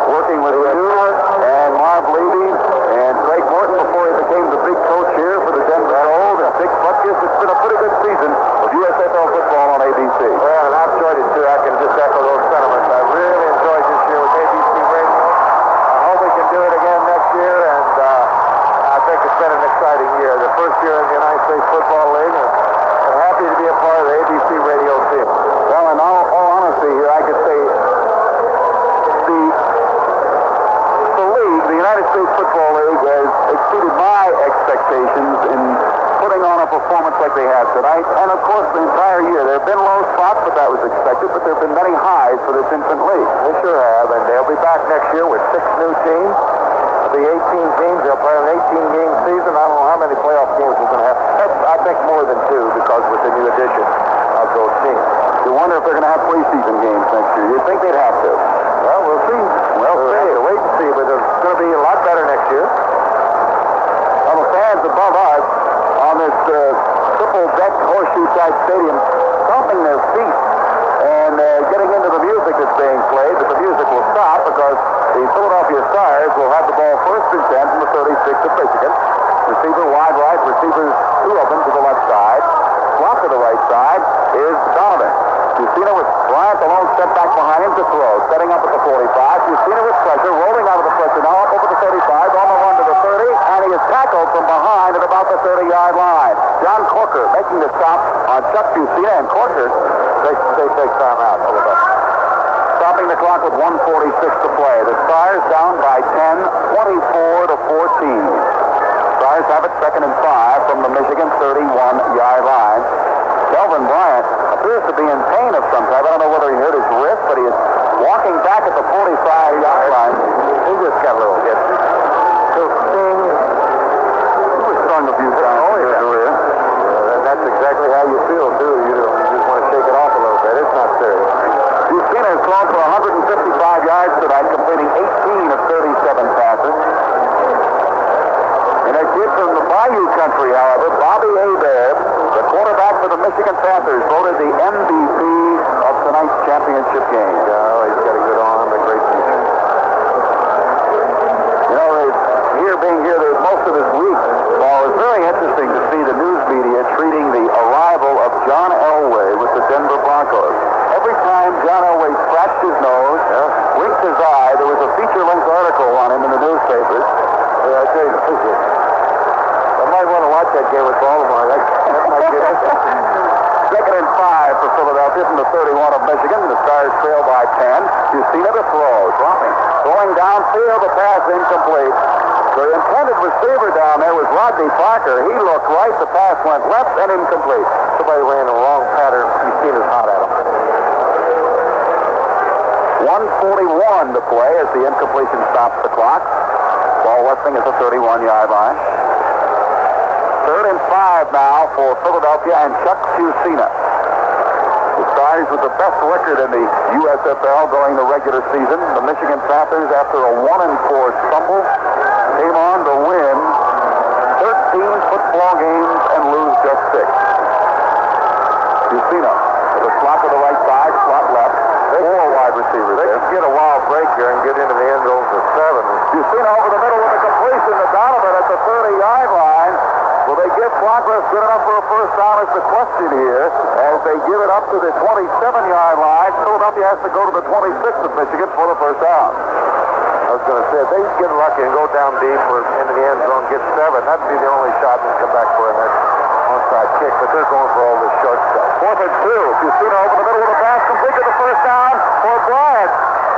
working with you and Marv Levy and Craig Morton before he became the big coach here for the Denver Gold and Dick Butkus. It's been a pretty good season of USFL football on ABC. Well, and I've enjoyed it, too. I can just echo those sentiments. I really enjoyed this year with ABC Radio. I hope we can do it again next year, and I think it's been an exciting year. The first year in the United States Football League, and I'm happy to be a part of the ABC Radio team. Well, in all honesty here, I could say the league, the United States Football League, has exceeded my expectations in putting on a performance like they have tonight. And, of course, the entire year. There have been low spots, but that was expected. But there have been many highs for this infant league. They sure have, and they'll be back next year with 6 new teams. Of the 18 teams, they'll play an 18-game season. I don't know how many playoff games we're going to have. I think more than 2 because with the new addition of those teams. You wonder if they're going to have preseason games next year. You'd think they'd have to. Well, we'll see. We'll wait and see, but it's going to be a lot better next year. Well, the fans above us on this triple-deck horseshoe-type stadium stomping their feet and getting into the music that's being played, but the music will stop because the Philadelphia Stars will have the ball 1st and 10 from the 36 of Michigan. Receiver wide right, receivers 2 of them to the left side. Slot to the right side is Donovan. Jusina with Bryant alone, step back behind him to throw. Setting up at the 45. Jusina with pressure, rolling out of the pressure now up over the 35, on the run to the 30, and he is tackled from behind at about the 30-yard line. John Corker making the stop on Chuck Jusina, and Corker, they take time out. stopping the clock with 1:46 to play. The Stars down by 10, 24-14. Stars have it 2nd and 5 from the Michigan 31-yard line. Kelvin Bryant appears to be in pain of some type. I don't know whether he hurt his wrist, but he is walking back at the 45-yard line. He just got a little hit. So Sting, he was stung a few times in his career. That's exactly how you feel, too. You just want to shake it off a little bit. It's not serious. Justina has thrown for 155 yards tonight, completing 18 of 37 passes. And a kid from the Bayou country, however, Bobby Hebert, the quarterback for the Michigan Panthers, voted the MVP of tonight's championship game. Oh, he's got a good arm, a great future. You know, being here most of this week, Paul, it's very interesting to see the news media treating the arrival of John Elway with the Denver Broncos. Every time John Elway scratched his nose, winked his eye, there was a feature-length article on him in the newspapers. I tell you, I might want to watch that game with Baltimore. That might get it. 2nd and 5 for Philadelphia from the 31 of Michigan. The Stars trail by 10. Justina to throw, dropping. Going downfield, the pass incomplete. The intended receiver down there was Rodney Parker. He looked right, the pass went left and incomplete. Somebody ran the wrong pattern. Justina's hot at him. 1:41 to play as the incompletion stops the clock. Ball Westing at the 31-yard line. 3rd and 5 now for Philadelphia and Chuck Justina. The Stars with the best record in the USFL going the regular season. The Michigan Panthers, after a 1-4 stumble, came on to win 13 football games and lose just 6. Justina with a slot to the right side, slot left. 4 wide receivers. They can get a wild break here and get into the end zone for 7. Justina over the middle with a completion to Donovan at the 30-yard line. Will they get progress good enough for a first down is the question here. As they give it up to the 27-yard line, Philadelphia has to go to the 26th of Michigan for the first down. I was going to say, if they get lucky and go down deep or into the end zone, get 7, that'd be the only shot and come back for a nice onside kick. But they're going for all this short stuff. 4th and 2. Justina over the middle with a pass, complete to the first down for Bryant.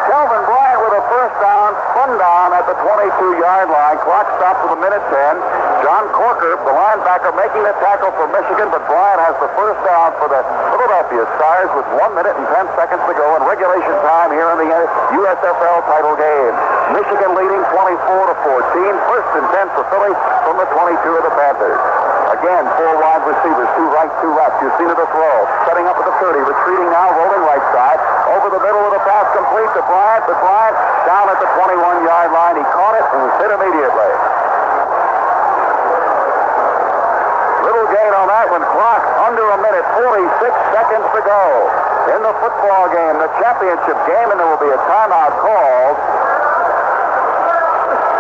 Kelvin Bryant with a first down, spun down at the 22-yard line. Clock stopped to the minute 10. John Corker, the linebacker, making the tackle for Michigan, but Bryant has the first down for the Philadelphia Stars with 1 minute and 10 seconds to go in regulation time here in the USFL title game. Michigan leading 24-14. 1st and 10 for Philly from the 22 of the Panthers. Again, 4 wide receivers, 2 right, 2 left. Justina to throw. Setting up at the 30, retreating now, rolling right side. Over the middle of the pass, complete to Bryant, but Bryant down at the 21-yard line. He caught it and was hit immediately. Little gain on that one. Clock under a minute, 46 seconds to go in the football game, the championship game, and there will be a timeout called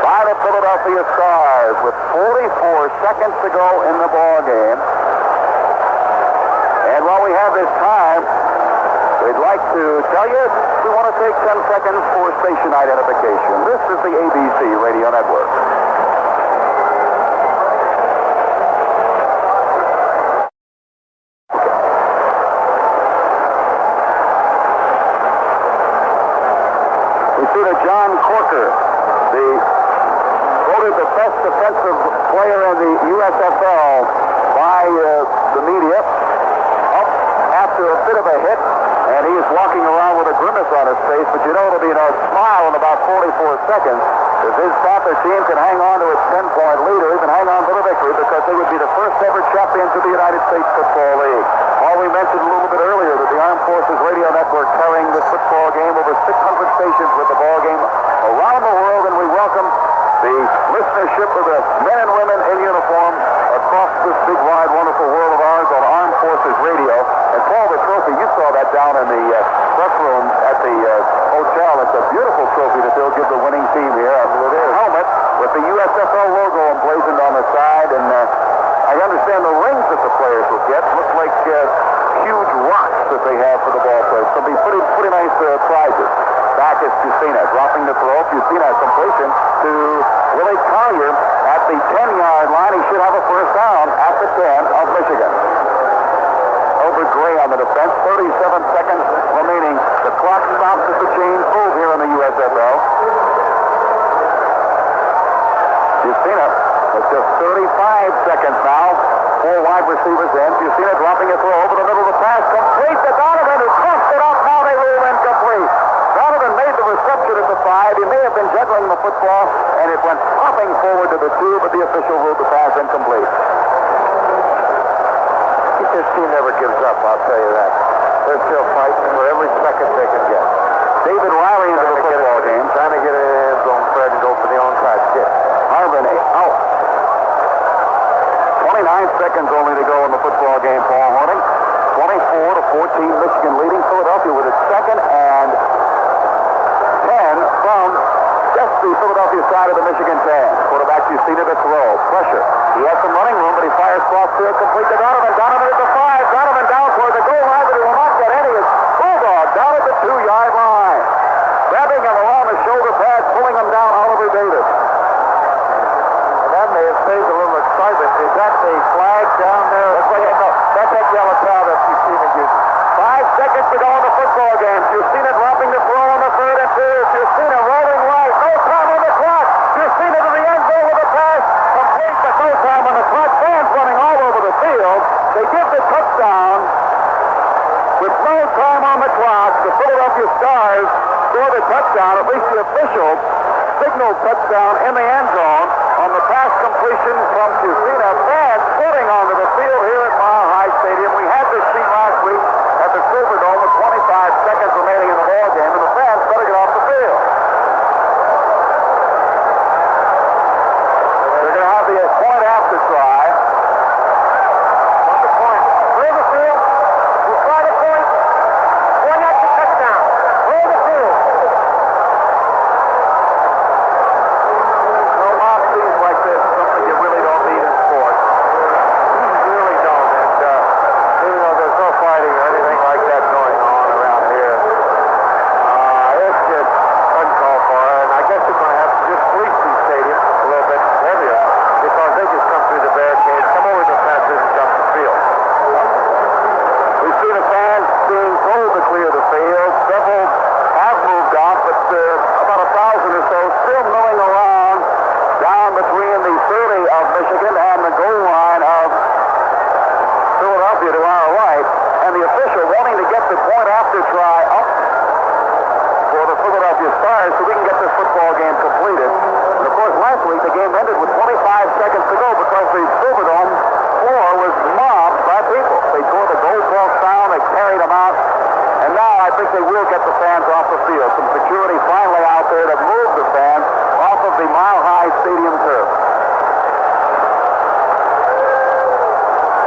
by the Philadelphia Stars with 44 seconds to go in the ball game. And while we have this time, we'd like to tell you we want to take 10 seconds for station identification. This is the ABC Radio Network. We see that John Corker, voted the best defensive player in the USFL by the media, up after a bit of a hit, and he is walking around with a grimace on his face, but you know it'll be a smile in about 44 seconds if his Panther team can hang on to its 10-point lead or even hang on to the victory, because they would be the first ever champions of the United States Football League. We mentioned a little bit earlier that the Armed Forces Radio Network carrying this football game over 600 stations with the ball game around the world, and we welcome the listenership of the men and women in uniform across this big, wide, wonderful world of ours on Armed Forces Radio. And Paul, the trophy, you saw that down in the press room at the hotel. It's a beautiful trophy that they'll give the winning team here. A helmet with the USFL logo emblazoned on the side, and I understand the rings that the players will get look like huge rocks that they have for the ball players. So it'll be pretty nice prizes. Back is Justina, dropping the throw. Justina completion to Willie Collier at the 10-yard line. He should have a first down at the 10 of Michigan. A over Gray on the defense. 37 seconds remaining. The clock stops at the chain move here in the USFL. Justina, it's just 35 seconds now. 4 wide receivers in. Justina dropping a throw over the middle of the pass. Complete to Donovan, who tossed it up. Now they rule incomplete. Donovan made the reception at the 5. He may have been juggling the football, and it went popping forward to the 2, but the official ruled the pass incomplete. This team never gives up, I'll tell you that. They're still fighting for every second they can get. David Riley into the football game. Trying to get it in the end zone, Fred, and go for the onside kick. Harvin out. 29 seconds only to go in the football game, Paul Hornung. 24-14, Michigan leading Philadelphia with its second and 10 from just the Philadelphia side of the Michigan 10. Quarterback Justina to throw. Pressure. He has some running room, but he fires cross field complete to Donovan. Donovan at the 5. Donovan down toward the goal line, but he will not get any. It's Bulldog down at the 2-yard line. Grabbing him around the shoulder pad, pulling him down, Oliver Davis. And that may have saved a little excitement. Is that the flag down there? That's that yellow towel that Justina uses. 5 seconds to go in the football game. Justina dropping the throw on the 3rd and 2. Justina rolling right. No time on the clock. Justina to the end zone with a pass. Complete, but no time on the clock. Fans running all over the field. They give the touchdown. With no time on the clock, the Philadelphia Stars score the touchdown. At least the official signaled touchdown in the end zone on the pass completion from Justina. Fans flooding onto the field here at Mile High Stadium. We had this scene last week at the Silverdome with 25 seconds remaining in the ball game, and the fans better get off the field. They're going to have the point after try. What's the point? Clear the field. We'll try the point. Point after touchdown. Clear the field. No mob scenes like this, something you really don't need in sports. You really don't. And even though there's no fighting or anything like that going on around here, it's just uncalled for. And I guess they're going to have to just police these stadiums a little bit heavier because they just come through the barricades, come over the fences, and jump the field. We've seen the fans being told to clear the field. Several have moved off, but about 1,000 or so still milling around down between the 30 of Michigan and the goal line of Philadelphia to our right. And the official wanting to get the point after try up for the Philadelphia Stars so we can get this football game completed. And of course, last week the game ended with 25 seconds to go because the Silverdome floor was mobbed by people. They tore the goalpost down, they carried them out, and now I think they will get the fans off the field. Some security finally out there to move the fans off of the Mile High Stadium turf.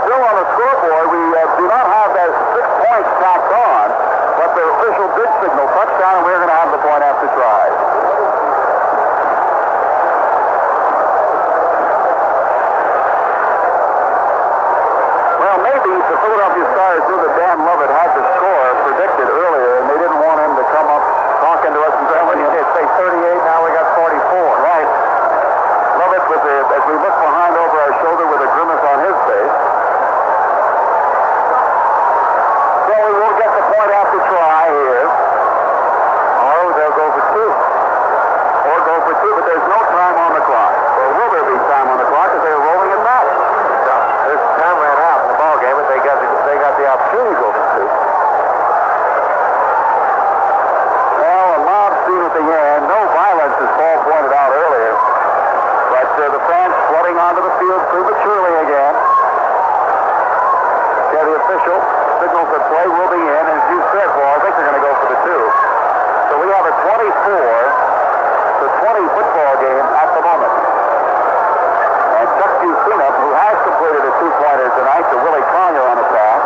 Still on the scoreboard, we do not have that 6 points tacked on, but the official did signal touchdown, and we're going to have the point after try. Well, maybe the Philadelphia Stars knew that Dan Lovett had the score predicted earlier, and they didn't want him to come up talking to us and telling him. Say 38, now we got 44. Right. Lovett, as we look behind over our shoulder with a grimace on his face. So we will get the point after try here. Or they'll go for 2. Or go for 2, but there's no time on the clock. Or will there be time on the clock as they're rolling it back? This time ran out in the ball game, but they got the opportunity to go for 2. Well, a mob scene at the end. No violence, as Paul pointed out earlier. But the fans flooding onto the field prematurely again. Yeah, the official signals that play will be in. And as you said, Paul, I think they're going to go for the 2. So we have a 24-20 football game at the moment. And Chuck Justina, who has completed a 2-pointer tonight to Willie Collier on a pass,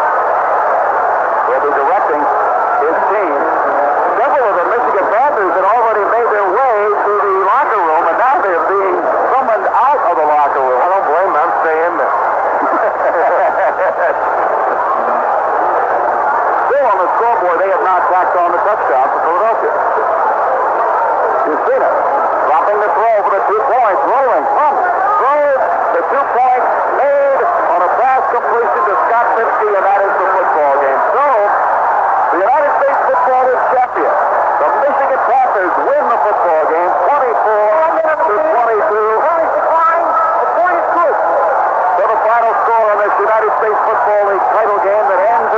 will be directing his team. Several of the Michigan Panthers had already made their way to the locker room, and now they're being summoned out of the locker room. I don't blame them. I'm staying there. Still on the scoreboard, they have not tacked on the touchdown for Philadelphia. Justina dropping the throw for the 2 points, rolling, pump, throws, the 2 points made on a pass person to Scott Lipsky, and that is the football game. So, the United States football is champion. The Michigan Panthers win the football game 24-22. So the final score on this United States Football League title game that ends